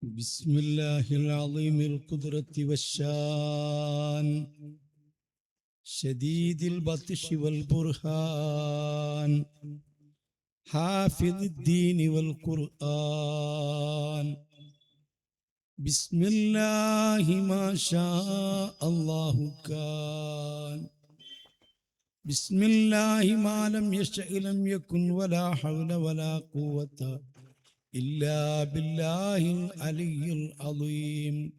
بسم الله العظيم القدرة والشان شديد البطش والبرهان حافظ الدين والقرآن. بسم الله ما شاء الله كان. بسم الله ما لم يشأ لم يكن ولا حول ولا قوة إلا بالله العلي العظيم.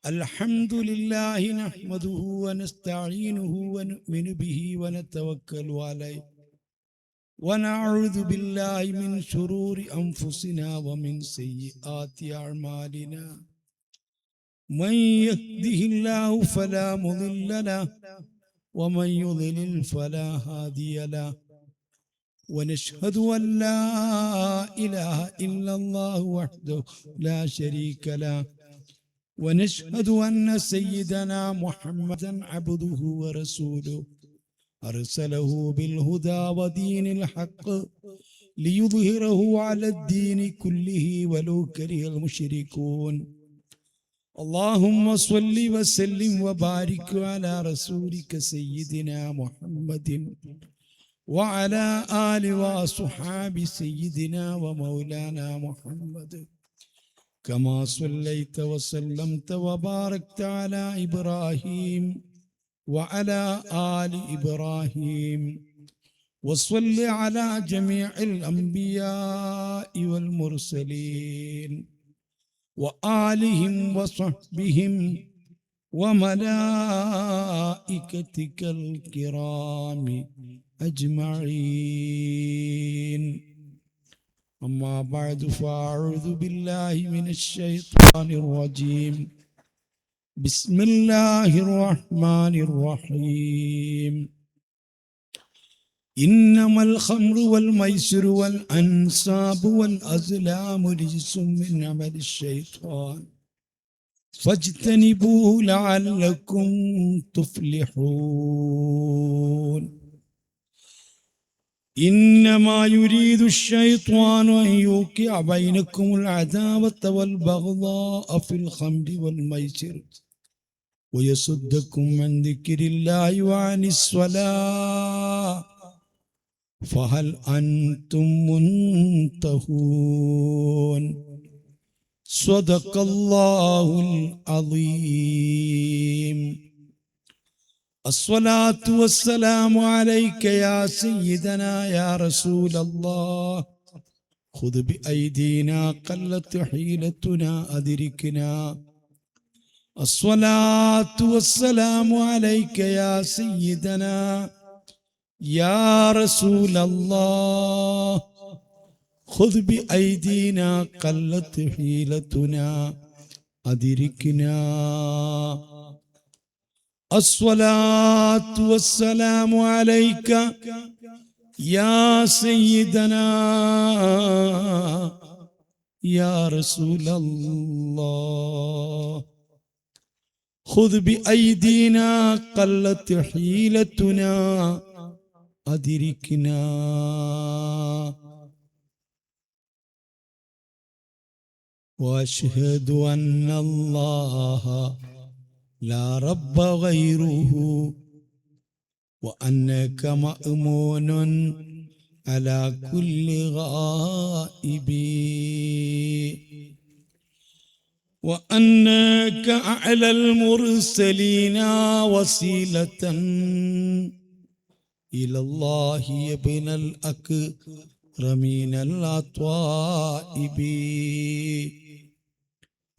الحمد لله نحمده ونستعينه ونؤمن به ونتوكل عليه ونعوذ بالله من شرور أنفسنا ومن سيئات أعمالنا. من يهده الله فلا مضل له ومن يضلل فلا هادي له. ونشهد أن لا إله إلا الله وحده لا شريك له. ونشهد أن سيدنا محمدا عبده ورسوله أرسله بالهدى ودين الحق ليظهره على الدين كله ولو كره المشركون. اللهم صل وسلم وبارك على رسولك سيدنا محمد وعلى آل وصحاب سيدنا ومولانا محمد كما صليت وسلمت وباركت على إبراهيم وعلى آل إبراهيم. وصل على جميع الأنبياء والمرسلين وآلهم وصحبهم وملائكتك الكرام أجمعين. أما بعد فأعوذ بالله من الشيطان الرجيم. بسم الله الرحمن الرحيم. إنما الخمر والميسر والأنصاب والأزلام رجس من عمل الشيطان فاجتنبوه لعلكم تفلحون. إنما يريد الشيطان أن يوقع بينكم العداوة والبغضاء في الخمر والميسر ويصدكم عن ذكر الله وعن الصلاة فهل أنتم منتهون. صدق الله العظيم. الصلاة والسلام عليك يا سيدنا يا رسول الله. خذ بأيدينا قلت حيلتنا أدركنا. الصلاة والسلام عليك يا سيدنا يا رسول الله. خذ بأيدينا قلت حيلتنا أدركنا. الصلاة والسلام عليك يا سيدنا يا رسول الله. خذ بأيدينا قلت حيلتنا أدركنا. وأشهد أن الله لا رب غيره وأنك مأمون على كل غائب وأنك أعلى المرسلين وسيلة إلى الله يا ابن الأكرمين الأطوائب.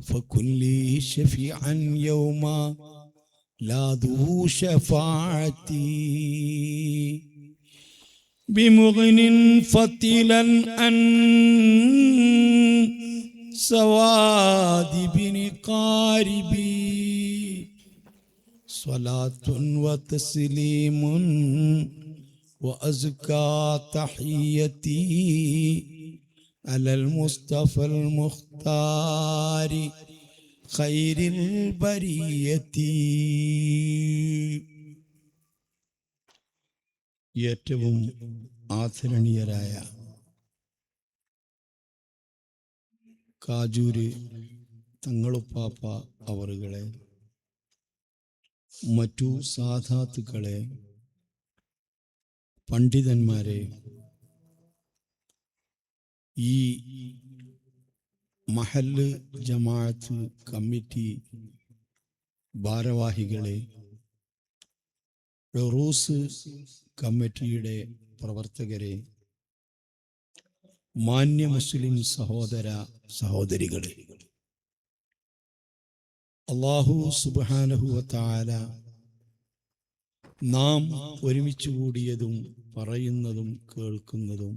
فكن لي شفيعا يوم لا ذو شفاعتي بمغن فتلا عن سواد بن قاربي. صلاة وتسليم وأزكى تحيتي على المصطفى المختار خير البرية. ഏറ്റവും ആദരണീയരായ കാജൂര് തങ്ങളുപ്പാപ്പ അവറുകളെ, മറ്റു സാധാത്തുക്കളെ, പണ്ഡിതന്മാരെ, ഈ മഹല്ല് ജമാഅത്ത് കമ്മിറ്റി ഭാരവാഹികളെ, ഉറൂസ് കമ്മിറ്റിയുടെ പ്രവർത്തകരെ, മാന്യ മുസ്ലിം സഹോദര സഹോദരികളെ, അല്ലാഹു സുബ്ഹാനഹു വ തആല നാം ഒരുമിച്ച് കൂടിയതും പറയുന്നതും കേൾക്കുന്നതും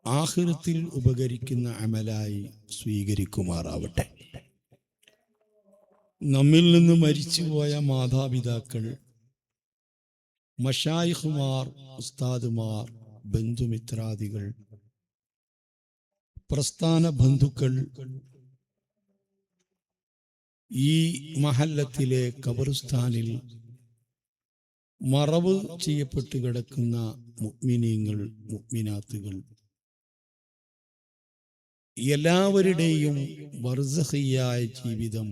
ആഖിറത്തിൽ ഉപകരിക്കുന്ന അമലായി സ്വീകരിക്കുമാറാവട്ടെ. നമ്മിൽ നിന്ന് മരിച്ചുപോയ മാതാപിതാക്കൾ, മശായിഖുമാർ, ഉസ്താദുമാർ, ബന്ധുമിത്രാദികൾ, പ്രസ്ഥാന ബന്ധുക്കൾ, ഈ മഹല്ലത്തിലെ ഖബർസ്ഥാനിൽ മറവ് ചെയ്യപ്പെട്ട് കിടക്കുന്ന മുഅ്മിനീങ്ങൾ, മുഅ്മിനാത്തുകൾ, എല്ലാവരുടെയും ബർസഖിയായ ജീവിതം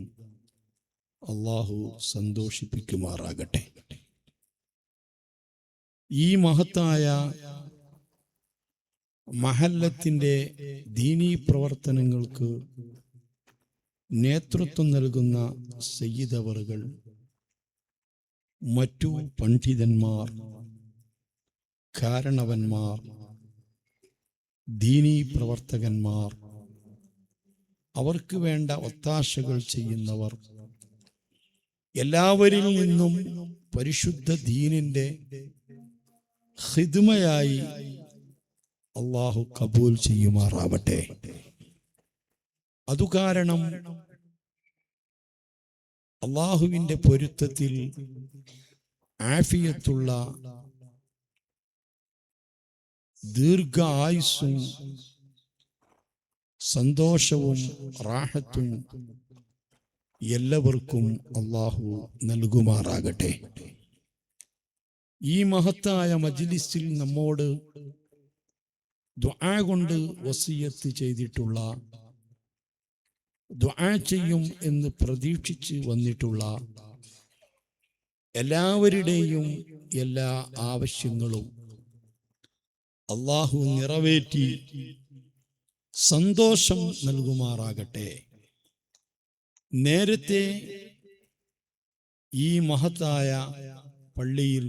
അല്ലാഹു സന്തോഷിപ്പിക്കുമാറാകട്ടെ. ഈ മഹത്തായ മഹല്ലത്തിൻ്റെ ദീനീ പ്രവർത്തനങ്ങൾക്ക് നേതൃത്വം നൽകുന്ന സയ്യിദ് അവറുകൾ, മറ്റു പണ്ഡിതന്മാർ, കാരണവന്മാർ, ദീനീ പ്രവർത്തകന്മാർ, അവർക്ക് വേണ്ട ഒത്താശകൾ ചെയ്യുന്നവർ, എല്ലാവരിൽ നിന്നും പരിശുദ്ധ ദീനിൻ്റെ ഖിദ്മയായി അല്ലാഹു കബൂൽ ചെയ്യുമാറാവട്ടെ. അതുകാരണം അല്ലാഹുവിൻ്റെ പൊരുത്തത്തിൽ ആഫിയത്തുള്ള ദീർഘ ആയുസ്സും സന്തോഷവും റാഹത്തും എല്ലാവർക്കും അല്ലാഹു നൽകുമാറാകട്ടെ. ഈ മഹത്തായ മജ്ലിസിൽ നമ്മോട് ദുആ കൊണ്ട് വസിയത്ത് ചെയ്തിട്ടുള്ള, ദുആ ചെയ്യും എന്ന് പ്രതീക്ഷിച്ച് വന്നിട്ടുള്ള എല്ലാവരുടെയും എല്ലാ ആവശ്യങ്ങളും അല്ലാഹു നിറവേറ്റി സന്തോഷം നൽകുമാറാകട്ടെ. നേരത്തെ ഈ മഹത്തായ പള്ളിയിൽ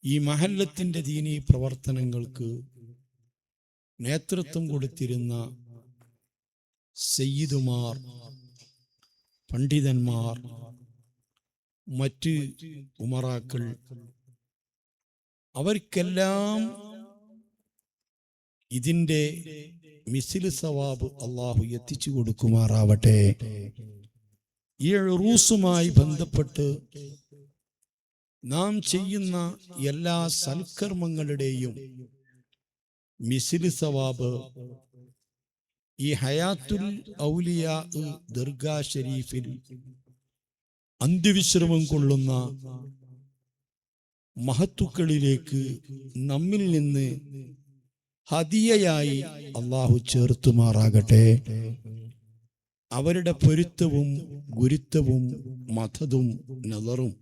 ഈ മഹല്ലത്തിൻ്റെ ദീനീ പ്രവർത്തനങ്ങൾക്ക് നേതൃത്വം കൊടുത്തിരുന്ന സയ്യിദുമാർ, പണ്ഡിതന്മാർ, മറ്റ് ഉമറാക്കൾ, അവർക്കെല്ലാം ഇതിൻ്റെ മിസ്ൽ സവാബ് അല്ലാഹു എത്തിച്ചു കൊടുക്കുമാറാവട്ടെ. ഈ ഉറൂസുമായി ബന്ധപ്പെട്ട് നാം ചെയ്യുന്ന എല്ലാ സൽക്കർമ്മങ്ങളുടെയും മിസ്ൽ സവാബ് ഈ ഹയാത്തുൽ ഔലിയാ ദർഗാ ഷരീഫിൽ അന്ത്യവിശ്രമം കൊള്ളുന്ന മഹത്തുക്കളിലേക്ക് നമ്മിൽ നിന്ന് ഹദിയയായി അല്ലാഹു ചേർത്തുമാറാകട്ടെ. അവരുടെ പൊരുത്തവും ഗുരുത്വവും മതതും നദറും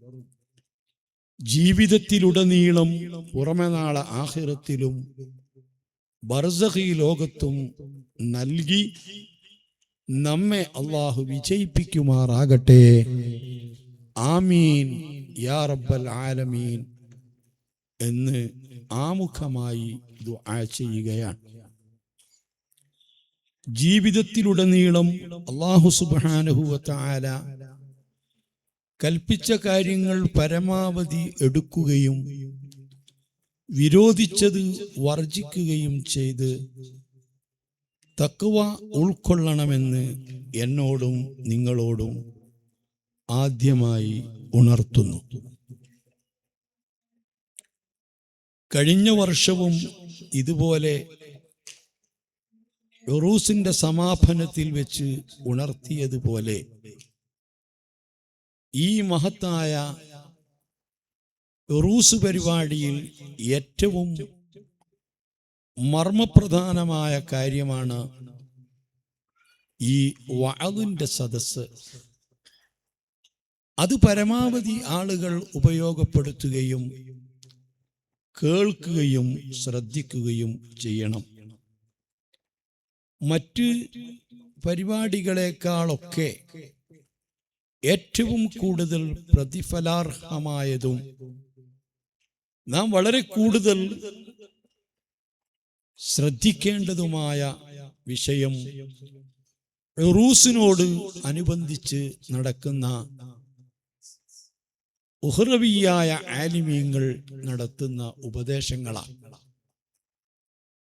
ജീവിതത്തിലുടനീളം പുറമെ നാളെ ആഖിറത്തിലും ബർസഖി ലോകത്തും നൽകി നമ്മെ അല്ലാഹു വിജയിപ്പിക്കുമാറാകട്ടെ. ആമീൻ യാ റബ്ബൽ ആലമീൻ എന്ന് ആമുഖമായി ദുആ ചെയ്യുകയാണ്. ജീവിതത്തിലുടനീളം അല്ലാഹു സുബ്ഹാനഹു വ തആല കൽപ്പിച്ച കാര്യങ്ങൾ പരമാവധി എടുക്കുകയും വിരോധിച്ചത് വർജിക്കുകയും ചെയ്ത് തഖ്വ ഉൾക്കൊള്ളണമെന്ന് എന്നോടും നിങ്ങളോടും ആദ്യമായി ഉണർത്തുന്നു. കഴിഞ്ഞ വർഷവും ഇതുപോലെ ഉറൂസിന്റെ സമാപനത്തിൽ വെച്ച് ഉണർത്തിയതുപോലെ ഈ മഹത്തായ ഉറൂസ് പരിപാടിയിൽ ഏറ്റവും മർമ്മപ്രധാനമായ കാര്യമാണ് ഈ വഅദിന്റെ സദസ്സ്. അത് പരമാവധി ആളുകൾ ഉപയോഗപ്പെടുത്തുകയും കേൾക്കുകയും ശ്രദ്ധിക്കുകയും ചെയ്യണം. മറ്റ് പരിപാടികളെക്കാളൊക്കെ ഏറ്റവും കൂടുതൽ പ്രതിഫലാർഹമായതും നാം വളരെ കൂടുതൽ ശ്രദ്ധിക്കേണ്ടതുമായ വിഷയം ഉറൂസിനോട് അനുബന്ധിച്ച് നടക്കുന്ന ഉഹ്റവിയായ ആലിമീങ്ങൾ നടത്തുന്ന ഉപദേശങ്ങളാണ്,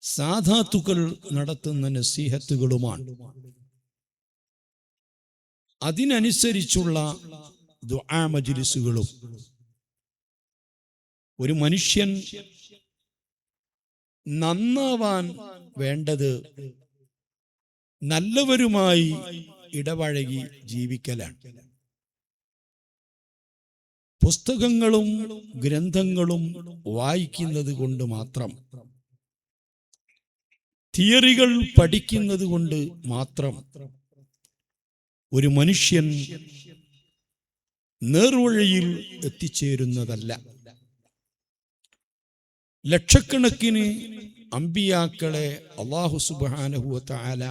സാദാത്തുക്കൾ നടത്തുന്ന നസീഹത്തുകളുമാണ്. അതിനനുസരിച്ചുള്ള ദുആ മജ്ലിസുകളും. ഒരു മനുഷ്യൻ നന്നാവാൻ വേണ്ടത് നല്ലവരുമായി ഇടപഴകി ജീവിക്കലാണ്. പുസ്തകങ്ങളും ഗ്രന്ഥങ്ങളും വായിക്കുന്നത് കൊണ്ട് മാത്രം, തിയറികൾ പഠിക്കുന്നത് കൊണ്ട് മാത്രം ഒരു മനുഷ്യൻ നേർവഴിയിൽ എത്തിച്ചേരുന്നതല്ല. ലക്ഷക്കണക്കിന് അമ്പിയാക്കളെ അല്ലാഹു സുബ്ഹാനഹു വ തആല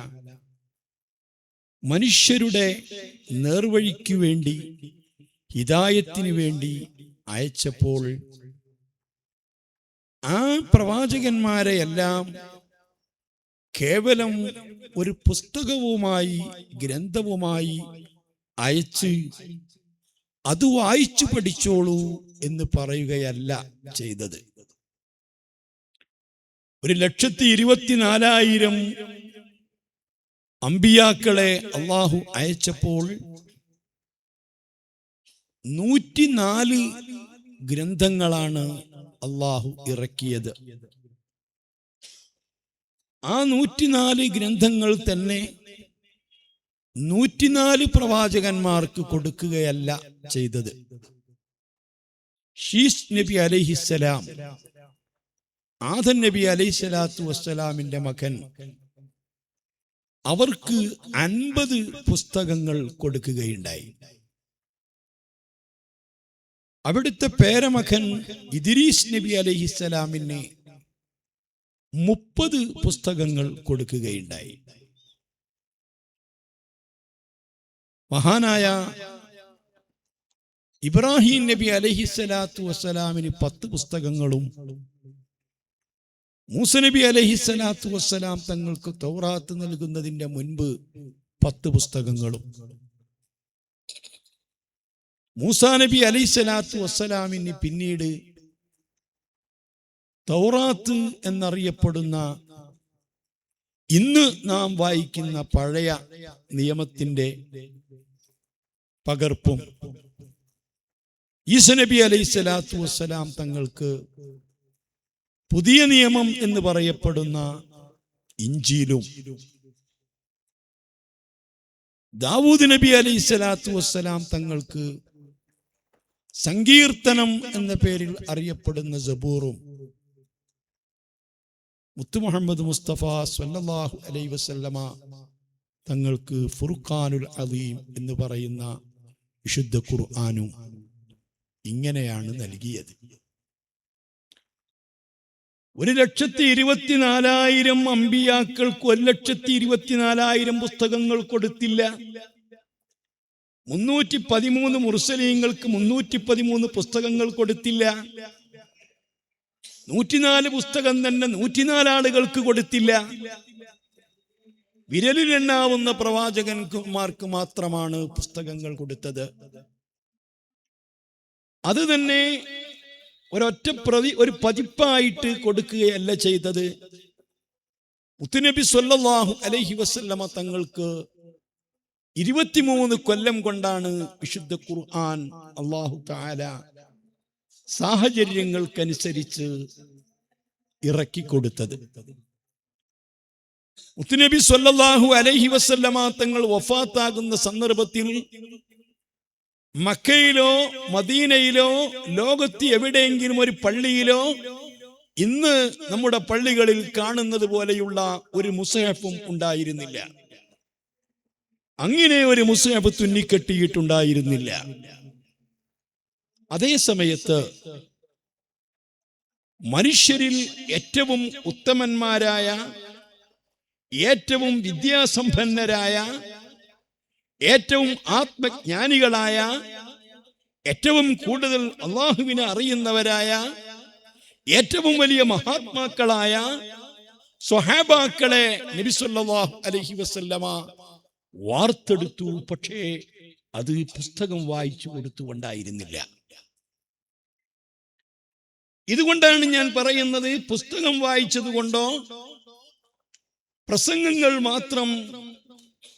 മനുഷ്യരുടെ നേർവഴിക്ക് വേണ്ടി, ഹിദായത്തിന് വേണ്ടി അയച്ചപ്പോൾ ആ പ്രവാചകന്മാരെ എല്ലാം കേവലം ഒരു പുസ്തകവുമായി, ഗ്രന്ഥവുമായി അയച്ച് അത് വായിച്ചു പഠിച്ചോളൂ എന്ന് പറയുകയല്ല ചെയ്തത്. 1,24,000 അമ്പിയാക്കളെ അള്ളാഹു അയച്ചപ്പോൾ 104 ഗ്രന്ഥങ്ങളാണ് അള്ളാഹു ഇറക്കിയത്. ആ 104 ഗ്രന്ഥങ്ങൾ തന്നെ 104 പ്രവാചകന്മാർക്ക് കൊടുക്കുകയല്ല ചെയ്തത്. ഷീസ് നബി അലൈഹിസ്സലാം, ആദം നബി അലൈഹിസ്സലാത്തു വസ്സലാമിന്റെ മകൻ, അവർക്ക് 50 പുസ്തകങ്ങൾ കൊടുക്കുകയുണ്ടായി. അവിടുത്തെ പേരമകൻ ഇദ്രീസ് നബി അലൈഹിസ്സലാമിന് 30 പുസ്തകങ്ങൾ കൊടുക്കുകയുണ്ടായി. മഹാനായ ഇബ്രാഹിം നബി അലൈഹിസ്സലാത്തു വസ്സലാമിന് 10 പുസ്തകങ്ങളും, മൂസ നബി അലൈഹിസ്സലാത്തു വസ്സലാം തങ്ങൾക്ക് തൗറാത്ത് നൽകുന്നതിന്റെ മുൻപ് 10 പുസ്തകങ്ങളും, മൂസാ നബി അലൈഹിസ്സലാത്തു വസ്സലാമിന് പിന്നീട് തൗറാത്ത് എന്നറിയപ്പെടുന്ന ഇന്ന് നാം വായിക്കുന്ന പഴയ നിയമത്തിന്റെ പകർപ്പും, ഈസ നബി അലൈഹിസ്സലാത്തു വസ്സലാം തങ്ങൾക്ക് പുതിയ നിയമം എന്ന് പറയപ്പെടുന്ന ഇഞ്ചീലും, ദാവൂദ് നബി അലൈഹിസ്സലാത്തു വസ്സലാം തങ്ങൾക്ക് സങ്കീർത്തനം എന്ന പേരിൽ അറിയപ്പെടുന്ന സബൂറും, മുത്തു മുഹമ്മദ് മുസ്തഫ സ്വല്ലല്ലാഹു അലൈഹി വസല്ലമ തങ്ങൾക്ക് ഫുർഖാനുൽ അദീം എന്ന് പറയുന്ന വിശുദ്ധ ഖുർആനും ഇങ്ങനെയാണ് നൽകിയത്. 1,24,000 അമ്പിയാക്കൾക്ക് 1,24,000 പുസ്തകങ്ങൾ കൊടുത്തില്ല. 313 മുർസലീങ്ങൾക്ക് 313 പുസ്തകങ്ങൾ കൊടുത്തില്ല. 104 പുസ്തകം തന്നെ 104 ആളുകൾക്ക് കൊടുത്തില്ല. വിരലിലെണ്ണാവുന്ന പ്രവാചകന്മാർക്ക് മാത്രമാണ് പുസ്തകങ്ങൾ കൊടുത്തത്. അത് തന്നെ ഒരൊറ്റ ഒരു പതിപ്പായിട്ട് കൊടുക്കുകയല്ല ചെയ്തത്. മുത്തുനബി സ്വല്ലല്ലാഹു അലൈഹി വസല്ലമ തങ്ങൾക്ക് 23 കൊല്ലം കൊണ്ടാണ് വിശുദ്ധ ഖുർആൻ അല്ലാഹു തആല സാഹചര്യങ്ങൾക്കനുസരിച്ച് ഇറക്കിക്കൊടുത്തത്. മുത്തുനബി സ്വല്ലല്ലാഹു അലൈഹി വസല്ലമ തങ്ങൾ വഫാത്താകുന്ന സന്ദർഭത്തിൽ മക്കയിലോ മദീനയിലോ ലോകത്ത് എവിടെയെങ്കിലും ഒരു പള്ളിയിലോ ഇന്ന് നമ്മുടെ പള്ളികളിൽ കാണുന്നത് പോലെയുള്ള ഒരു മുസഹഫും ഉണ്ടായിരുന്നില്ല. അങ്ങനെ ഒരു മുസഹഫ് തുന്നിക്കെട്ടിയിട്ടുണ്ടായിരുന്നില്ല. അതേ സമയത്ത് മനുഷ്യരിൽ ഏറ്റവും ഉത്തമന്മാരായ, ഏറ്റവും വിദ്യാസമ്പന്നരായ, ഏറ്റവും ആത്മജ്ഞാനികളായ, ഏറ്റവും കൂടുതൽ അള്ളാഹുവിനെ അറിയുന്നവരായ, ഏറ്റവും വലിയ മഹാത്മാക്കളായ സ്വഹാബാക്കളെ നബി സല്ലല്ലാഹു അലൈഹി വസല്ലമ വാർത്തെടുത്തു. പക്ഷേ അത് പുസ്തകം വായിച്ചു കൊടുത്തുകൊണ്ടായിരുന്നില്ല. ഇതുകൊണ്ടാണ് ഞാൻ പറയുന്നത്, പുസ്തകം വായിച്ചത് കൊണ്ടോ പ്രസംഗങ്ങൾ മാത്രം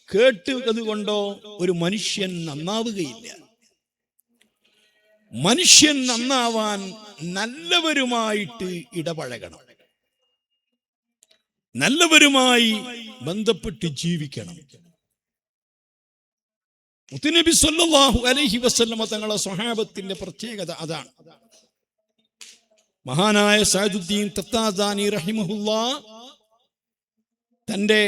കേട്ടത് കൊണ്ടോ ഒരു മനുഷ്യൻ നന്നാവുകയില്ല. മനുഷ്യൻ നന്നാവാൻ നല്ലവരുമായിട്ട് ഇടപഴകണം, നല്ലവരുമായി ബന്ധപ്പെട്ട് ജീവിക്കണം. മുത്തുനബി സല്ലല്ലാഹു അലൈഹി വസല്ലമ തങ്ങളെ സ്വഹാബത്തിന്റെ പ്രത്യേകത അതാണ്. മഹാനായ സഅദുദ്ദീൻ തത്താസാനി റഹിമഹുല്ലാഹ് തന്റെ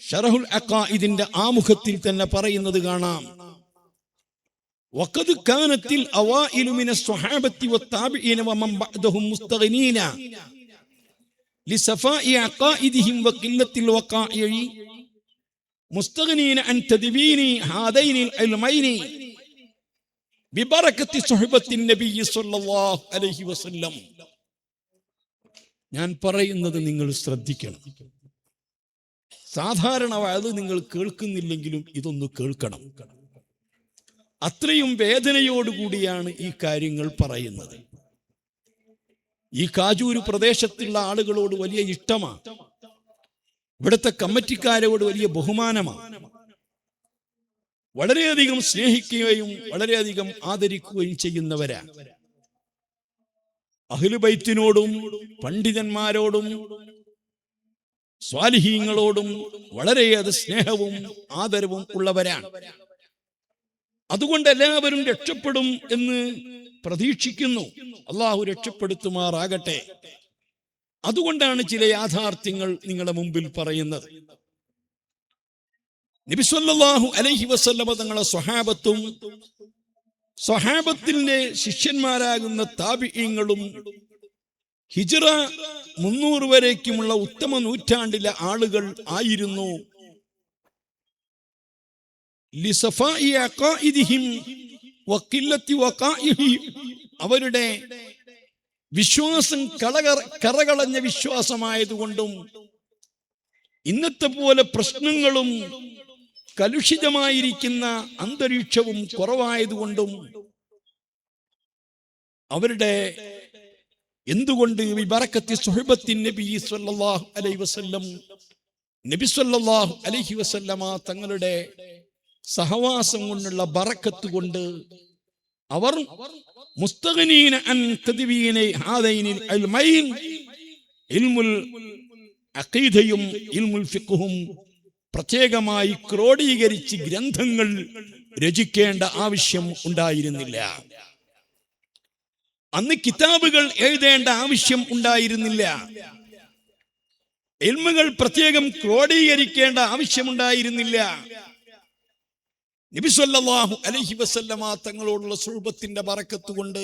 ശറഹുൽ അഖായിദിന്റെ ആമുഖത്തിൽ തന്നെ പറയുന്നത് കാണാം, വഖദ് കാനത്തിൽ അവൈലു മിനസ് സ്വഹാബത്തി വത്താബിഈന വമൻ ബഅദഹും മുസ്തഗ്നീന ലിസഫാഇ അഖായിദിഹിം വഖില്ലത്തിൽ വഖാഇഇ മുസ്തഗ്നീന അൻ തദ്വീനി ഹാദൈനിൽ ഇൽമൈനി ബിബറകത്തി സുഹബത്തിൻ നബി സല്ലല്ലാഹു അലൈഹി വസല്ലം. ഞാൻ പറയുന്നത് നിങ്ങൾ ശ്രദ്ധിക്കണം. സാധാരണ വഅദ് നിങ്ങൾ കേൾക്കുന്നില്ലെങ്കിലും ഇതൊന്ന് കേൾക്കണം. അത്രയും വേദനയോടുകൂടിയാണ് ഈ കാര്യങ്ങൾ പറയുന്നത്. ഈ കാജൂര് പ്രദേശത്തുള്ള ആളുകളോട് വലിയ ഇഷ്ടമാണ്, ഇവിടുത്തെ കമ്മിറ്റിക്കാരോട് വലിയ ബഹുമാനമാണ്. വളരെയധികം സ്നേഹിക്കുകയും വളരെയധികം ആദരിക്കുകയും ചെയ്യുന്നവരാണ്. അഹ്ലുബൈത്തിനോടും പണ്ഡിതന്മാരോടും സ്വാലിഹീങ്ങളോടും വളരെയേറെ സ്നേഹവും ആദരവും ഉള്ളവരാണ്. അതുകൊണ്ട് എല്ലാവരും രക്ഷപ്പെടും എന്ന് പ്രതീക്ഷിക്കുന്നു. അള്ളാഹു രക്ഷപ്പെടുത്തുമാറാകട്ടെ. അതുകൊണ്ടാണ് ചില യാഥാർത്ഥ്യങ്ങൾ നിങ്ങളുടെ മുമ്പിൽ പറയുന്നത്. നബി സല്ലല്ലാഹു അലൈഹി വസല്ലമ തങ്ങളെ സ്വഹാബത്തും സ്വഹാബത്തിന്റെ ശിഷ്യന്മാരാകുന്ന താബിഈങ്ങളും ഹിജ്റ 300 വരേക്കുമുള്ള ഉത്തമ നൂറ്റാണ്ടിലെ ആളുകൾ ആയിരുന്നു. ലിസഫാഇ അഖായിദിഹിം വഖില്ലത്തി വഖാഇഹി, അവരുടെ വിശ്വാസം കറകളഞ്ഞ വിശ്വാസമായതുകൊണ്ടും ഇന്നത്തെ പോലെ പ്രശ്നങ്ങളും കലുഷിതമായിരിക്കുന്ന അന്തരീക്ഷവും കുറവായതുകൊണ്ടും അവരുടെ എന്തുകൊണ്ട് ബിബറകത്തി സുഹബത്തിൻ നബി സല്ലല്ലാഹു അലൈഹി വസല്ലം, നബി സല്ലല്ലാഹു അലൈഹി വസല്ലമ തങ്ങളുടെ സഹവാസം കൊണ്ടുള്ള ബറക്കത്ത് കൊണ്ട് അവർ മുസ്തഗ്നീന അൻ തദ്വീനി ഹാദൈനിൽ ഇൽമൈൻ, ഇൽമുൽ അഖീദയും ഇൽമുൽ ഫിഖ്ഹും പ്രത്യേകമായി ക്രോഡീകരിച്ച് ഗ്രന്ഥങ്ങൾ രചിക്കേണ്ട ആവശ്യം ഉണ്ടായിരുന്നില്ല. അന്ന് കിതാബുകൾ എഴുതേണ്ട ആവശ്യം ഉണ്ടായിരുന്നില്ല. ഇൽമുകൾ പ്രത്യേകം ക്രോഡീകരിക്കേണ്ട ആവശ്യമുണ്ടായിരുന്നില്ല. നബി സല്ലല്ലാഹു അലൈഹി വസല്ലമ തങ്ങളോടുള്ള സുഹബത്തിന്റെ ബറക്കത്ത് കൊണ്ട്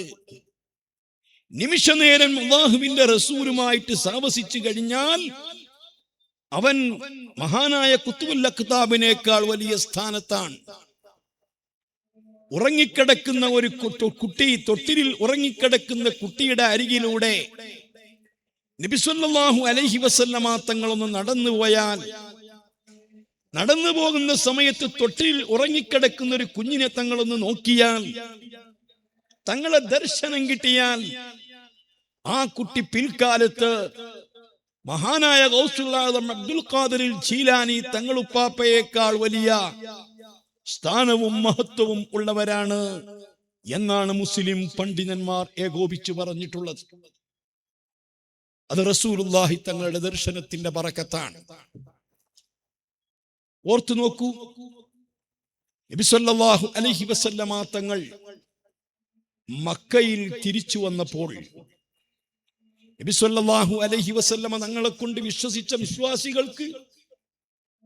നിമിഷനേരം അല്ലാഹുവിന്റെ റസൂലുമായിട്ട് സാവസിച്ചു കഴിഞ്ഞാൽ അവൻ മഹാനായ ഖുത്ബുൽ അഖ്താബിനേക്കാൾ വലിയ സ്ഥാനത്താണ്. ഉറങ്ങിക്കിടക്കുന്ന ഒരു കുട്ടി, തൊട്ടിലിൽ ഉറങ്ങിക്കിടക്കുന്ന കുട്ടിയുടെ അരികിലൂടെ നബി സല്ലല്ലാഹു അലൈഹി വസല്ലമ തങ്ങളൊന്ന് നടന്നുപോയാൽ, നടന്നു പോകുന്ന സമയത്ത് തൊട്ടിലിൽ ഉറങ്ങിക്കിടക്കുന്ന ഒരു കുഞ്ഞിനെ തങ്ങളൊന്ന് നോക്കിയാൽ, തങ്ങളെ ദർശനം കിട്ടിയാൽ, ആ കുട്ടി പിൽക്കാലത്ത് മഹാനായ ഗൗസുൽ ആദം അബ്ദുൽ ഖാദിർ ജീലാനി തങ്ങളുപ്പാപ്പയേക്കാൾ വലിയ സ്ഥാനവും മഹത്വവും ഉള്ളവരാണ് എന്നാണ് മുസ്ലിം പണ്ഡിതന്മാർ ഏകോപിച്ചു പറഞ്ഞിട്ടുള്ളത്. അത് റസൂലുള്ളാഹി തങ്ങളുടെ ദർശനത്തിന്റെ ബറക്കത്താണ്. ഓർത്തു നോക്കൂ, നബി സല്ലല്ലാഹു അലൈഹി വസല്ലമ തങ്ങൾ മക്കയിൽ തിരിച്ചു വന്നപ്പോൾ നബി സല്ലല്ലാഹു അലൈഹി വസല്ലമ തങ്ങളെ കൊണ്ട് വിശ്വസിച്ച വിശ്വാസികൾക്ക്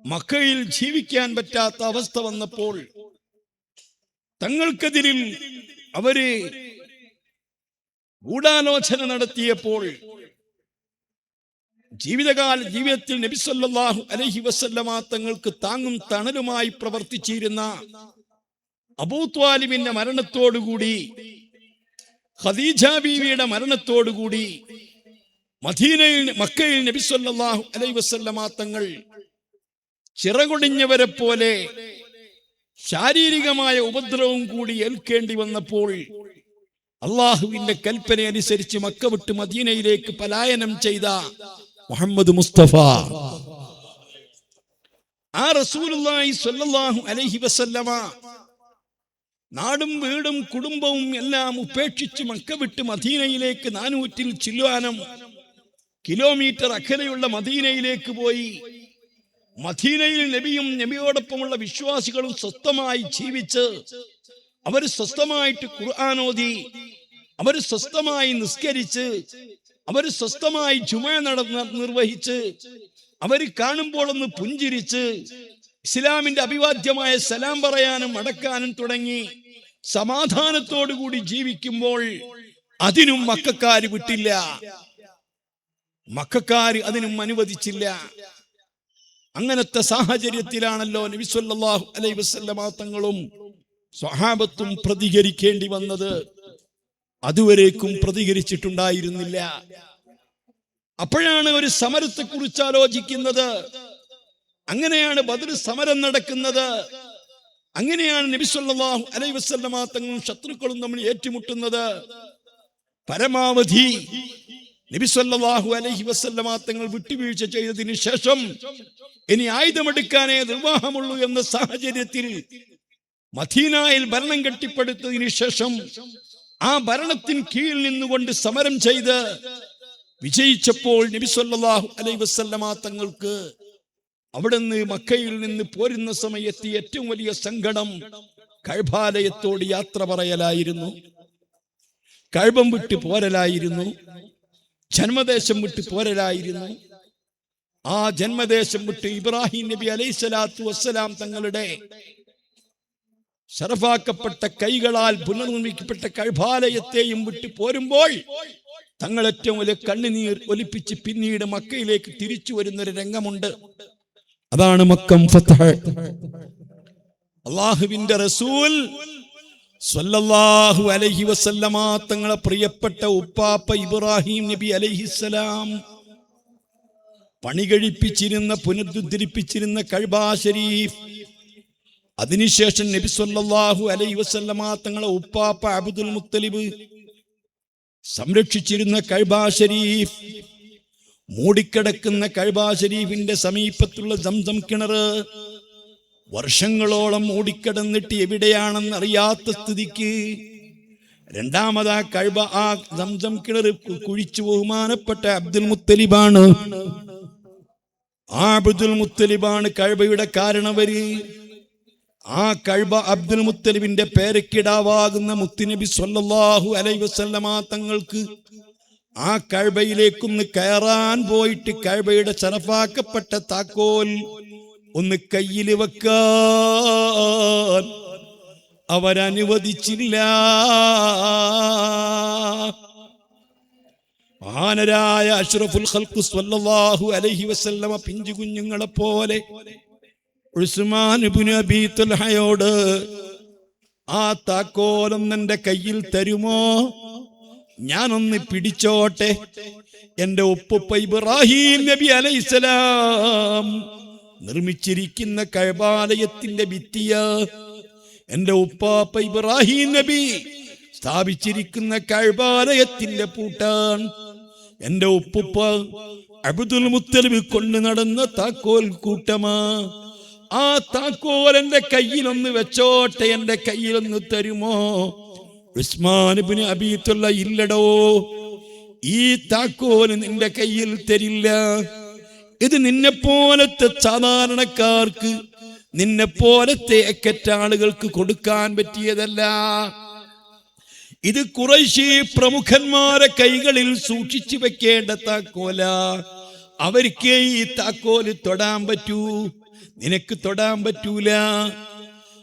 മക്കയിൽ ജീവിക്കാൻ പറ്റാത്ത അവസ്ഥ വന്നപ്പോൾ തങ്ങൾക്കെതിരിൽ അവര് ഗൂഢാലോചന നടത്തിയപ്പോൾ ജീവിതത്തിൽ നബി സല്ലല്ലാഹു അലൈഹി വസല്ലമ തങ്ങൾക്ക് താങ്ങും തണലുമായി പ്രവർത്തിച്ചിരുന്ന അബൂ ത്വാലിബിന്റെ മരണത്തോടുകൂടി, ഖദീജ ബീവിയുടെ മരണത്തോടുകൂടി മക്കയിൽ നബി സല്ലല്ലാഹു അലൈഹി വസല്ലമ തങ്ങൾ ചിറകൊടിഞ്ഞവരെ പോലെ ശാരീരികമായ ഉപദ്രവം കൂടി ഏൽക്കേണ്ടി വന്നപ്പോൾ അള്ളാഹുവിന്റെ കൽപ്പന അനുസരിച്ച് മക്ക വിട്ട് മദീനയിലേക്ക് പലായനം ചെയ്ത മുഹമ്മദ് മുസ്തഫ ആ റസൂലുള്ളാഹി സ്വല്ലല്ലാഹു അലൈഹി വസല്ലമ നാടും വീടും കുടുംബവും എല്ലാം ഉപേക്ഷിച്ച് മക്ക വിട്ട് മദീനയിലേക്ക് 400 ചില്ലുവാനം കിലോമീറ്റർ അകലെയുള്ള മദീനയിലേക്ക് പോയി. മദീനയിൽ നബിയും നബിയോടൊപ്പമുള്ള വിശ്വാസികളും സ്വസ്ഥമായി ജീവിച്ച് അവർ സ്വസ്ഥമായിട്ട് ഖുർആൻ ഓതി, അവർ സ്വസ്ഥമായി നിസ്കരിച്ച്, അവർ സ്വസ്ഥമായി ജുമുഅ നിർവഹിച്ച്, അവർ കാണുമ്പോൾ ഒന്ന് പുഞ്ചിരിച്ച് ഇസ്ലാമിന്റെ അഭിവാദ്യമായ സലാം പറയാനും അടക്കാനും തുടങ്ങി സമാധാനത്തോടുകൂടി ജീവിക്കുമ്പോൾ അതിനും മക്കക്കാര് വിട്ടില്ല, മക്കക്കാര് അതിനും അനുവദിച്ചില്ല. അങ്ങനത്തെ സാഹചര്യത്തിലാണല്ലോ നബി സല്ലല്ലാഹു അലൈഹി വസല്ലമ തങ്ങളും സ്വഹാബത്തും പ്രതികരിക്കേണ്ടി വന്നത്. അതുവരേക്കും പ്രതികരിച്ചിട്ടുണ്ടായിരുന്നില്ല. അപ്പോഴാണ് ഒരു സമരത്തെ കുറിച്ച് ആലോചിക്കുന്നത്. അങ്ങനെയാണ് ബദർ സമരം നടക്കുന്നത്. അങ്ങനെയാണ് നബി സല്ലല്ലാഹു അലൈഹി വസല്ലമ തങ്ങളും ശത്രുക്കളും തമ്മിൽ ഏറ്റുമുട്ടുന്നത്. പരമാവധി നബി സല്ലല്ലാഹു അലൈഹി വസല്ലമ തങ്ങൾ വിട്ടുവീഴ്ച ചെയ്തതിനു ശേഷം ഇനി ആയുധമെടുക്കാനേ നിർവാഹമുള്ളൂ എന്ന സാഹചര്യത്തിൽ മദീനയിൽ ഭരണം കെട്ടിപ്പടുത്തതിനു ശേഷം ആ ഭരണത്തിന് കീഴിൽ നിന്നുകൊണ്ട് സമരം ചെയ്ത് വിജയിച്ചപ്പോൾ നബി സല്ലല്ലാഹു അലൈഹി വസല്ലമ തങ്ങൾക്ക് അവിടുന്ന് മക്കയിൽ നിന്ന് പോരുന്ന സമയത്ത് ഏറ്റവും വലിയ സങ്കടം കഅബാലയത്തോട് യാത്ര പറയലായിരുന്നു, കഅബം വിട്ട് പോരലായിരുന്നു, ജന്മദേശം വിട്ട് പോരലായിരുന്നു. ആ ജന്മദേശം വിട്ട് ഇബ്രാഹിം നബി അലൈഹിസ്സലാത്തു വസ്സലാം തങ്ങളുടെ ശറഫാക്കപ്പെട്ട കൈകളാൽ പുനർനിർമ്മിക്കപ്പെട്ട കഅബാലയത്തെയും വിട്ട് പോരുമ്പോൾ തങ്ങൾ ഏറ്റവും വലിയ കണ്ണുനീർ ഒലിപ്പിച്ച് പിന്നീട് മക്കയിലേക്ക് തിരിച്ചു വരുന്നൊരു രംഗമുണ്ട്. അതാണ് മക്കം ഫത്ഹ്. അല്ലാഹുവിന്റെ റസൂൽ സ്വല്ലല്ലാഹു അലൈഹി വസല്ലമ തങ്ങളെ പ്രിയപ്പെട്ട ഉപ്പാപ്പ ഇബ്രാഹിം നബി അലൈഹിസ്സലാം പണി കഴിപ്പിച്ചിരുന്ന, പുനരുദ്ധരിപ്പിച്ചിരുന്ന കഅബ ശരീഫ്, അതിനുശേഷം നബി സല്ലല്ലാഹു അലൈഹി വസല്ലമ തങ്ങളെ ഉപ്പാപ്പ അബ്ദുൽ മുത്തലിബ് സംരക്ഷിച്ചിരുന്ന കഅബ ശരീഫ്, മൂടിക്കിടക്കുന്ന കഅബ ശരീഫിന്റെ സമീപത്തുള്ള സംസം കിണർ വർഷങ്ങളോളം മൂടിക്കിടന്നിട്ട് എവിടെയാണെന്ന് അറിയാത്ത സ്ഥിതിക്ക് രണ്ടാമതാ കഅബ ആ സംസം കിണർ കുഴിച്ചു ബഹുമാനപ്പെട്ട അബ്ദുൽ മുത്തലിബാണ്. ആ അബ്ദുൽ മുത്തലിബാണ് കഅബയുടെ കാരണവര്. ആ കഅബ അബ്ദുൽ മുത്തലിബിന്റെ പേരക്കിടാവാകുന്ന മുത്തുനബി സ്വല്ലല്ലാഹു അലൈഹി വസല്ലമ തങ്ങൾക്ക് ആ കഅബയിലേക്കൊന്ന് കയറാൻ പോയിട്ട് കഅബയുടെ ശറഫാക്കപ്പെട്ട താക്കോൽ ഒന്ന് കയ്യിൽ വെക്കാൻ അവരനുവദിച്ചില്ല. മഹാനരായ അഷ്റഫുൽ ഖൽഖ് സ്വല്ലല്ലാഹു അലൈഹി വസല്ലമ പിഞ്ചു കുഞ്ഞുങ്ങളെ പോലെ ഉസ്മാൻ ഇബ്നു അബീ തൽഹയോട് ആ താക്കോലൊന്ന് എന്റെ കയ്യിൽ തരുമോ, ഞാനൊന്ന് പിടിച്ചോട്ടെ. എന്റെ ഉപ്പുപ്പ ഇബ്രാഹിം നബി അലൈഹിസ്സലാം നിർമ്മിച്ചിരിക്കുന്ന കഅബാലയത്തിന്റെ ഭിത്തിയ എന്റെ ഉപ്പാപ്പ ഇബ്രാഹിം നബി സ്ഥാപിച്ചിരിക്കുന്ന കഅബാലയത്തിന്റെ പൂട്ടാൻ. എന്റെ ഉപ്പുപ്പ അബ്ദുൽ മുത്തലിബ് കൊണ്ടു നടന്ന താക്കോൽ കൂട്ടമാ. ആ താക്കോൽ എന്റെ കയ്യിലൊന്ന് വെച്ചോട്ടെ, എന്റെ കയ്യിലൊന്ന് തരുമോ? ഉസ്മാൻ ഇബ്നു അബീ തൽഹ ഇല്ലടോ, ഈ താക്കോൽ നിന്റെ കയ്യിൽ തരില്ല. ഇത് നിന്നെ പോലത്തെ സാധാരണക്കാർക്ക്, നിന്നെ പോലത്തെ എക്കറ്റാളുകൾക്ക് കൊടുക്കാൻ പറ്റിയതല്ല. ഇത് ഖുറൈശി പ്രമുഖന്മാരെ കൈകളിൽ സൂക്ഷിച്ചു വെക്കേണ്ട താക്കോല. അവർക്ക് ഈ താക്കോല് തൊടാൻ പറ്റൂ, നിനക്ക് തൊടാൻ പറ്റൂല.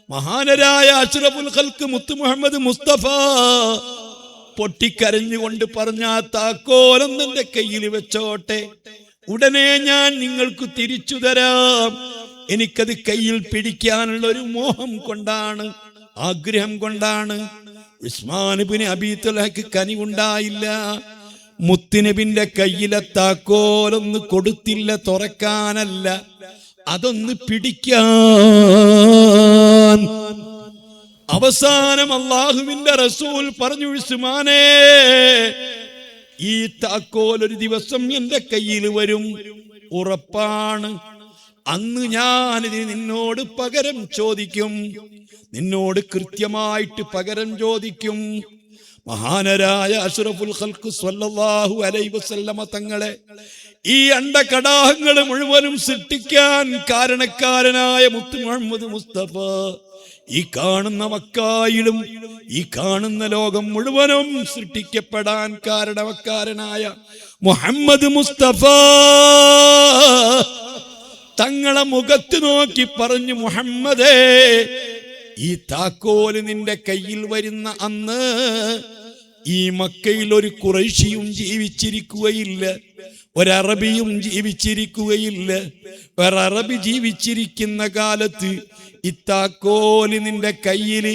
മഹാനരായ അഷ്റഫുൽ ഖൽഖ് മുത്ത് മുഹമ്മദ് മുസ്തഫ പൊട്ടിക്കരഞ്ഞുകൊണ്ട് പറഞ്ഞ താക്കോലൊന്ന് എന്റെ കയ്യിൽ വെച്ചോട്ടെ, ഉടനെ ഞാൻ നിങ്ങൾക്ക് തിരിച്ചു തരാം. എനിക്കത് കയ്യിൽ പിടിക്കാനുള്ള ഒരു മോഹം കൊണ്ടാണ്, ആഗ്രഹം കൊണ്ടാണ്. ഉസ്മാൻ ഇബ്നു അബീ ത്വൽഹയ്ക്ക് കനിവുണ്ടായില്ല. മുത്തുനബിന്റെ കയ്യിലെ താക്കോലൊന്ന് കൊടുത്തില്ല, തുറക്കാനല്ല, അതൊന്ന് പിടിക്കാൻ. അവസാനം അല്ലാഹുവിന്റെ റസൂൽ പറഞ്ഞു, ഉസ്മാനേ, ഈ താക്കോൽ ഒരു ദിവസം എന്റെ കയ്യിൽ വരും, ഉറപ്പാണ്. അന്ന് ഞാനിത് നിന്നോട് പകരം ചോദിക്കും, നിന്നോട് കൃത്യമായിട്ട് പകരം ചോദിക്കും. മഹാനരായ അഷ്റഫുൽ ഖൽഖ് സ്വല്ലല്ലാഹു അലൈഹി വസല്ലമ തങ്ങളെ ഈ അണ്ടകടാഹങ്ങൾ മുഴുവനും സൃഷ്ടിക്കാൻ കാരണക്കാരനായ മുത്ത് മുഹമ്മദ് മുസ്തഫ, ഈ കാണുന്ന മക്കായിലും ഈ കാണുന്ന ലോകം മുഴുവനും സൃഷ്ടിക്കപ്പെടാൻ കാരണക്കാരനായ മുഹമ്മദ് മുസ്തഫ തങ്ങളെ മുഖത്ത് നോക്കി പറഞ്ഞു, മുഹമ്മദേ, ഈ താക്കോല് നിന്റെ കയ്യിൽ വരുന്ന അന്ന് ഈ മക്കയിൽ ഒരു ഖുറൈശിയും ജീവിച്ചിരിക്കുകയില്ല, ഒരറബിയും ജീവിച്ചിരിക്കുകയില്ല. ഒരറബി ജീവിച്ചിരിക്കുന്ന കാലത്ത് ഈ താക്കോല് നിന്റെ കയ്യിൽ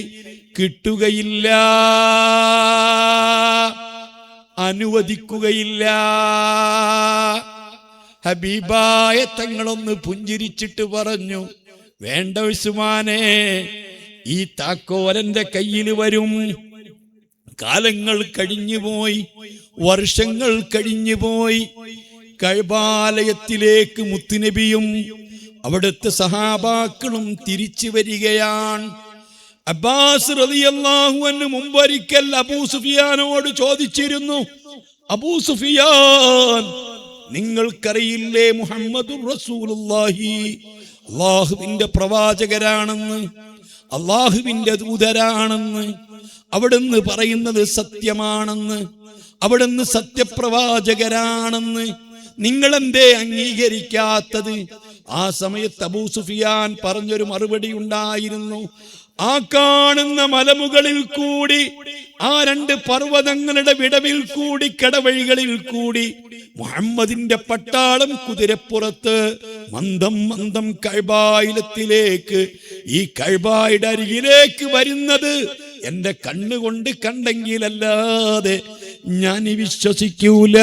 കിട്ടുകയില്ല, അനുവദിക്കുകയില്ല. ഹബീബായ തങ്ങളൊന്ന് പുഞ്ചിരിച്ചിട്ട് പറഞ്ഞു, വേണ്ട ഉസ്മാനേ, ഈ താക്കോലന്റെ കയ്യിൽ വരും. കാലങ്ങൾ കഴിഞ്ഞുപോയി, വർഷങ്ങൾ കഴിഞ്ഞുപോയി. കഅബാലയത്തിലേക്ക് മുത്തുനബിയും അവിടുത്തെ സഹാബാക്കളും തിരിച്ചു വരികയാണ്. അബ്ബാസ് റളിയല്ലാഹു അൻഹു മുമ്പൊരിക്കൽ അബൂ സുഫിയാനോട് ചോദിച്ചിരുന്നു, അബൂ സുഫിയാൻ, നിങ്ങൾക്കറിയില്ലേ മുഹമ്മദുർ റസൂലുള്ളാഹി അല്ലാഹുവിന്റെ പ്രവാചകരാണെന്ന്, അല്ലാഹുവിന്റെ ദൂതരാണെന്ന്, അവിടുന്ന് പറയുന്നത് സത്യമാണെന്ന്, അവിടുന്ന് സത്യപ്രവാചകരാണെന്ന് നിങ്ങളെന്തേ അംഗീകരിക്കാത്തത്? ആ സമയത്ത് അബൂ സുഫിയാൻ പറഞ്ഞൊരു മറുപടി ഉണ്ടായിരുന്നു, ആ കാണുന്ന മലമുകളിൽ കൂടി, ആ രണ്ട് പർവ്വതങ്ങളുടെ വിടവിൽ കൂടി, കടവഴികളിൽ കൂടി മുഹമ്മദിന്റെ പട്ടാളം കുതിരപ്പുറത്ത് മന്ദം മന്ദം കഅബാലയത്തിലേക്ക്, ഈ കഅബയുടെ അരികിലേക്ക് വരുന്നത് എന്റെ കണ്ണുകൊണ്ട് കണ്ടെങ്കിലല്ലാതെ ഞാൻ വിശ്വസിക്കൂല.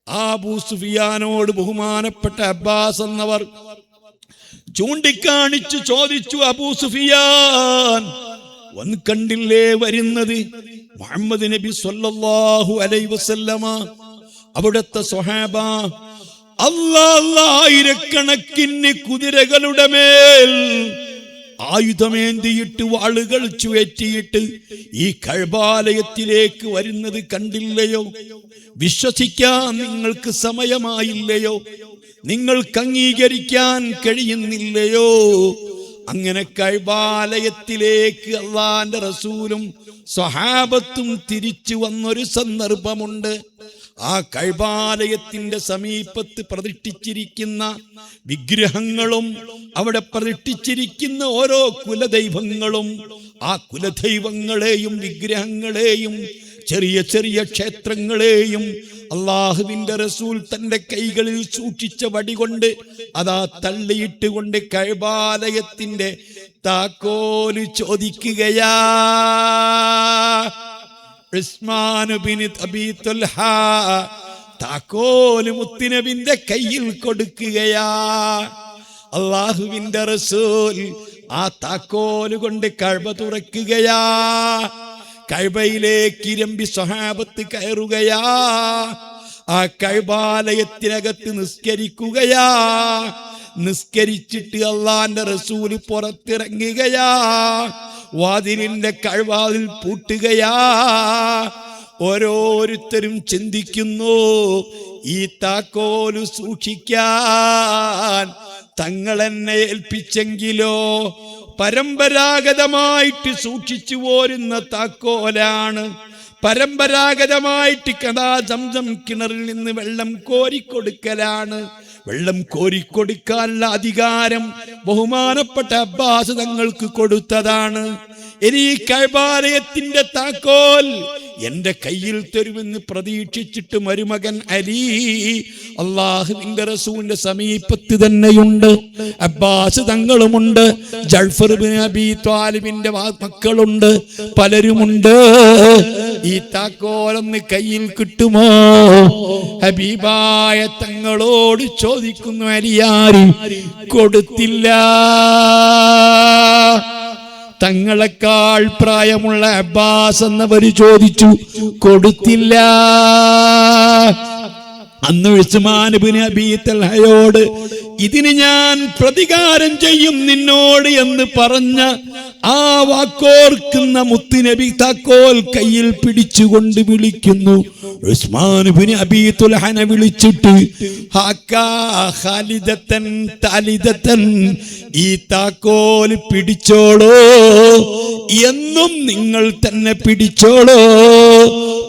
അബൂ സുഫിയാനോട് ബഹുമാനപ്പെട്ട അബ്ബാസ് എന്നവർ ചൂണ്ടിക്കാണിച്ചു ചോദിച്ചു, അബൂ സുഫിയാൻ, വന്ന് കണ്ടില്ലേ വരുന്നത് മുഹമ്മദ് നബി സ്വല്ലല്ലാഹു അലൈഹി വസല്ലമ, അവിടുത്തെ സ്വഹാബ, ആയിരക്കണക്കിന് കുതിരകളുടെ മേൽ ആയുധമേന്തിയിട്ട് വാളുകൾ ചുഴറ്റിയിട്ട് ഈ കഅബാലയത്തിലേക്ക് വരുന്നത് കണ്ടില്ലയോ? വിശ്വസിക്കാൻ നിങ്ങൾക്ക് സമയമായില്ലയോ? നിങ്ങൾക്ക് അംഗീകരിക്കാൻ കഴിയുന്നില്ലയോ? അങ്ങനെ കഅബാലയത്തിലേക്ക് അല്ലാഹുവിന്റെ റസൂലും സ്വഹാബത്തും തിരിച്ചു വന്നൊരു സന്ദർഭമുണ്ട്. ആ കഅബാലയത്തിന്റെ സമീപത്ത് പ്രതിഷ്ഠിച്ചിരിക്കുന്ന വിഗ്രഹങ്ങളും അവിടെ പ്രതിഷ്ഠിച്ചിരിക്കുന്ന ഓരോ കുലദൈവങ്ങളും, ആ കുലദൈവങ്ങളെയും വിഗ്രഹങ്ങളെയും ചെറിയ ചെറിയ ക്ഷേത്രങ്ങളെയും അല്ലാഹുവിന്റെ റസൂൽ തന്റെ കൈകളിൽ സൂക്ഷിച്ച വടി കൊണ്ട് അതാ തള്ളിയിട്ട് കൊണ്ട് കഅബാലയത്തിന്റെ താക്കോല് ചോദിക്കുകയാ. ഉസ്മാൻ ഇബ്നു അബീ ത്വൽഹ താക്കോല് മുത്തുനബിന്റെ കയ്യിൽ കൊടുക്കുകയാ. അല്ലാഹുവിന്റെ റസൂൽ ആ താക്കോല് കൊണ്ട് കഅബ തുറക്കുകയാ. കഅബയിലേക്ക് ഇരമ്പി സ്വഹാബത്ത് കയറുകയാ. ആ കഅബാലയത്തിനകത്ത് നിസ്കരിക്കുകയാ. നിസ്കരിച്ചിട്ട് അല്ലാഹുവിന്റെ റസൂൽ പുറത്തിറങ്ങുകയാ. വാതിലിന്റെ കഅബവാതിൽ പൂട്ടുകയാ. ഓരോരുത്തരും ചിന്തിക്കുന്നു, ഈ താക്കോല് സൂക്ഷിക്കാൻ തങ്ങൾ എന്നെ ഏൽപ്പിച്ചെങ്കിലോ, പരമ്പരാഗതമായിട്ട് സൂക്ഷിച്ചു പോരുന്ന താക്കോലാണ്. പരമ്പരാഗതമായിട്ട് കഥാ സംസം കിണറിൽ നിന്ന് വെള്ളം കോരിക്കൊടുക്കലാണ്. വെള്ളം കോരിക്കൊടുക്കാനുള്ള അധികാരം ബഹുമാനപ്പെട്ട അബ്ബാസ് തങ്ങൾക്ക് കൊടുത്തതാണ്. ഇനി ഈ കഅബാലയത്തിന്റെ താക്കോൽ എന്റെ കയ്യിൽ തരുമെന്ന് പ്രതീക്ഷിച്ചിട്ട് മരുമകൻ അലി അള്ളാഹുവിന്റെ റസൂലിന്റെ സമീപത്ത് തന്നെയുണ്ട്. അബ്ബാസ് തങ്ങളുമുണ്ട്, ജഅഫർ ഇബ്നു അബീ ത്വാലിബിന്റെ മക്കളുണ്ട്, പലരുമുണ്ട്. ഈ താക്കോലൊന്ന് കയ്യിൽ കിട്ടുമോ? ഹബീബായ തങ്ങളോട് ചോദിക്കുന്നു. അലിയാരി കൊടുത്തില്ല. തങ്ങളെക്കാൾ പ്രായമുള്ള അബ്ബാസ് എന്നവര് ചോദിച്ചു, കൊടുത്തില്ല. അന്ന് ഉസ്മാൻ ഇബ്നു അബീ തൽഹയോട് ഇതിന് ഞാൻ പ്രതികാരം ചെയ്യും നിന്നോട് എന്ന് പറഞ്ഞ ആ വാക്കോർക്കുന്ന മുത്തുനബി താക്കോൽ കയ്യിൽ പിടിച്ചുകൊണ്ട് വിളിക്കുന്നു. ഉസ്മാൻ ഇബ്നു അബീ തൽഹനെ വിളിച്ചിട്ട് ഖാലിദത്തൻ താലിദത്തൻ, ഈ താക്കോൽ പിടിച്ചോളൂ, എന്നും നിങ്ങൾ തന്നെ പിടിച്ചോളൂ,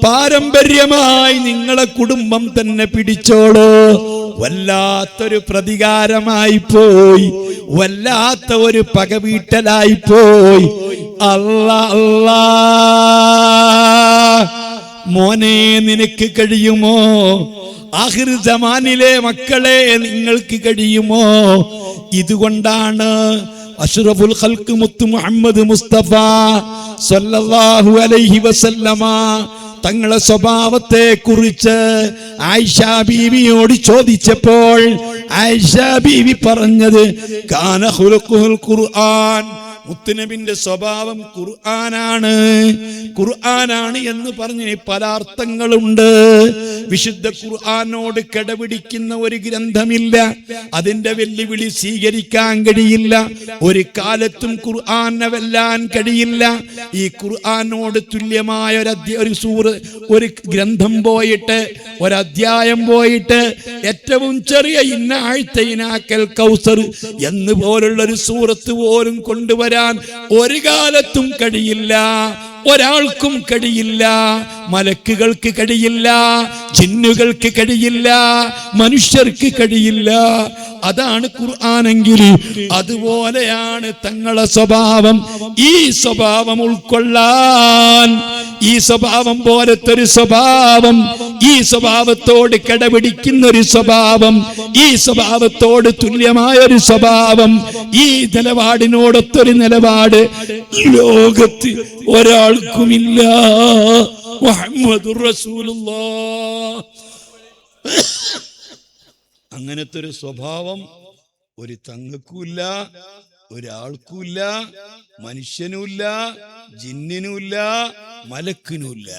പാരമ്പര്യമായി നിങ്ങളെ കുടുംബം തന്നെ പിടിച്ചോളൂ. വല്ലാത്തൊരു പ്രതികാരമായി പോയി, വല്ലാത്ത ഒരു പകവീട്ടലായി പോയി. അല്ലാ അല്ലാ, മോനെ നിനക്ക് കഴിയുമോ? ആഖിർ സമാനിലെ മക്കളെ നിങ്ങൾക്ക് കഴിയുമോ? ഇതുകൊണ്ടാണ് അഷ്റഫുൽ ഖൽഖ് മുത്ത് മുഹമ്മദ് മുസ്തഫ സല്ലല്ലാഹു അലൈഹി വസല്ലമ തങ്ങളെ സ്വഭാവത്തെ കുറിച്ച് ആയിഷ ബീവിയോട് ചോദിച്ചപ്പോൾ ആയിഷ ബീവി പറഞ്ഞത് കാന ഖുലുഖുൽ ഖുർആൻ, മുത്തുനബിന്റെ സ്വഭാവം ഖുർആനാണ്. ഖുർആനാണ് എന്ന് പറഞ്ഞ് പല അർത്ഥങ്ങളുണ്ട്. വിശുദ്ധ ഖുർആനോട് കിടപിടിക്കുന്ന ഒരു ഗ്രന്ഥമില്ല. അതിന്റെ വെല്ലുവിളി സ്വീകരിക്കാൻ കഴിയില്ല. ഒരു കാലത്തും ഖുർആനെ വെല്ലാൻ കഴിയില്ല. ഈ ഖുർആനോട് തുല്യമായ ഒരു ഗ്രന്ഥം പോയിട്ട്, ഒരധ്യായം പോയിട്ട്, ഏറ്റവും ചെറിയ ഇന്ന ആഴ്ത്തയിനാക്കൽ കൗസർ എന്ന് പോലുള്ളൊരു സൂറത്ത് പോലും കൊണ്ടുവരാൻ ഒരു കാലത്തും കഴിയില്ല. ഒരാൾക്കും കഴിയില്ല. മലക്കുകൾക്ക് കഴിയില്ല, ജിന്നുകൾക്ക് കഴിയില്ല, മനുഷ്യർക്ക് കഴിയില്ല. അതാണ് ഖുർആനെങ്കിൽ അതുപോലെയാണ് തങ്ങളെ സ്വഭാവം. ഈ സ്വഭാവം ഉൾക്കൊള്ളാൻ, ഈ സ്വഭാവം പോലത്തെ ഒരു സ്വഭാവം, ഈ സ്വഭാവത്തോട് കിടപിടിക്കുന്ന ഒരു സ്വഭാവം, ഈ സ്വഭാവത്തോട് തുല്യമായ ഒരു സ്വഭാവം, ഈ നിലപാടിനോടൊത്തൊരു നിലപാട് ലോകത്ത് ഒരാൾക്കുമില്ല. മുഹമ്മദുർ റസൂലുള്ളാഹ്. അങ്ങനത്തെ ഒരു സ്വഭാവം ഒരു തങ്ങൾക്കുമില്ല, ഒരാൾക്കുമില്ല, മനുഷ്യനുമില്ല, ജിന്നിനുമില്ല, മലക്കിനുമില്ല.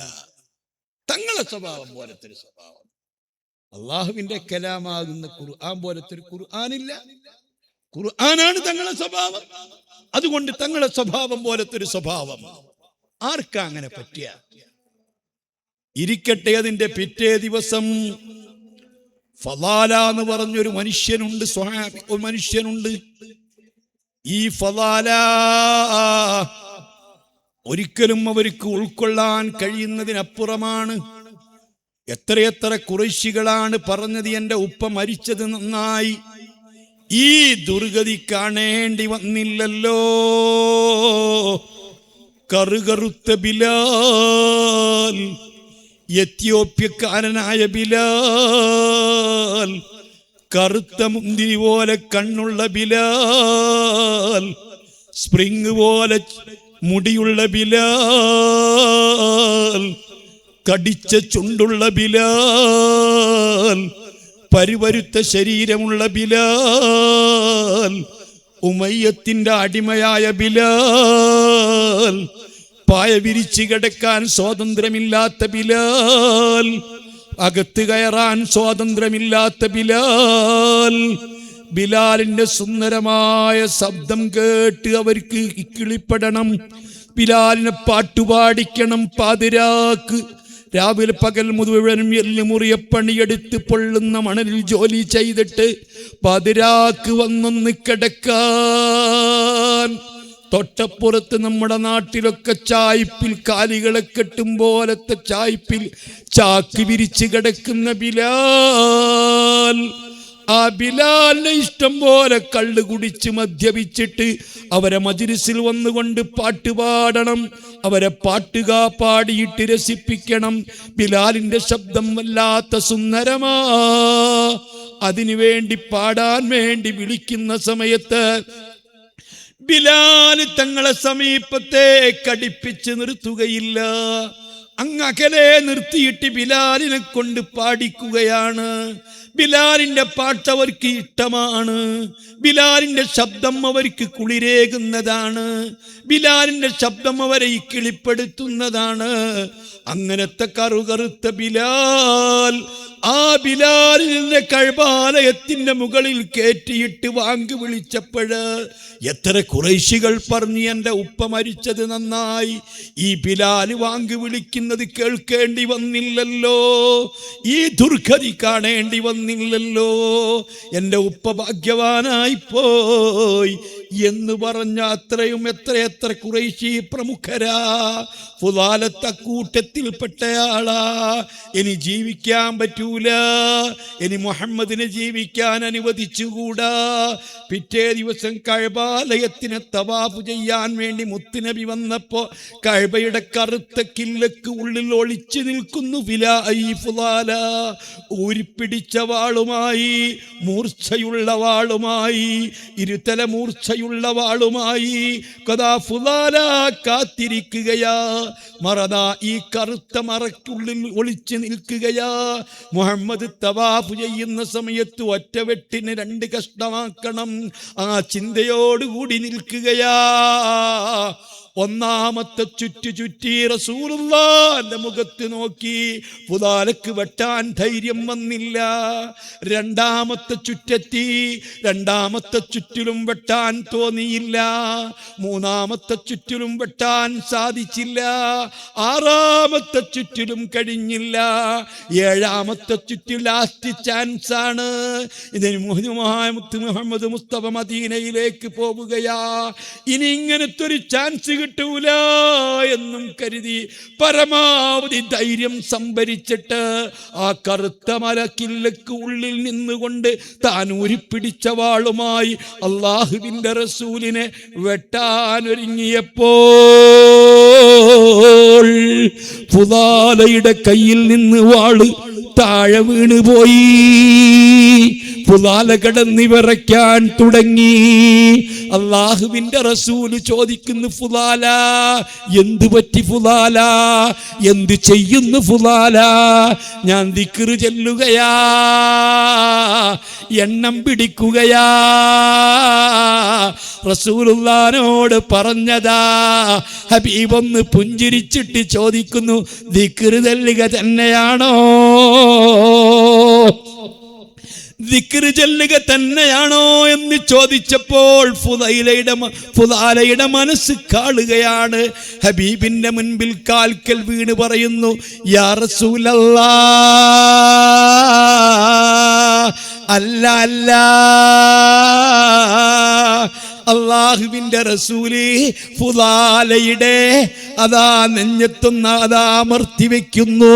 തങ്ങളെ സ്വഭാവം പോലത്തെ ഒരു സ്വഭാവം. അള്ളാഹുവിന്റെ കലാമാകുന്ന ഖുർആൻ പോലത്തെ ഒരു ഖുർആനില്ല. ഖുർആനാണ് തങ്ങളെ സ്വഭാവം. അതുകൊണ്ട് തങ്ങളെ സ്വഭാവം പോലത്തെ ഒരു സ്വഭാവം ആർക്കാ അങ്ങനെ പറ്റിയ? ഇരിക്കട്ടെ, അതിന്റെ പിറ്റേ ദിവസം ഫളാല എന്ന് പറഞ്ഞൊരു മനുഷ്യനുണ്ട്, സ്വഹാബി ഒരു മനുഷ്യനുണ്ട്. ഈ ഫളാല ഒരിക്കലും അവർക്ക് ഉൾക്കൊള്ളാൻ കഴിയുന്നതിനപ്പുറമാണ്. എത്രയെത്ര ഖുറൈശികളാണ് പറഞ്ഞത് എന്റെ ഉപ്പ മരിച്ചത് നന്നായി, ഈ ദുർഗതി കാണേണ്ടി വന്നില്ലല്ലോ. കറുകറുത്ത ബിലാൽ, എത്യോപ്യക്കാരനായ ബിലാൽ, കറുത്ത മുന്തിരി പോലെ കണ്ണുള്ള ബിലാൽ, സ്പ്രിങ് പോലെ മുടിയുള്ള ബിലാൽ, കടിച്ച ചുണ്ടുള്ള ബിലാൽ, പരുപരുത്ത ശരീരമുള്ള ബിലാൽ, ഉമയ്യത്തിന്റെ അടിമയായ ബിലാൽ, പായ വിരിച്ചു കിടക്കാൻ സ്വാതന്ത്ര്യമില്ലാത്ത ബിലാൽ, അകത്ത് കയറാൻ സ്വാതന്ത്ര്യമില്ലാത്ത ബിലാൽ. ബിലാലിന്റെ സുന്ദരമായ ശബ്ദം കേട്ട് അവർക്ക് കിളിപ്പെടണം. ബിലാലിനെ പാട്ടുപാടിക്കണം. പാതിരാക്ക് രാവിലെ പകൽ മുഴുവനും എല്ലുമുറിയ പണിയെടുത്ത് പൊള്ളുന്ന മണലിൽ ജോലി ചെയ്തിട്ട് പാതിരാക്ക് വന്നൊന്ന് കിടക്കാൻ തൊട്ടപ്പുറത്ത് നമ്മുടെ നാട്ടിലൊക്കെ ചായ്പിൽ കാലികളെ കെട്ടും പോലത്തെ ചായ്പിൽ ചാക്ക് വിരിച്ച് കിടക്കുന്ന ബിലാൽ. ആ ബിലാലിനെ ഇഷ്ടം പോലെ കള്ള് കുടിച്ച് മദ്യപിച്ചിട്ട് അവരെ മജ്‌ലിസിൽ വന്നുകൊണ്ട് പാട്ടുപാടണം, അവരെ പാട്ടുകാ പാടിയിട്ട് രസിപ്പിക്കണം. ബിലാലിന്റെ ശബ്ദം വല്ലാത്ത സുന്ദരമാ. അതിനുവേണ്ടി പാടാൻ വേണ്ടി വിളിക്കുന്ന സമയത്ത് ബിലാൽ തങ്ങളെ സമീപത്തേക്ക് അടുപ്പിച്ച് നിർത്തുകയില്ല. അങ്ങകലെ നിർത്തിയിട്ട് ബിലാലിനെ കൊണ്ട് പാടിക്കുകയാണ്. ബിലാലിന്റെ പാട്ട് അവർക്ക് ഇഷ്ടമാണ്. ബിലാലിന്റെ ശബ്ദം അവർക്ക് കുളിരേകുന്നതാണ്. ബിലാലിന്റെ ശബ്ദം അവരെ കിളിപ്പെടുത്തുന്നതാണ്. അങ്ങനത്തെ കറുകറുത്ത ബിലാൽ, ആ ബിലാലിനെ കഅബാലയത്തിന്റെ മുകളിൽ കയറ്റിയിട്ട് വാങ്ക് വിളിച്ചപ്പോഴ് എത്ര ഖുറൈശികൾ പറഞ്ഞു, എൻ്റെ ഉപ്പ മരിച്ചത് നന്നായി, ഈ ബിലാൽ വാങ്ക് വിളിക്കുന്നത് കേൾക്കേണ്ടി വന്നില്ലല്ലോ, ഈ ദുർഗതി കാണേണ്ടി വന്നില്ലല്ലോ, എൻ്റെ ഉപ്പ ഭാഗ്യവാനായി പോയി എന്ന് പറഞ്ഞ അത്രയും എത്ര ഖുറൈശി പ്രമുഖരാ. ഫുദാലത്തെ കൂട്ടത്തിൽപ്പെട്ടയാളാ. ഇനി ജീവിക്കാൻ പറ്റൂല, ഇനി മുഹമ്മദിനെ ജീവിക്കാൻ അനുവദിച്ചുകൂടാ. പിറ്റേ ദിവസം കഅബാലയത്തിനെ തവാഫ് ചെയ്യാൻ വേണ്ടി മുത്തുനബി വന്നപ്പോ കഅബയുടെ കറുത്ത കില്ലക്ക് ഉള്ളിൽ ഒളിച്ചു നിൽക്കുന്നു ഫുദാല. ഊരിപ്പിടിച്ച വാളുമായി, മൂർച്ചയുള്ള വാളുമായി, ഇരുതല മൂർച്ചയുള്ള വാളുമായി കഥാ ഫുദാല കാത്തിരിക്കുകയാ. മറദാ ഈ കറുത്ത മറയ്ക്കുള്ളിൽ ഒളിച്ചു നിൽക്കുകയാ. മുഹമ്മദ് തവാഫ് ചെയ്യുന്ന സമയത്ത് ഒറ്റവെട്ടിന് 2 കഷ്ണമാക്കണം, ആ ചിന്തയോടുകൂടി നിൽക്കുകയാ. ഒന്നാമത്തെ ചുറ്റി റസൂലുള്ളാഹിന്റെ മുഖത്ത് നോക്കി. ഫുദാലക്ക് വെട്ടാൻ ധൈര്യം വന്നില്ല. രണ്ടാമത്തെ ചുറ്റെത്തി. രണ്ടാമത്തെ ചുറ്റിലും വെട്ടാൻ തോന്നിയില്ല. മൂന്നാമത്തെ ചുറ്റിലും വെട്ടാൻ സാധിച്ചില്ല. ആറാമത്തെ ചുറ്റിലും കഴിഞ്ഞില്ല. ഏഴാമത്തെ ചുറ്റിൽ ലാസ്റ്റ് ചാൻസ് ആണ്. ഇതിന് മുഹമ്മദ് മുസ്തഫ മദീനയിലേക്ക് പോവുകയാ. ഇനി ഇങ്ങനത്തെ ഒരു ചാൻസ് കിട്ടൂല എന്നും കരുതി പരമാവധി ധൈര്യം സംഭരിച്ചിട്ട് ആ കറുത്ത മലക്കില്ലക്ക് ഉള്ളിൽ നിന്നുകൊണ്ട് താൻ ഊരിപ്പിടിച്ച വാളുമായി അല്ലാഹുവിന്റെ റസൂലിനെ വെട്ടാനൊരുങ്ങിയപ്പോൾ ഫുദാലയുടെ കയ്യിൽ നിന്ന് വാള് താഴെ വീണുപോയി. ഫുദാല കിടന്ന് വിറയ്ക്കാൻ തുടങ്ങി. അല്ലാഹുവിന്റെ റസൂല് ചോദിക്കുന്നു, ഫുദാല എന്തു പറ്റി ഫുദാല, എന്ത് ചെയ്യുന്നു ഫുദാല? ഞാൻ ദിക്റ് ചൊല്ലുകയാ, എണ്ണം പിടിക്കുകയാ. റസൂലുള്ളാഹിനോട് പറഞ്ഞതാ. ഹബീബൊന്ന് പുഞ്ചിരിച്ചിട്ട് ചോദിക്കുന്നു, ദിക്റ് ചൊല്ലുക തന്നെയാണോ? ദിക്റ് ചൊല്ലുക തന്നെയാണോ എന്ന് ചോദിച്ചപ്പോൾ ഫുദാലയുടെ മനസ്സ് കാളുകയാണ്. ഹബീബിന്റെ മുൻപിൽ കാൽക്കൽ വീണ് പറയുന്നു, യാ റസൂലല്ലാഹ്, അല്ല അല്ല, അല്ലാഹുവിന്റെ റസൂല് ഫുദാലയുടെ അതാ നെഞ്ഞത്തുന്ന അതാ അമർത്തി വെക്കുന്നു.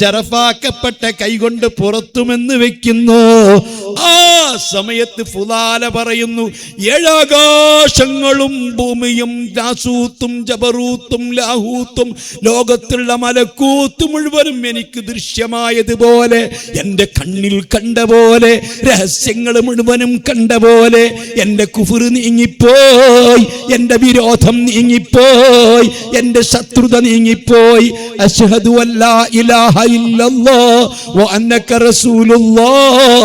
ചറഫാക്കപ്പെട്ട കൈകൊണ്ട് പുറത്തുമെന്ന് വെക്കുന്നു. ആ സമയത്ത് ഫുദാല പറയുന്നു, ഏഴാകാശങ്ങളും ഭൂമിയും നാസൂത്തും ജബറൂത്തും ലാഹൂത്തും ലോകത്തുള്ള മലക്കൂത്ത് മുഴുവനും എനിക്ക് ദൃശ്യമായതുപോലെ, എൻ്റെ കണ്ണിൽ കണ്ട പോലെ, രഹസ്യങ്ങൾ മുഴുവനും കണ്ട പോലെ എൻ്റെ കുഫ്ർ നീങ്ങിപ്പോയി, എൻ്റെ വിരോധം നീങ്ങിപ്പോയി, എൻ്റെ ശത്രുത നീങ്ങിപ്പോയി. അശ്ഹദു അല്ലാ ഇലാഹ ഇല്ലല്ലാഹ് വ അന്നക റസൂലുള്ളാഹ്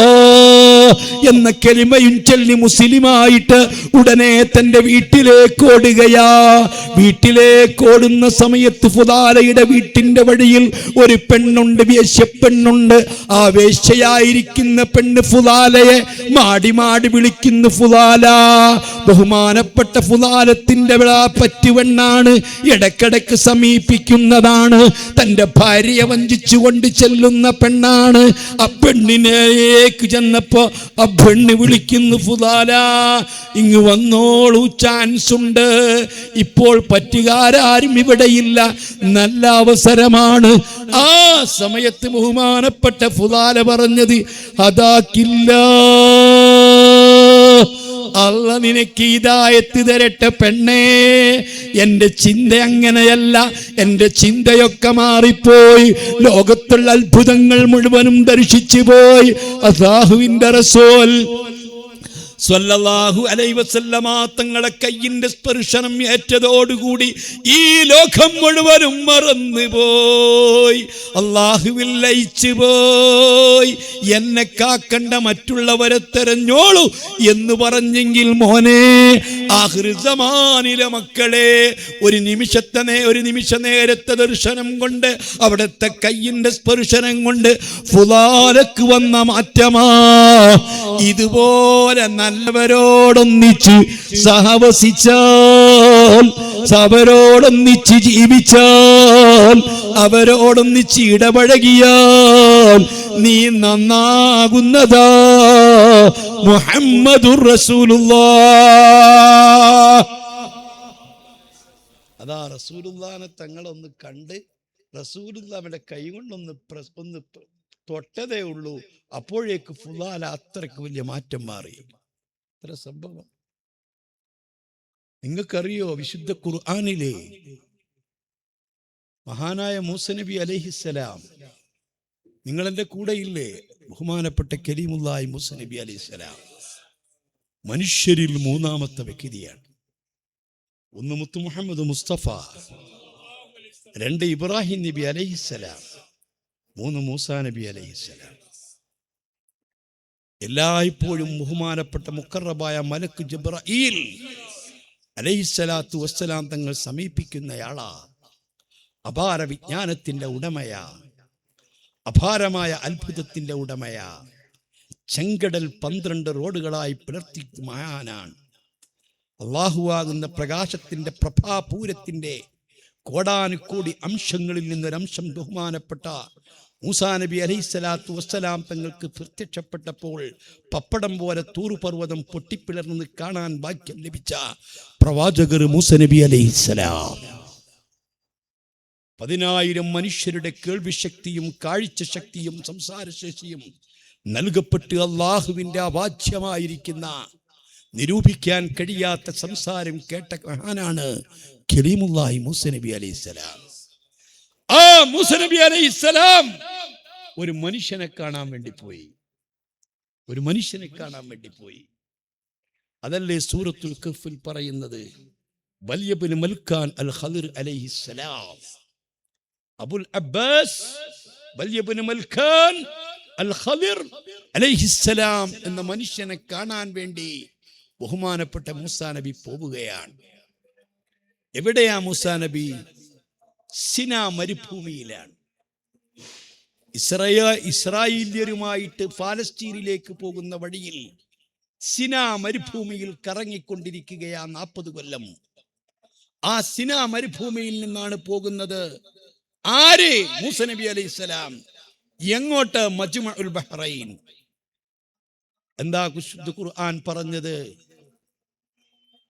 എന്ന കലിമയും ചൊല്ലി മുസ്ലിമായിട്ട് ഉടനെ തന്റെ വീട്ടിലേക്ക് ഓടുകയാ. വീട്ടിലേക്ക് ഓടുന്ന സമയത്ത് ഫുദാലയുടെ വീട്ടിന്റെ വഴിയിൽ ഒരു പെണ്ണുണ്ട്, വേശ്യപ്പെണ്ണുണ്ട്. ആ വേശ്യയായിരിക്കുന്ന പെണ്ണ് ഫുദാലയെ മാടി മാടി വിളിക്കുന്നു, ഫുദാല. ബഹുമാനപ്പെട്ട ഫുദാലത്തിന്റെ പറ്റുവെണ്ണാണ്, ഇടക്കിടക്ക് സമീപിക്കുന്നതാണ്, തന്റെ ഭാര്യയെ വഞ്ചിച്ചുകൊണ്ട് ചെല്ലുന്ന പെണ്ണാണ്. ആ പെണ്ണിനേക്ക് ചെന്നപ്പോ ആ പെണ്ണ് വിളിക്കുന്നു, ഫുദാല ഇങ്ങ് വന്നോളൂ, ചാൻസ് ഉണ്ട്, ഇപ്പോൾ പറ്റുകാരും ഇവിടെയില്ല, നല്ല അവസരമാണ്. ആ സമയത്ത് ബഹുമാനപ്പെട്ട ഫുദാല പറഞ്ഞത്, അതാക്കില്ല, അല്ല നിനക്ക് ഹിദായത്ത് തരട്ടെ പെണ്ണേ. എന്റെ ചിന്ത അങ്ങനെയല്ല, എന്റെ ചിന്തയൊക്കെ മാറിപ്പോയി, ലോകത്തുള്ള അത്ഭുതങ്ങൾ മുഴുവനും ദർശിച്ചു പോയി. അല്ലാഹുവിന്റെ റസൂൽ സ്വല്ലല്ലാഹു അലൈഹി വസല്ലമ തങ്ങളെ കയ്യിന്റെ സ്പർശനം ഏറ്റതോടുകൂടി ഈ ലോകം മുഴുവനും മറന്നുപോയി, അല്ലാഹുവിൽ ലയിച്ചു പോയി. എന്നെ കാക്കണ്ട മറ്റുള്ളവരെ തെരഞ്ഞോളൂ എന്ന് പറഞ്ഞെങ്കിൽ മോനെ, ആഖിറുസമാനിലെ മക്കളെ, ഒരു നിമിഷ നേരത്തെ ദർശനം കൊണ്ട്, അവിടുത്തെ കയ്യിന്റെ സ്പർശനം കൊണ്ട് ഫുദാലക്ക് വന്ന മാറ്റമാ. ഇതുപോലെ നല്ലവരോടൊന്നിച്ച് സഹവസിച്ചാൽ, അവരോടൊന്നിച്ച് ജീവിച്ചാൽ, അവരോടൊന്നിച്ച് ഇടപഴകിയാൽ നീ നന്നാകുന്നതാ. മുഹമ്മദുർ റസൂലുള്ളാഹ്. അതാ റസൂലുള്ളാഹിനെ തങ്ങളൊന്ന് കണ്ട്, റസൂലുള്ളാഹിന്റെ കൈ കൊണ്ടൊന്ന് ഒന്ന് തൊട്ടതേ ഉള്ളൂ, അപ്പോഴേക്ക് ഫുദാല അത്രയ്ക്ക് വലിയ മാറ്റം മാറി. ഇത്ര സംഭവം നിങ്ങൾക്കറിയോ? വിശുദ്ധ ഖുർആനിലെ മഹാനായ മൂസ നബി അലൈഹിസ്സലാം, നിങ്ങളെന്റെ കൂടെ ഇല്ലേ? ബഹുമാനപ്പെട്ട കലീമുല്ലാഹി മൂസ നബി അലൈഹിസ്സലാം മനുഷ്യരിൽ മൂന്നാമത്തെ വ്യക്തിയാണ്. ഒന്ന് മുത്തു മുഹമ്മദ് മുസ്തഫ, രണ്ട് ഇബ്രാഹിം നബി അലൈഹിസ്സലാം, മൂന്ന് മൂസാ നബി അലൈഹിസ്സലാം. എല്ലായ്പ്പോഴും ബഹുമാനപ്പെട്ട മുഖറബായ മലക്ക് ജിബ്രീൽ അലൈഹിസ്സലാത്തു വസ്സലാം തങ്ങൾ സമീപിക്കുന്നയാളാ. അപാര വിജ്ഞാനത്തിന്റെ ഉടമയാ, അപാരമായ അത്ഭുതത്തിന്റെ ഉടമയാ. ചെങ്കടൽ 12 റോഡുകളായി പിളർത്തി മഹാനാണ്. അള്ളാഹുവാകുന്ന പ്രകാശത്തിന്റെ പ്രഭാപൂരത്തിന്റെ കോടാനുകോടി അംശങ്ങളിൽ നിന്നൊരംശം ബഹുമാനപ്പെട്ട മൂസാ നബി അലൈഹിസ്സലാത്തു വസ്സലാം തങ്ങൾക്ക് പ്രത്യക്ഷപ്പെട്ടപ്പോൾ പപ്പടം പോലെ തൂറുപർവ്വതം പൊട്ടിപ്പിളർന്ന് കാണാൻ ഭാഗ്യം ലഭിച്ച പ്രവാചകർ മൂസ നബി അലൈഹിസ്സലാം. 10,000 മനുഷ്യരുടെ കേൾവിശക്തിയും കാഴ്ച ശക്തിയും സംസാരശേഷിയും നൽകപ്പെട്ട് അള്ളാഹുവിന്റെ അവാച്യമായിരിക്കുന്ന, നിരൂപിക്കാൻ കഴിയാത്ത സംസാരം കേട്ട മഹാനാണ് കലീമുല്ലാഹി മൂസ നബി അലൈഹിസ്സലാം. ആ മൂസ നബി അലൈഹിസ്സലാം ഒരു മനുഷ്യനെ കാണാൻ വേണ്ടി പോയി. അതല്ലേ സൂറത്തുൽ കഹ്ഫിൽ പറയുന്നത്? വല്യബ്നു മൽക്കാൻ അൽ ഖദിർ അലൈഹിസ്സലാം, അബുൽ അബ്ബാസ് വല്യബ്നു മൽക്കാൻ അൽ ഖദിർ അലൈഹിസ്സലാം എന്ന മനുഷ്യനെ കാണാൻ വേണ്ടി ബഹുമാനപ്പെട്ട മൂസാ നബി പോവുകയാണ്. എവിടെയാ മൂസാ നബി? സിനാ മരുഭൂമിയിലാണ്. ഇസ്രായേല്യരുമായിട്ട് ഫലസ്തീനിലേക്ക് പോകുന്ന വഴിയിൽ സിനാ മരുഭൂമിയിൽ കറങ്ങിക്കൊണ്ടിരിക്കുകയാ 40 കൊല്ലം. ആ സിനാ മരുഭൂമിയിൽ നിന്നാണ് പോകുന്നത്. ആര്? മൂസ നബി അലൈഹിസ്സലാം. എങ്ങോട്ട്? മജ്മഉൽ ബഹ്റൈൻ. എന്താ വിശുദ്ധ ഖുർആൻ പറഞ്ഞത്?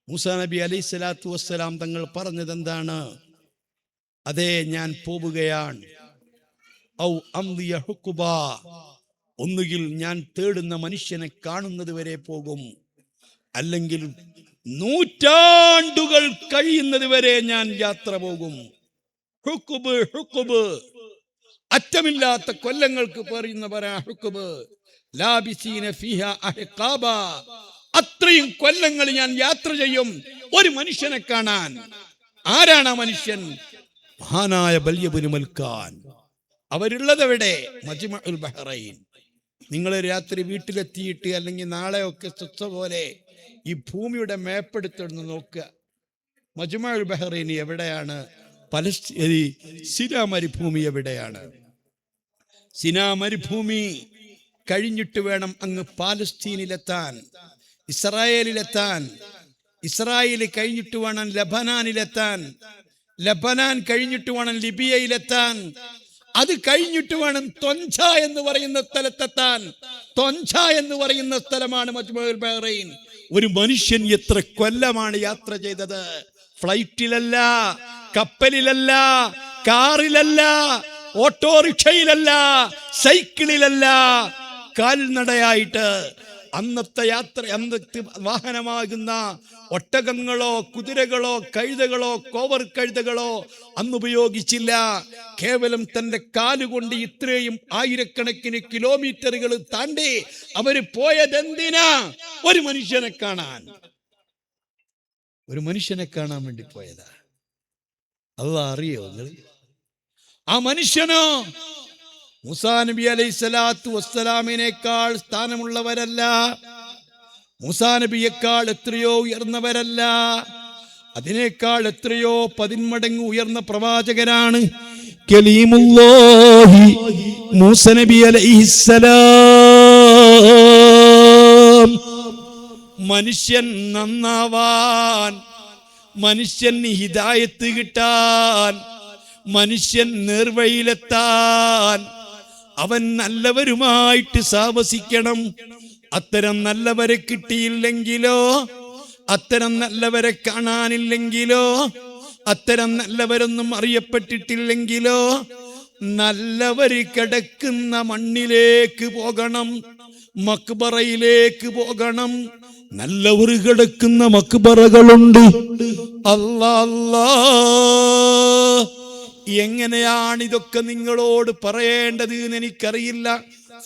മൂസാ നബി അലൈഹിസ്സലാത്തു വസ്സലാം തങ്ങൾ പറഞ്ഞത് എന്താണ്? അതെ, ഞാൻ പോവുകയാണ്. ഔ അംദിയ ഹുഖുബാ, ഒന്നുകിൽ ഞാൻ തേടുന്ന മനുഷ്യനെ കാണുന്നത് വരെ പോകും, അല്ലെങ്കിൽ നൂറ്റാണ്ടുകൾ കഴിയുന്നത് വരെ ഞാൻ യാത്ര പോകും. ഹുഖുബ്, ഹുഖുബ്, അറ്റമില്ലാത്ത കൊല്ലങ്ങൾക്ക് പറയുന്ന പറയാ ഹുഖുബ്. ലാബിസീന ഫീഹാ അഹ്ഖാബ, അത്രയും കൊല്ലങ്ങൾ ഞാൻ യാത്ര ചെയ്യും ഒരു മനുഷ്യനെ കാണാൻ. ആരാണ് ആ മനുഷ്യൻ? മഹാനായ വല്യബ്നു മൽക്കാൻ. അവരുള്ളതെവിടെ? മജ്മഉൽ ബഹ്റൈൻ. നിങ്ങൾ രാത്രി വീട്ടിലെത്തിയിട്ട് അല്ലെങ്കിൽ നാളെയൊക്കെ സ്വസ്ഥ പോലെ ഈ ഭൂമിയുടെ മേപ്പെടുത്തൊന്ന് നോക്കുക. മജ്മഉൽ ബഹ്റൈൻ എവിടെയാണ്? സിനാ മരുഭൂമി എവിടെയാണ്? സിനാ മരുഭൂമി കഴിഞ്ഞിട്ട് വേണം അങ്ങ് പാലസ്തീനിലെത്താൻ, ഇസ്രായേലിലെത്താൻ. ഇസ്രായേൽ കഴിഞ്ഞിട്ട് വേണം ലബനാനിലെത്താൻ. ലബനാൻ കഴിഞ്ഞിട്ട് വേണം ലിബിയയിലെത്താൻ. അത് കഴിഞ്ഞിട്ട് വേണം തൊൻച എന്ന് പറയുന്ന സ്ഥലത്തെത്താൻ. തൊൻച എന്ന് പറയുന്ന സ്ഥലമാണ് മജ്മഉൽ ബഹ്റൈൻ. ഒരു മനുഷ്യൻ എത്ര കൊല്ലമാണ് യാത്ര ചെയ്തത്? ഫ്ലൈറ്റിലല്ല, കപ്പലിലല്ല, കാറിലല്ല, ഓട്ടോറിക്ഷയിലല്ല, സൈക്കിളിലല്ല, കാൽനടയായിട്ട്. അന്നത്തെ വാഹനമാകുന്ന ഒട്ടകങ്ങളോ കുതിരകളോ കഴുതകളോ കോവർ കഴുതകളോ അന്ന് ഉപയോഗിച്ചില്ല. കേവലം തന്റെ കാലുകൊണ്ട് ഇത്രയും ആയിരക്കണക്കിന് കിലോമീറ്ററുകൾ താണ്ടി അവര് പോയതെന്തിനാ? ഒരു മനുഷ്യനെ കാണാൻ വേണ്ടി പോയതാ. അല്ലാഹ് അറിയോ നിങ്ങൾ? ആ മനുഷ്യനോ മൂസാ നബി അലൈഹിസ്സലാത്തു വസ്സലാമിനേക്കാൾ സ്ഥാനമുള്ളവരല്ല, മൂസാ നബിയേക്കാൾ എത്രയോ ഉയർന്നവരല്ല, അതിനേക്കാൾ എത്രയോ 10 മടങ്ങ് ഉയർന്ന പ്രവാചകരാണ് കലീമുല്ലാഹി മൂസാ നബി അലൈഹിസ്സലാം. മനുഷ്യൻ നന്നാവാൻ, മനുഷ്യൻ ഹിദായത്ത് കിട്ടാൻ, മനുഷ്യൻ നേർവഴിയിലെത്താൻ അവൻ നല്ലവരുമായിട്ട് സാവസിക്കണം. അത്തരം നല്ലവരെ കിട്ടിയില്ലെങ്കിലോ, അത്തരം നല്ലവരെ കാണാനില്ലെങ്കിലോ, അത്തരം നല്ലവരൊന്നും അറിയപ്പെട്ടിട്ടില്ലെങ്കിലോ നല്ലവര് കിടക്കുന്ന മണ്ണിലേക്ക് പോകണം, മക്ബറയിലേക്ക് പോകണം. നല്ലവർ കിടക്കുന്ന മക്ബറകളുണ്ട്. അല്ലാ, എങ്ങനെയാണ് ഇതൊക്കെ നിങ്ങളോട് പറയേണ്ടത് എന്ന് എനിക്കറിയില്ല.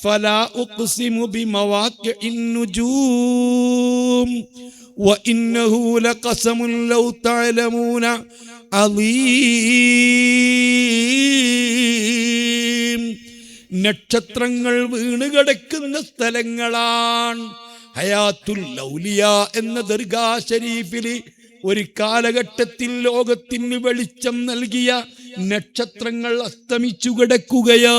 ഫലാ ഉഖ്സിമു ബിമവാഖിഇൻ നുജൂം വഇന്നഹു ലഖസമുൻ ലൗ തഅലമൂന അളീം. നക്ഷത്രങ്ങൾ വീണുകിടക്കുന്ന സ്ഥലങ്ങളാണ്. ഹയാത്തുൽ ഔലിയ എന്ന ദർഗാ ഷരീഫിൽ ഒരു കാലഘട്ടത്തിൽ ലോകത്തിന് വെളിച്ചം നൽകിയ നക്ഷത്രങ്ങൾ അസ്തമിച്ചു കിടക്കുകയാ.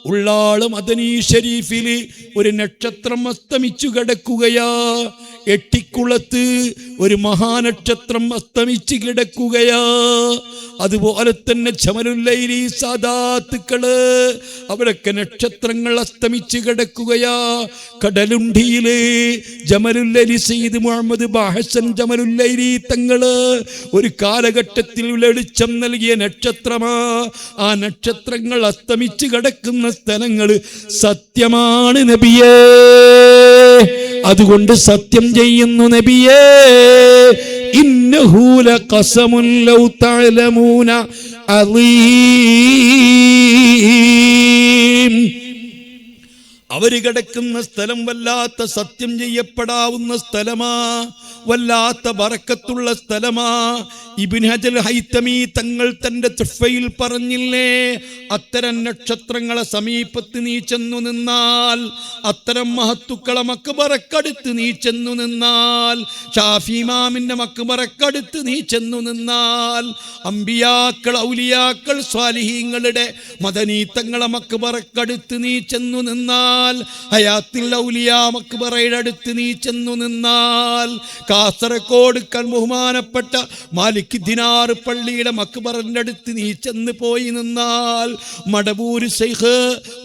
ഉള്ളാള് മദനി ഷരീഫിൽ ഒരു നക്ഷത്രം അസ്തമിച്ചു കിടക്കുകയാ. എട്ടിക്കുളത്ത് ഒരു മഹാനക്ഷത്രം അസ്തമിച്ച് കിടക്കുകയാ. അതുപോലെ തന്നെ ജമലുല്ലൈലി സാദാത്തുക്കള് അവരൊക്കെ നക്ഷത്രങ്ങൾ അസ്തമിച്ച് കിടക്കുകയാ. കടലുണ്ടിയില് ജമലുല്ലൈലി സയ്യിദ് മുഹമ്മദ് ബാഹസൻ ജമലുല്ലൈലി തങ്ങള് ഒരു കാലഘട്ടത്തിൽ വെളിച്ചം നൽകിയ നക്ഷത്രമാ. ആ നക്ഷത്രങ്ങൾ അസ്തമിച്ച് കിടക്കുന്ന സ്ഥലങ്ങൾ സത്യമാണ് നബിയേ. അതുകൊണ്ട് സത്യം ചെയ്യുന്നു നബിയേ, ഇന്നഹു ലഖസമുൻ ലൗ തഅലമൂന അളീം. അവര് കിടക്കുന്ന സ്ഥലം വല്ലാത്ത സത്യം ചെയ്യപ്പെടാവുന്ന സ്ഥലമാ, വല്ലാത്ത ബറക്കത്തുള്ള സ്ഥലമാ. ഇബ്നു ഹജർ ഹൈതമി തങ്ങൾ തന്റെ തുഹ്ഫയിൽ പറഞ്ഞില്ലേ, അത്തരം നക്ഷത്രങ്ങളെ സമീപത്ത് നീ ചെന്നു നിന്നാൽ, അത്തരം മഹത്തുക്കളെ മക്ബറക്കടുത്ത് നീ ചെന്നു നിന്നാൽ, ഷാഫി ഇമാമിന്റെ മക്ബറക്കടുത്ത് നീ ചെന്നു നിന്നാൽ, അമ്പിയാക്കൾ ഔലിയാക്കൾ സ്വാലിഹീങ്ങളുടെ മദനി തങ്ങളെ മക്ബറക്കടുത്ത് നീ ചെന്നു നിന്നാൽ, ഹയാത്തുൽ ഔലിയ മക്ബറയുടെ അടുത്ത് നീ ചെന്നു നിന്നാൽ, കാസർഗോഡ് ബഹുമാനപ്പെട്ട മാലിക് ദിനാർ പള്ളിയുടെ മക്ബറിന്റെ അടുത്ത് നീ ചെന്ന് പോയി നിന്നാൽ, മടവൂര് ശൈഖ്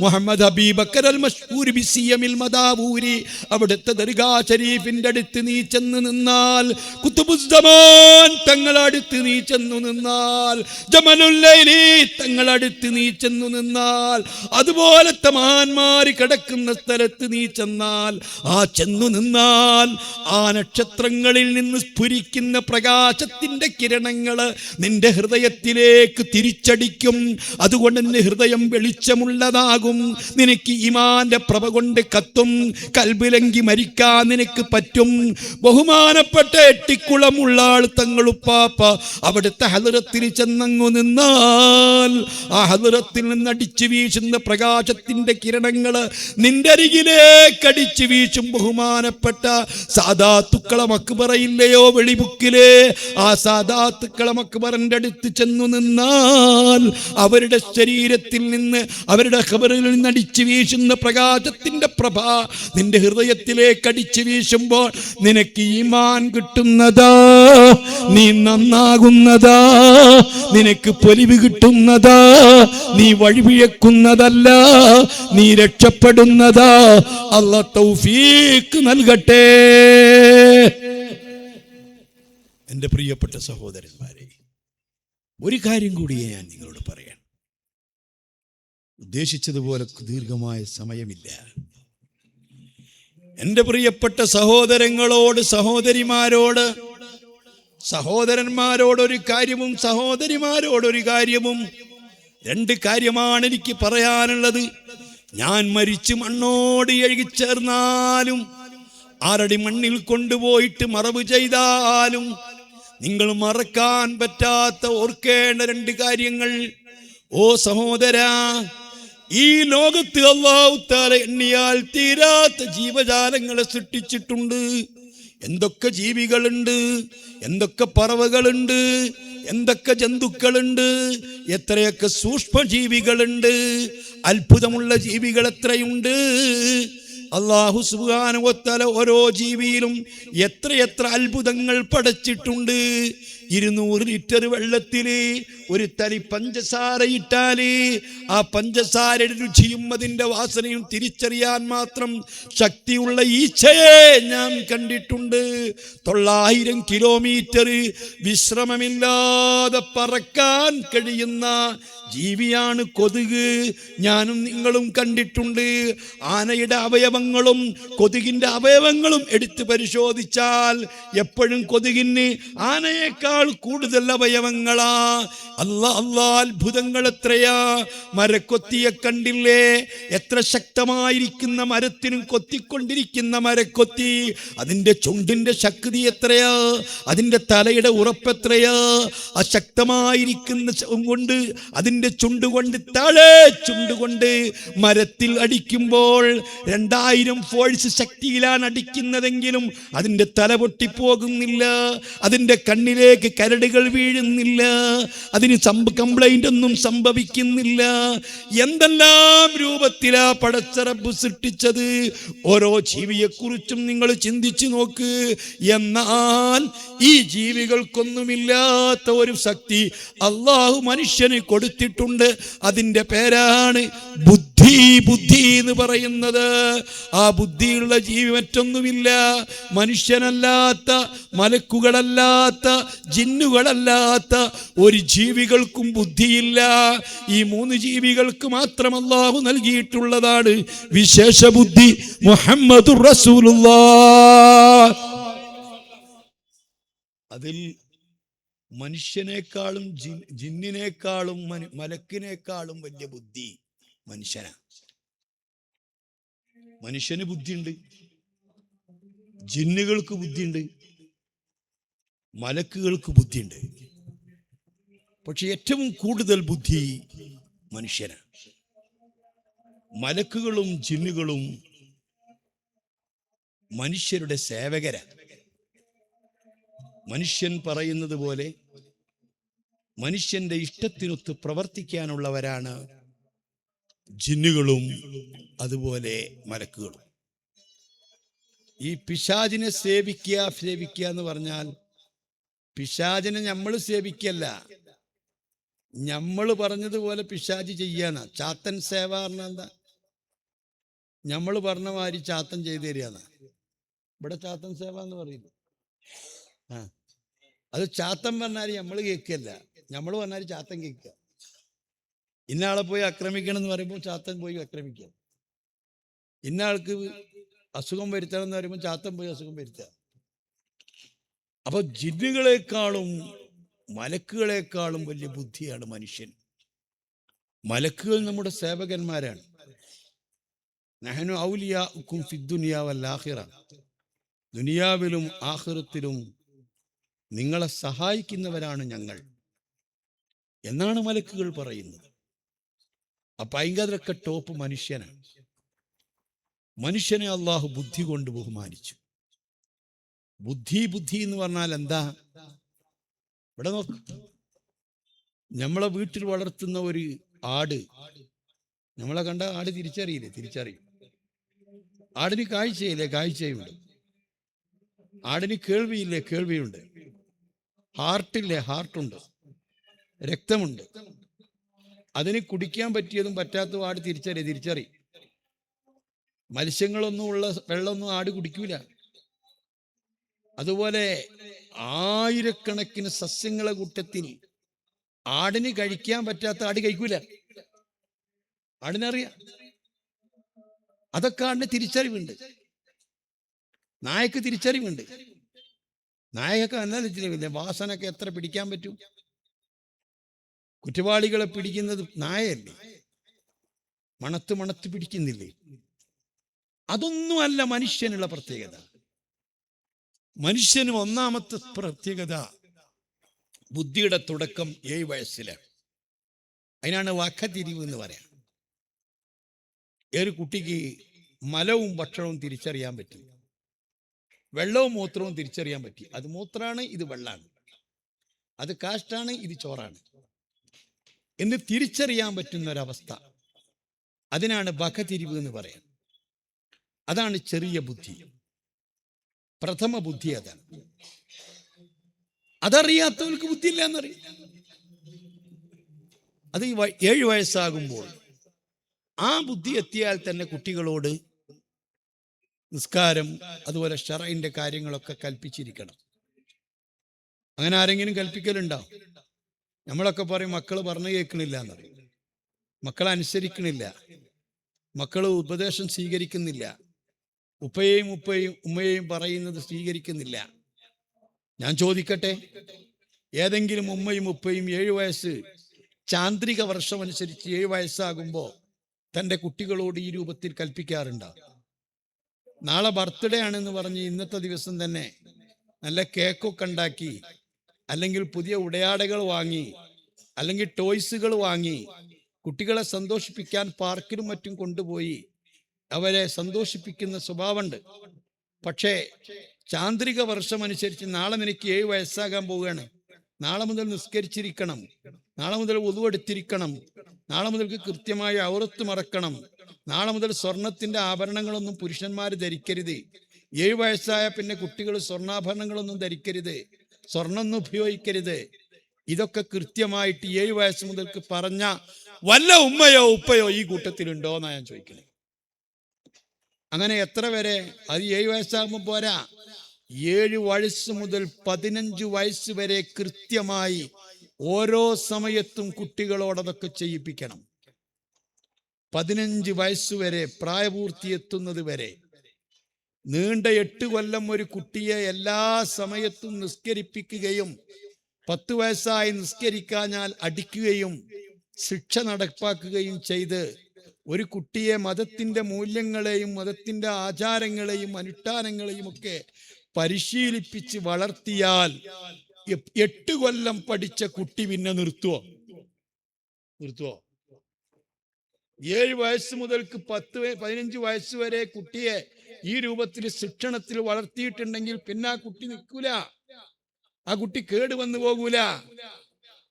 മുഹമ്മദ് ഹബീബക്കർ അൽ മഷ്ഹൂർ ബിസിയമിൽ മദാവൂരി അവിടുത്തെ ദർഗാ ഷരീഫിന്റെ അടുത്ത് നീ ചെന്ന് നിന്നാൽ, കുതുബുസ്സമാൻ തങ്ങളുടെ അടുത്ത് നീ ചെന്നു നിന്നാൽ, ജമലുല്ലൈലി തങ്ങളുടെ അടുത്ത് നീ ചെന്നു നിന്നാൽ, അതുപോലത്തെ മഹാന്മാര് കിടക്കുന്ന സ്ഥലത്ത് നീ ചെന്നാൽ, ആ ചെന്നു നിന്നാൽ ആ നക്ഷത്രങ്ങളിൽ നിന്ന് സ്ഫുരിക്കുന്ന പ്രകാശത്തിന്റെ കിരണങ്ങള് നിന്റെ ഹൃദയത്തിലേക്ക് തിരിച്ചടിക്കും. അതുകൊണ്ട് നിന്റെ ഹൃദയം വെളിച്ചമുള്ളതാകും. നിനക്ക് ഈമാന്റെ പ്രഭ കൊണ്ട് കത്തും. കൽബിലെങ്കി മരിക്കാൻ നിനക്ക് പറ്റും. ബഹുമാനപ്പെട്ട എട്ടിക്കുളമുള്ള ആൾ തങ്ങളുപ്പാപ്പ അവിടുത്തെ ഹദ്റത്തിൽ ചെന്നങ്ങു നിന്നാൽ, ആ ഹദ്റത്തിൽ നിന്ന് അടിച്ചു വീശുന്ന പ്രകാശത്തിന്റെ കിരണങ്ങള് നിന്റെ അരികിലേക്ക് അടിച്ചു വീശും. ബഹുമാനപ്പെട്ട സാദാത്തുക്കളെ മക്ബറയില്ലയോ വെളിമുക്കിലെ, ആ സാദാത്തുക്കളെ മക്ബറിന്റെ അടുത്ത് ചെന്നു നിന്നാൽ അവരുടെ ശരീരത്തിൽ നിന്ന്, അവരുടെ ഖബറിൽ നിന്ന് അടിച്ചു വീശുന്ന പ്രകാശത്തിന്റെ പ്രഭ നിന്റെ ഹൃദയത്തിലേക്ക് അടിച്ചു വീശുമ്പോൾ നിനക്ക് ഈമാൻ കിട്ടുന്നതാ, നീ നന്നാകുന്നതാ, നിനക്ക് പൊലിവ് കിട്ടുന്നതാ, നീ വഴിപിഴക്കുന്നതല്ല, നീ രക്ഷപ്പെടുന്നതാ. അല്ലാഹ് തൗഫീഖ് നൽകട്ടെ. എൻ്റെ പ്രിയപ്പെട്ട സഹോദരന്മാരെ, ഒരു കാര്യം കൂടിയേ ഞാൻ നിങ്ങളോട് പറയാൻ ഉദ്ദേശിച്ചതുപോലെ ദീർഘമായ സമയമില്ല. എൻ്റെ പ്രിയപ്പെട്ട സഹോദരങ്ങളോട്, സഹോദരിമാരോട്, സഹോദരന്മാരോടൊരു കാര്യവും സഹോദരിമാരോടൊരു കാര്യവും, രണ്ട് കാര്യമാണ് എനിക്ക് പറയാനുള്ളത്. ഞാൻ മരിച്ച് മണ്ണോട് എഴുകിച്ചേർന്നാലും, 6 അടി മണ്ണിൽ കൊണ്ടുപോയിട്ട് മറവ് ചെയ്താലും നിങ്ങൾ മറക്കാൻ പറ്റാത്ത, ഓർക്കേണ്ട 2 കാര്യങ്ങൾ. ഓ സഹോദരാ, ഈ ലോകത്ത് അല്ലാഹു തആല എണ്ണിയാൽ തീരാത്ത ജീവജാലങ്ങളെ സൃഷ്ടിച്ചിട്ടുണ്ട്. എന്തൊക്കെ ജീവികളുണ്ട്, എന്തൊക്കെ പറവകളുണ്ട്, എന്തൊക്കെ ജന്തുക്കളുണ്ട്, എത്രയൊക്കെ സൂക്ഷ്മജീവികളുണ്ട്, അത്ഭുതമുള്ള ജീവികൾ എത്രയുണ്ട്. അല്ലാഹു സുബ്ഹാനഹു വ തആല ഓരോ ജീവിയിലും എത്രയെത്ര അത്ഭുതങ്ങൾ പടച്ചിട്ടുണ്ട്. 200 ലിറ്റർ വെള്ളത്തിൽ ഒരു തരി പഞ്ചസാര ഇട്ടാല് ആ പഞ്ചസാരയുടെ രുചിയും അതിൻ്റെ വാസനയും തിരിച്ചറിയാൻ മാത്രം ശക്തിയുള്ള ഈച്ചയെ ഞാൻ കണ്ടിട്ടുണ്ട്. 900 കിലോമീറ്റർ വിശ്രമമില്ലാതെ പറക്കാൻ കഴിയുന്ന ജീവിയാണ് കൊതുക്. ഞാനും നിങ്ങളും കണ്ടിട്ടുണ്ട്. ആനയുടെ അവയവങ്ങളും കൊതുകിൻ്റെ അവയവങ്ങളും എടുത്ത് പരിശോധിച്ചാൽ എപ്പോഴും കൊതുകിന് ആനയേക്കാൾ കൂടുതൽ അവയവങ്ങളാ. അല്ലാ, അത്ഭുതങ്ങൾ എത്രയാ. മരക്കൊത്തിയെ കണ്ടില്ലേ? എത്ര ശക്തമായിരിക്കുന്ന മരത്തിനും കൊത്തിക്കൊണ്ടിരിക്കുന്ന മരക്കൊത്തി, അതിൻ്റെ ചുണ്ടിൻ്റെ ശക്തി എത്രയാ, അതിൻ്റെ തലയുടെ ഉറപ്പെത്രയാ. ആ ശക്തമായിരിക്കുന്ന കൊണ്ട്, അതിൻ്റെ ചുണ്ടുകൊണ്ട്, താഴെ ചുണ്ടുകൊണ്ട് മരത്തിൽ അടിക്കുമ്പോൾ 2000 ഫോഴ്സ് ശക്തിയിലാണ് അടിക്കുന്നതെങ്കിലും അതിൻ്റെ തല പൊട്ടിപ്പോകുന്നില്ല, അതിൻ്റെ കണ്ണിലേക്ക് കരടുകൾ വീഴുന്നില്ല, അതിന് കംപ്ലൈന്റ് ഒന്നും സംഭവിക്കുന്നില്ല. എന്തെല്ലാം രൂപത്തിലാ പടച്ച റബ്ബ് സൃഷ്ടിച്ചത്. ഓരോ ജീവിയെക്കുറിച്ചും നിങ്ങൾ ചിന്തിച്ചു നോക്ക്. എന്നാൽ ഈ ജീവികൾക്കൊന്നുമില്ലാത്ത ഒരു ശക്തി അല്ലാഹു മനുഷ്യന് കൊടുത്തിട്ടുണ്ട്. അതിൻ്റെ പേരാണ് ബുദ്ധി. ബുദ്ധി എന്ന് പറയുന്നത്. ആ ബുദ്ധിയുള്ള ജീവി മറ്റൊന്നുമില്ല. മനുഷ്യനല്ലാത്ത, മലക്കുകളല്ലാത്ത, ജിന്നുകളല്ലാത്ത ഒരു ജീവികൾക്കും ബുദ്ധിയില്ല. ഈ 3 ജീവികൾക്ക് മാത്രം അല്ലാഹു നൽകിയിട്ടുള്ളതാണ് വിശേഷ ബുദ്ധി. മുഹമ്മദുർ റസൂലുള്ളാഹ്. അതിൽ മനുഷ്യനേക്കാളും ജിന്നിനേക്കാളും മലക്കിനേക്കാളും വലിയ ബുദ്ധി മനുഷ്യനാ. മനുഷ്യന് ബുദ്ധിയുണ്ട്, ജിന്നുകൾക്ക് ബുദ്ധിയുണ്ട്, മലക്കുകൾക്ക് ബുദ്ധിയുണ്ട്. പക്ഷെ ഏറ്റവും കൂടുതൽ ബുദ്ധി മനുഷ്യനാണ്. മലക്കുകളും ജിന്നുകളും മനുഷ്യരുടെ സേവകരാണ്. മനുഷ്യൻ പറയുന്നത് പോലെ മനുഷ്യന്റെ ഇഷ്ടത്തിനൊത്ത് പ്രവർത്തിക്കാനുള്ളവരാണ് ജിന്നുകളും അതുപോലെ മലക്കുകളും. ഈ പിശാചിനെ സേവിക്കുക എന്ന് പറഞ്ഞാൽ പിശാചിനെ നമ്മൾ സേവിക്കല്ല, നമ്മൾ പറഞ്ഞതുപോലെ പിശാചി ചെയ്യാന്ന. ചാത്തൻ സേവ പറഞ്ഞാൽ എന്താ? നമ്മൾ പറഞ്ഞ മാതിരി ചാത്തൻ ചെയ്തു തരികയെന്നാ. ഇവിടെ ചാത്തൻ സേവ എന്ന് പറയുന്നു. അത് ചാത്തൻ പറഞ്ഞാൽ നമ്മൾ കേൾക്കല്ല, നമ്മൾ പറഞ്ഞാൽ ചാത്തൻ കേൾക്കുക. ഇന്നയാളെ പോയി ആക്രമിക്കണം എന്ന് പറയുമ്പോൾ ചാത്തൻ പോയി ആക്രമിക്കുക. ഇന്നയാൾക്ക് അസുഖം വരുത്തണം എന്ന് പറയുമ്പോൾ ചാത്തൻ പോയി അസുഖം വരുത്തുക. അപ്പൊ ജിന്നുകളെക്കാളും മലക്കുകളെക്കാളും വലിയ ബുദ്ധിയാണ് മനുഷ്യൻ. മലക്കുകൾ നമ്മുടെ സേവകന്മാരാണ്. നഹ്നു ഔലിയാഉക്കും ഫിദ്ദുനിയ വൽ ആഖിറ. ദുനിയാവിലും ആഖിറത്തിലും നിങ്ങളെ സഹായിക്കുന്നവരാണ് ഞങ്ങൾ എന്നാണ് മലക്കുകൾ പറയുന്നത്. അപ്പൊ അതിലൊക്കെ ടോപ്പ് മനുഷ്യനാണ്. മനുഷ്യനെ അള്ളാഹു ബുദ്ധി കൊണ്ട് ബഹുമാനിച്ചു. ബുദ്ധി എന്ന് പറഞ്ഞാൽ എന്താ? ഇവിടെ നോക്ക്, നമ്മളെ വീട്ടിൽ വളർത്തുന്ന ഒരു ആട്, നമ്മളെ കണ്ട ആട് തിരിച്ചറിയും. ആടിന് കാഴ്ചയില്ലേ? കാഴ്ചയുണ്ട്. ആടിന് കേൾവിയില്ലേ? കേൾവിയുണ്ട്. ഹാർട്ടില്ലേ? ഹാർട്ടുണ്ട്. രക്തമുണ്ട്. അതിന് കുടിക്കാൻ പറ്റിയതും പറ്റാത്തതും ആട് തിരിച്ചറി. മത്സ്യങ്ങളൊന്നും ഉള്ള വെള്ളമൊന്നും ആട് കുടിക്കൂല. അതുപോലെ ആയിരക്കണക്കിന് സസ്യങ്ങളെ കൂട്ടത്തിൽ ആടിന് കഴിക്കാൻ പറ്റാത്ത ആട് കഴിക്കൂല. ആടിനറിയാം. അതൊക്കെ ആടിന് തിരിച്ചറിവുണ്ട്. നായക്ക് തിരിച്ചറിവുണ്ട്. നായക എന്നാ തിരിച്ചറിവില്ല. വാസനൊക്കെ എത്ര പിടിക്കാൻ പറ്റും? കുറ്റവാളികളെ പിടിക്കുന്നത് നായയല്ലേ? മണത്ത് പിടിക്കുന്നില്ലേ? അതൊന്നുമല്ല മനുഷ്യനുള്ള പ്രത്യേകത. മനുഷ്യന് ഒന്നാമത്തെ പ്രത്യേകത ബുദ്ധിയുടെ തുടക്കം 7 വയസ്സിലാണ്. അതിനാണ് വകതിരിവ് എന്ന് പറയാം. ഒരു കുട്ടിക്ക് മലവും ഭക്ഷണവും തിരിച്ചറിയാൻ പറ്റി, വെള്ളവും മൂത്രവും തിരിച്ചറിയാൻ പറ്റി. അത് മൂത്രാണ്, ഇത് വെള്ളാണ്, അത് കാഷ്ടാണ്, ഇത് ചോറാണ് എന്ന് തിരിച്ചറിയാൻ പറ്റുന്ന ഒരവസ്ഥ. അതിനാണ് വകതിരിവ് എന്ന് പറയാം. അതാണ് ചെറിയ ബുദ്ധി, പ്രഥമ ബുദ്ധി. അതാണ്. അതറിയാത്തവർക്ക് ബുദ്ധിയില്ല എന്നറിയാം. അത് 7 വയസ്സാകുമ്പോൾ ആ ബുദ്ധി എത്തിയാൽ തന്നെ കുട്ടികളോട് നിസ്കാരം അതുപോലെ ശറഇന്റെ കാര്യങ്ങളൊക്കെ കൽപ്പിച്ചിരിക്കണം. അങ്ങനെ ആരെങ്കിലും കൽപ്പിക്കലുണ്ടാവും? നമ്മളൊക്കെ പറയും മക്കള് പറഞ്ഞു കേൾക്കണില്ല എന്നറിയും, മക്കളെ അനുസരിക്കണില്ല, മക്കള് ഉപദേശം സ്വീകരിക്കുന്നില്ല, ഉപ്പയെയും ഉമ്മയെയും പറയുന്നത് സ്വീകരിക്കുന്നില്ല. ഞാൻ ചോദിക്കട്ടെ, ഏതെങ്കിലും ഉമ്മയും ഉപ്പയും 7 വയസ്സ് ചാന്ദ്രിക വർഷം അനുസരിച്ച് 7 വയസ്സാകുമ്പോൾ തൻ്റെ കുട്ടികളോട് ഈ രൂപത്തിൽ കൽപ്പിക്കാറുണ്ടോ? നാളെ ബർത്ത്ഡേ ആണെന്ന് പറഞ്ഞ് ഇന്നത്തെ ദിവസം തന്നെ നല്ല കേക്കൊക്കെ ഉണ്ടാക്കി, അല്ലെങ്കിൽ പുതിയ ഉടയാടകൾ വാങ്ങി, അല്ലെങ്കിൽ ടോയ്സുകൾ വാങ്ങി കുട്ടികളെ സന്തോഷിപ്പിക്കാൻ പാർക്കിലും മറ്റും കൊണ്ടുപോയി അവരെ സന്തോഷിപ്പിക്കുന്ന സ്വഭാവമുണ്ട്. പക്ഷേ ചാന്ദ്രിക വർഷം അനുസരിച്ച് നാളെ നിനക്ക് 7 വയസ്സാകാൻ പോവുകയാണ്, നാളെ മുതൽ നിസ്കരിച്ചിരിക്കണം, നാളെ മുതൽ വുളു എടുത്തിരിക്കണം, നാളെ മുതൽക്ക് കൃത്യമായ ഔറത്ത് മറക്കണം, നാളെ മുതൽ സ്വർണത്തിന്റെ ആഭരണങ്ങളൊന്നും പുരുഷന്മാർ ധരിക്കരുത്, 7 വയസ്സായ പിന്നെ കുട്ടികൾ സ്വർണ്ണാഭരണങ്ങളൊന്നും ധരിക്കരുത്, സ്വർണ്ണൊന്നും ഉപയോഗിക്കരുത്. ഇതൊക്കെ കൃത്യമായിട്ട് 7 വയസ്സ് മുതൽക്ക് പറഞ്ഞ വല്ല ഉമ്മയോ ഉപ്പയോ ഈ കൂട്ടത്തിലുണ്ടോ എന്നാ ഞാൻ ചോദിക്കുന്നത്. അങ്ങനെ എത്ര വരെ? അത് 7 വയസ്സാകുമ്പോൾ പോരാ, 7 വയസ്സ് മുതൽ 15 വയസ്സ് വരെ കൃത്യമായി ഓരോ സമയത്തും കുട്ടികളോടതൊക്കെ ചെയ്യിപ്പിക്കണം. 15 വയസ്സ് വരെ, പ്രായപൂർത്തി എത്തുന്നത് വരെ നീണ്ട 8 കൊല്ലം ഒരു കുട്ടിയെ എല്ലാ സമയത്തും നിസ്കരിപ്പിക്കുകയും 10 വയസ്സായി നിസ്കരിക്കാഞ്ഞാൽ അടിക്കുകയും ശിക്ഷ നടപ്പാക്കുകയും ചെയ്ത് ഒരു കുട്ടിയെ മതത്തിന്റെ മൂല്യങ്ങളെയും മതത്തിന്റെ ആചാരങ്ങളെയും അനുഷ്ഠാനങ്ങളെയും ഒക്കെ പരിശീലിപ്പിച്ച് വളർത്തിയാൽ 8 കൊല്ലം പഠിച്ച കുട്ടി പിന്നെ നിർത്തുവോ? 7 വയസ്സ് മുതൽക്ക് 15 വയസ്സ് വരെ കുട്ടിയെ ഈ രൂപത്തിൽ ശിക്ഷണത്തിൽ വളർത്തിയിട്ടുണ്ടെങ്കിൽ പിന്നെ ആ കുട്ടി നിൽക്കൂല, ആ കുട്ടി കേടുവന്നു പോകൂല,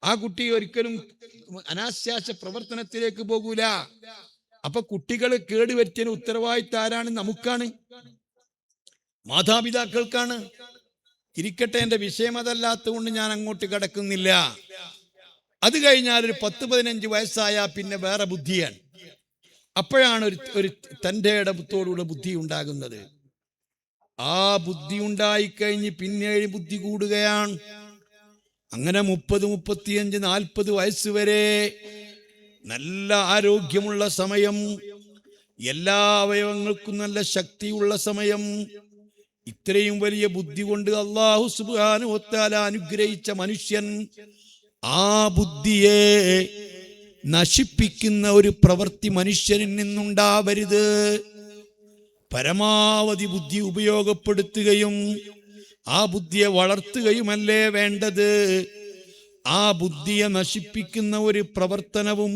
ആ കുട്ടി ഒരിക്കലും അനാശാസ പ്രവർത്തനത്തിലേക്ക് പോകൂല. അപ്പൊ കുട്ടികൾ കേടുവരുത്തിയതിന് ഉത്തരവാദിത്തം ആരാണ്? നമുക്കാണ്, മാതാപിതാക്കൾക്കാണ്. ഇരിക്കട്ടെ, എന്റെ വിഷയം അതല്ലാത്തത് കൊണ്ട് ഞാൻ അങ്ങോട്ട് കിടക്കുന്നില്ല. അത് കഴിഞ്ഞാൽ ഒരു 10-15 വയസ്സായ പിന്നെ വേറെ ബുദ്ധിയാണ്. അപ്പോഴാണ് ഒരു തൻ്റെ ഇടത്തോടുള്ള ബുദ്ധി ഉണ്ടാകുന്നത്. ആ ബുദ്ധി ഉണ്ടായിക്കഴിഞ്ഞ് പിന്നെ ബുദ്ധി കൂടുകയാണ്. അങ്ങനെ 30, 35, 40 വയസ്സ് വരെ നല്ല ആരോഗ്യമുള്ള സമയം, എല്ലാ അവയവങ്ങൾക്കും നല്ല ശക്തിയുള്ള സമയം. ഇത്രയും വലിയ ബുദ്ധി കൊണ്ട് അല്ലാഹു സുബ്ഹാനഹു വ തആല അനുഗ്രഹിച്ച മനുഷ്യൻ ആ ബുദ്ധിയെ നശിപ്പിക്കുന്ന ഒരു പ്രവൃത്തി മനുഷ്യനിൽ നിന്നുണ്ടാവരുത്. പരമാവധി ബുദ്ധി ഉപയോഗപ്പെടുത്തുകയും ആ ബുദ്ധിയെ വളർത്തുകയുമല്ലേ വേണ്ടത്. ആ ബുദ്ധിയെ നശിപ്പിക്കുന്ന ഒരു പ്രവർത്തനവും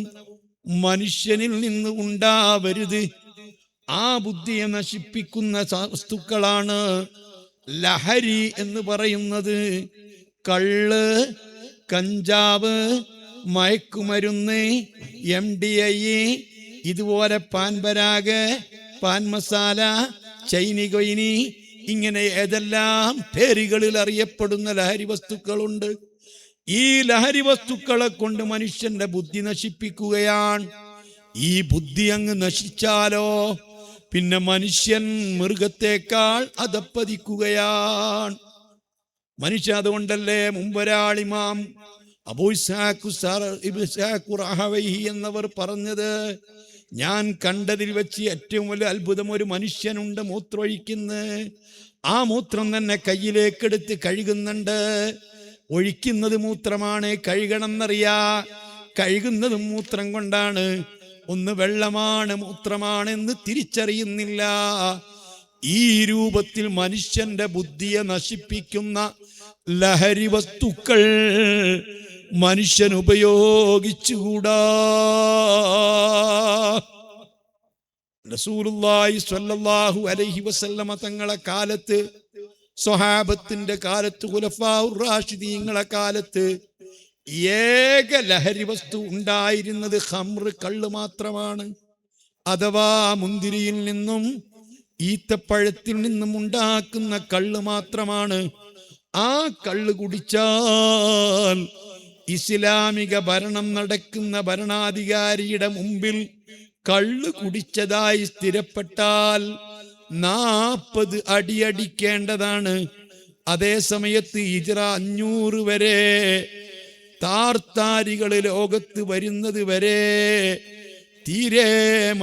മനുഷ്യനിൽ നിന്ന് ഉണ്ടാവരുത്. ആ ബുദ്ധിയെ നശിപ്പിക്കുന്ന വസ്തുക്കളാണ് ലഹരി എന്ന് പറയുന്നത്. കള്ള്, കഞ്ചാവ്, മയക്കുമരുന്ന്, MDI, ഇതുപോലെ പാൻപരാഗ്, പാൻ മസാല, ചൈനികൊയിനി, ഇങ്ങനെ ഏതെല്ലാം പേരുകളിൽ അറിയപ്പെടുന്ന ലഹരി വസ്തുക്കളുണ്ട്. ഈ ലഹരി വസ്തുക്കളെ കൊണ്ട് മനുഷ്യന്റെ ബുദ്ധി നശിപ്പിക്കുകയാണ്. ഈ ബുദ്ധി അങ്ങ് നശിച്ചാലോ പിന്നെ മനുഷ്യൻ മൃഗത്തെക്കാൾ അധപ്പതിക്കുകയാണ്. മനുഷ്യ അതുകൊണ്ടല്ലേ മുമ്പൊരാൾ ഇമാം അബൂ ഇസ്ഹാഖ് റഹവൈഹി എന്നവർ പറഞ്ഞത്, ഞാൻ കണ്ടതിൽ വെച്ച് ഏറ്റവും വലിയ അത്ഭുതം, ഒരു മനുഷ്യനുണ്ട് മൂത്രമൊഴിക്കുന്നത്. ആ മൂത്രം തന്നെ കയ്യിലേക്കെടുത്ത് കഴുകുന്നുണ്ട്. ഒഴിക്കുന്നത് മൂത്രമാണ്, കഴുകണമെന്നറിയാ. കഴുകുന്നതും മൂത്രം കൊണ്ടാണ്. ഒന്ന് വെള്ളമാണ് മൂത്രമാണെന്ന് തിരിച്ചറിയുന്നില്ല. ഈ രൂപത്തിൽ മനുഷ്യന്റെ ബുദ്ധിയെ നശിപ്പിക്കുന്ന ലഹരി വസ്തുക്കൾ മനുഷ്യൻ ഉപയോഗിച്ചുകൂടാ. റസൂലുള്ളാഹി സ്വല്ലല്ലാഹു അലൈഹി വസല്ലമ തങ്ങളെ കാലത്ത്, സ്വഹാബത്തിന്റെ കാലത്ത്, ഖുലഫാഉർ റാഷിദീങ്ങളെ കാലത്ത് ഏക ലഹരി വസ്തു ഉണ്ടായിരുന്നത് ഖംറ്, കള്ള് മാത്രമാണ്. അഥവാ മുന്തിരിയിൽ നിന്നും ഈത്തപ്പഴത്തിൽ നിന്നും ഉണ്ടാക്കുന്ന കള്ള് മാത്രമാണ്. ആ കള്ള് കുടിച്ചാൽ ഇസ്ലാമിക ഭരണം നടക്കുന്ന ഭരണാധികാരിയുടെ മുമ്പിൽ കള്ള് കുടിച്ചതായി സ്ഥിരപ്പെട്ടാൽ 40 അടിയടിക്കേണ്ടതാണ്. അതേ സമയത്ത് ഹിജ്റ 500 വരെ താർത്താരികൾ ലോകത്ത് വരുന്നത് വരെ തീരെ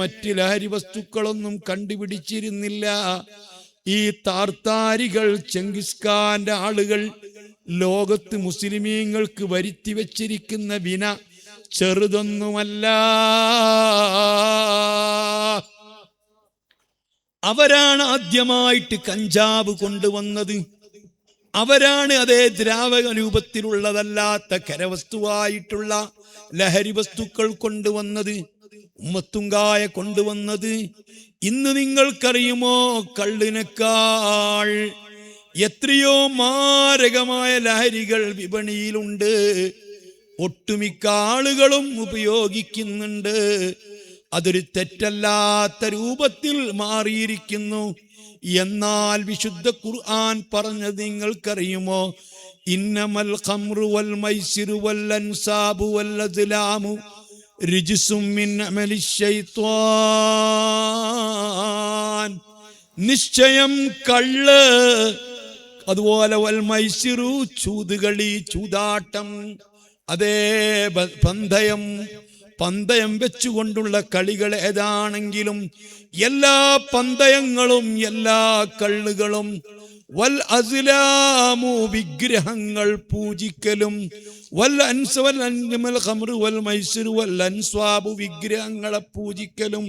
മറ്റ് ലഹരി വസ്തുക്കളൊന്നും കണ്ടുപിടിച്ചിരുന്നില്ല. ഈ താർത്താരികൾ, ചെങ്കിസ് ആളുകൾ ലോകത്ത് മുസ്ലിമീങ്ങൾക്ക് വരുത്തി വച്ചിരിക്കുന്ന വിന ചെറുതൊന്നുമല്ല. അവരാണ് ആദ്യമായിട്ട് കഞ്ചാവ് കൊണ്ടുവന്നത്. അവരാണ് അതേ ദ്രാവക രൂപത്തിലുള്ളതല്ലാത്ത കരവസ്തുവായിട്ടുള്ള ലഹരി വസ്തുക്കൾ കൊണ്ടുവന്നത്, ഉമ്മത്തുങ്കായ കൊണ്ടുവന്നത്. ഇന്ന് നിങ്ങൾക്കറിയുമോ, കള്ളിനേക്കാൾ എത്രയോ മാരകമായ ലഹരികൾ വിപണിയിലുണ്ട്. ഒട്ടുമിക്ക ആളുകളും ഉപയോഗിക്കുന്നുണ്ട്. അതൊരു തെറ്റല്ലാത്ത രൂപത്തിൽ മാറിയിരിക്കുന്നു. എന്നാൽ വിശുദ്ധ ഖുർആൻ പറഞ്ഞത് നിങ്ങൾക്കറിയുമോ? ഇന്നമൽ ഖംറു വൽ മൈസിറു വൽ അൻസാബു വൽ അസ്ലാമു റിജ്സും മിൻ അമലിശ് ശൈത്വാൻ. നിശ്ചയം കള്ള്, അതുപോലെ വൽ മൈസിറു ചൂതുകളി, ചൂതാട്ടം, അതേ പന്തയം വെച്ചുകൊണ്ടുള്ള കളികൾ ഏതാണെങ്കിലും എല്ലാ പന്തയങ്ങളും എല്ലാ കള്ളുകളും, വൽ അസ്ലാമു വിഗ്രഹങ്ങൾ പൂജിക്കലും, വൽ ഖംറു വൽ മൈസിറു വൽ അൻസ്വാബു വിഗ്രഹങ്ങളെ പൂജിക്കലും,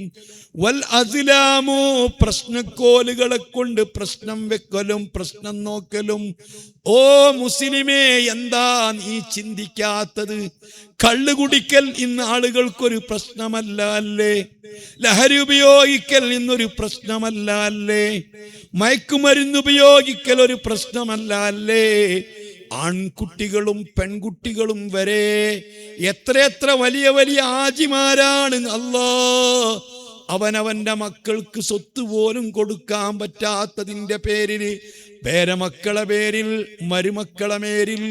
വൽ അസ്ലാമു പ്രശ്നക്കോലുകളെ കൊണ്ട് പ്രശ്നം വെക്കലും പ്രശ്നം നോക്കലും. ഓ മുസ്ലിമേ, എന്താ നീ ചിന്തിക്കാത്തത്? കള്ളു കുടിക്കൽ ഇന്ന് ആളുകൾക്കൊരു പ്രശ്നമല്ല അല്ലേ? ലഹരി ഉപയോഗിക്കൽ ഇന്നൊരു പ്രശ്നമല്ല അല്ലേ? മയക്കുമരുന്ന് ഉപയോഗിക്കൽ ഒരു പ്രശ്നമല്ല അല്ലേ? ആൺകുട്ടികളും പെൺകുട്ടികളും വരെ എത്രയെത്ര വലിയ വലിയ ആജിമാരാണ്. അല്ലാ, അവനവന്റെ മക്കൾക്ക് സ്വത്ത് പോലും കൊടുക്കാൻ പറ്റാത്തതിന്റെ പേരിൽ, പേരമക്കളെ പേരിൽ, മരുമക്കളെ പേരിൽ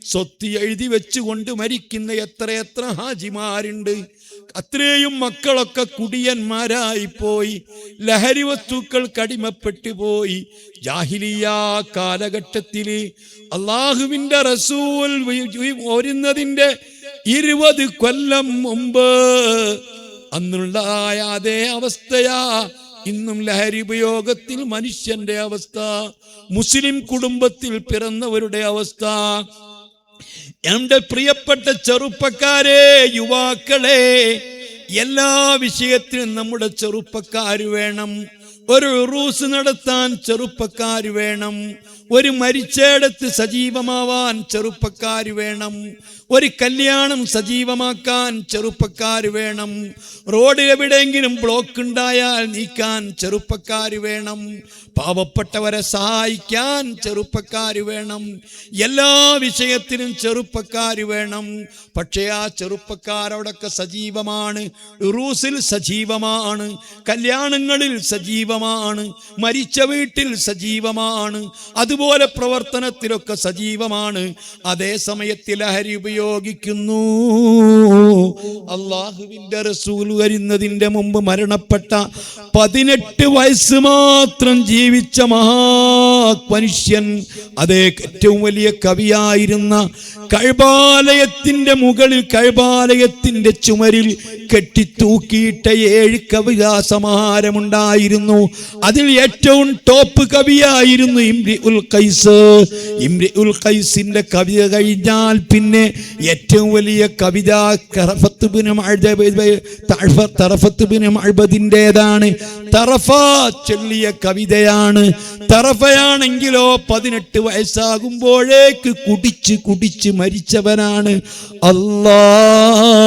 സ്വത്ത് എഴുതി വെച്ചുകൊണ്ട് മരിക്കുന്ന എത്രയെത്ര ഹാജിമാരുണ്ട്. അത്രയും മക്കളൊക്കെ കുടിയന്മാരായിപ്പോയി, ലഹരി വസ്തുക്കൾക്ക് അടിമപ്പെട്ടു പോയി. ജാഹിലിയ കാലഘട്ടത്തിൽ അള്ളാഹുവിന്റെ റസൂൽ വരുന്നതിന്റെ 20 കൊല്ലം മുമ്പ് അന്നുള്ള അതേ അവസ്ഥയാ ഇന്നും ലഹരി ഉപയോഗത്തിൽ മനുഷ്യന്റെ അവസ്ഥ, മുസ്ലിം കുടുംബത്തിൽ പിറന്നവരുടെ അവസ്ഥ. എന്റെ പ്രിയപ്പെട്ട ചെറുപ്പക്കാരെ, യുവാക്കളെ, എല്ലാ വിഷയത്തിലും നമ്മുടെ ചെറുപ്പക്കാര് വേണം. ഒരു ഉറൂസ് നടത്താൻ ചെറുപ്പക്കാര് വേണം. ഒരു മരിച്ചയിടത്ത് സജീവമാവാൻ ചെറുപ്പക്കാര് വേണം. ഒരു കല്യാണം സജീവമാക്കാൻ ചെറുപ്പക്കാർ വേണം. റോഡിൽ എവിടെയെങ്കിലും ബ്ലോക്ക് ഉണ്ടായാൽ നീക്കാൻ ചെറുപ്പക്കാർ വേണം. പാവപ്പെട്ടവരെ സഹായിക്കാൻ ചെറുപ്പക്കാർ വേണം. എല്ലാ വിഷയത്തിനും ചെറുപ്പക്കാർ വേണം. പക്ഷേ ആ ചെറുപ്പക്കാർ അവിടൊക്കെ സജീവമാണ്. ഉറൂസിൽ സജീവമാണ്, കല്യാണങ്ങളിൽ സജീവമാണ്, മരിച്ച വീട്ടിൽ സജീവമാണ്, അതുപോലെ പ്രവർത്തനത്തിലൊക്കെ സജീവമാണ്. അതേ സമയത്ത് ലഹരി ഉപയോഗിക്കുന്നു. അള്ളാഹുവിന്റെ റസൂൽ വരുന്നതിന്റെ മുമ്പ് മരണപ്പെട്ട 18 വയസ്സ് മാത്രം ജീവിച്ച മഹാമനുഷ്യൻ, അതേ ഏറ്റവും വലിയ കവിയായിരുന്ന കഅബാലയത്തിന്റെ മുകളിൽ, കഅബാലയത്തിന്റെ ചുമരിൽ കെട്ടിത്തൂക്കിയിട്ട 7 കവിതാ സമാഹാരമുണ്ടായിരുന്നു. അതിൽ ഏറ്റവും ടോപ്പ് കവിയായിരുന്നു ഇംറിഉൽ ഖൈസ്. ഇംറിഉൽ ഖൈസിന്റെ കവിത കഴിഞ്ഞാൽ പിന്നെ ഏറ്റവും വലിയ കവിത തറഫത്ത് ബിൻ മഅ്ബദിന്റേതാണ്. തറഫ ചൊല്ലിയ കവിതയാണ്. തറഫയാണെങ്കിലോ 18 വയസ്സാകുമ്പോഴേക്ക് കുടിച്ച് മരിച്ചവനാണ്. അല്ലാഹ്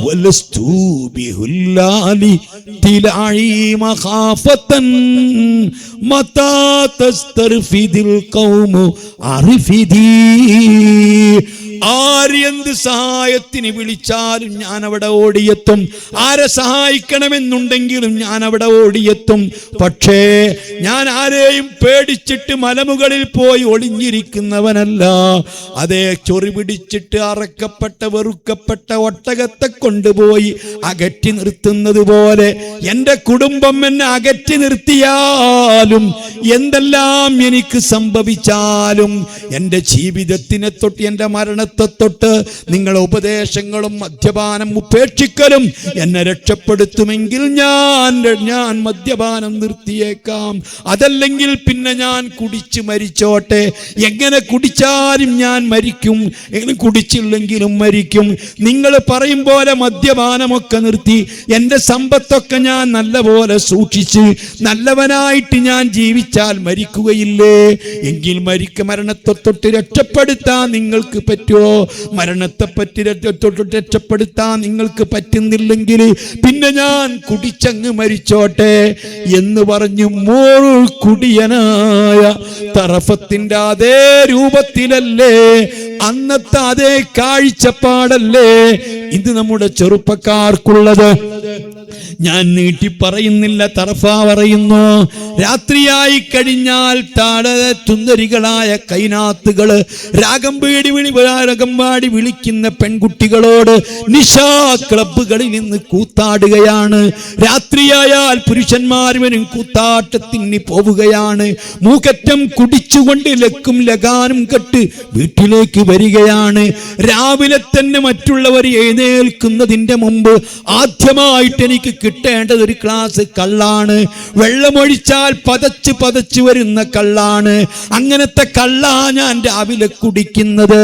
വലസ്തു ബിഹുല്ലാലി തിലായി മഖാഫതൻ മതാ തസ്തർഫിദിൽ ഖൗമു അർഫിദി. ആരെന്ത് സഹായത്തിന് വിളിച്ചാലും ഞാൻ അവിടെ ഓടിയെത്തും. ആരെ സഹായിക്കണമെന്നുണ്ടെങ്കിലും ഞാൻ അവിടെ ഓടിയെത്തും. പക്ഷേ ഞാൻ ആരെയും പേടിച്ചിട്ട് മലമുകളിൽ പോയി ഒളിഞ്ഞിരിക്കുന്നവനല്ല. അതേ ചൊറി പിടിച്ചിട്ട് അറക്കപ്പെട്ട വെറുക്കപ്പെട്ട ഒട്ടകത്തെ കൊണ്ടുപോയി അകറ്റി നിർത്തുന്നത് പോലെ എൻ്റെ കുടുംബം എന്നെ അകറ്റി നിർത്തിയാലും എന്തെല്ലാം എനിക്ക് സംഭവിച്ചാലും എൻ്റെ ജീവിതത്തിനെ തൊട്ട് എൻ്റെ മരണത്തെ തൊട്ട് നിങ്ങളെ ഉപദേശങ്ങളും മദ്യപാനം ഉപേക്ഷിക്കലും എന്നെ രക്ഷപ്പെടുത്തുമെങ്കിൽ ഞാൻ മദ്യപാനം നിർത്തിയേക്കാം. അതല്ലെങ്കിൽ പിന്നെ ഞാൻ കുടിച്ച് മരിച്ചോട്ടെ. എങ്ങനെ കുടിച്ചാലും ഞാൻ മരിക്കും, എങ്ങനെ കുടിച്ചില്ലെങ്കിലും മരിക്കും. നിങ്ങൾ പറയും പോലെ മദ്യപാനമൊക്കെ നിർത്തി എൻ്റെ സമ്പത്തൊക്കെ ഞാൻ നല്ലപോലെ സൂക്ഷിച്ച് നല്ലവനായിട്ട് ഞാൻ ജീവിച്ചാൽ മരിക്കുകയില്ലേ? എങ്കിൽ മരണത്തെ തൊട്ട് രക്ഷപ്പെടുത്താൻ നിങ്ങൾക്ക് പറ്റുമോ? മരണത്തെ പറ്റി രക്ഷപ്പെടുത്താൻ നിങ്ങൾക്ക് പറ്റുന്നില്ലെങ്കിൽ പിന്നെ ഞാൻ കുടിച്ചങ്ങ് മരിച്ചോട്ടെ എന്ന് പറഞ്ഞു മോൾ കുടിയനായ തറഫത്തിന്റെ അതേ രൂപത്തിലല്ലേ, അന്നത്തെ അതേ കാഴ്ചപ്പാടല്ലേ ഇത് നമ്മുടെ ചെറുപ്പക്കാർക്കുള്ളത്? ഞാൻ നീട്ടി പറയുന്നില്ല. തറഫ പറയുന്നു, രാത്രിയായി കഴിഞ്ഞാൽ താഴെ സുന്ദരികളായ കൈനാത്തുകള് രാഗം പാടി വിളിക്കുന്ന പെൺകുട്ടികളോട് നിശാ ക്ലബ്ബുകളിൽ നിന്ന് കൂത്താടുകയാണ്. രാത്രിയായാൽ പുരുഷന്മാരും കൂത്താട്ടത്തിന് പോവുകയാണ്. മൂക്കറ്റം കുടിച്ചുകൊണ്ട് ലക്കും ലഗാനും കെട്ട് വീട്ടിലേക്ക് വരികയാണ്. രാവിലെ തന്നെ മറ്റുള്ളവർ എഴുന്നേൽക്കുന്നതിന്റെ മുമ്പ് ആദ്യമായിട്ട് എനിക്ക് കിട്ടേണ്ടത് ഒരു ഗ്ലാസ് കള്ളാണ്. വെള്ളമൊഴിച്ചാൽ പതച്ച് വരുന്ന കള്ളാണ്. അങ്ങനത്തെ കള്ളാ ഞാൻ രാവിലെ കുടിക്കുന്നത്.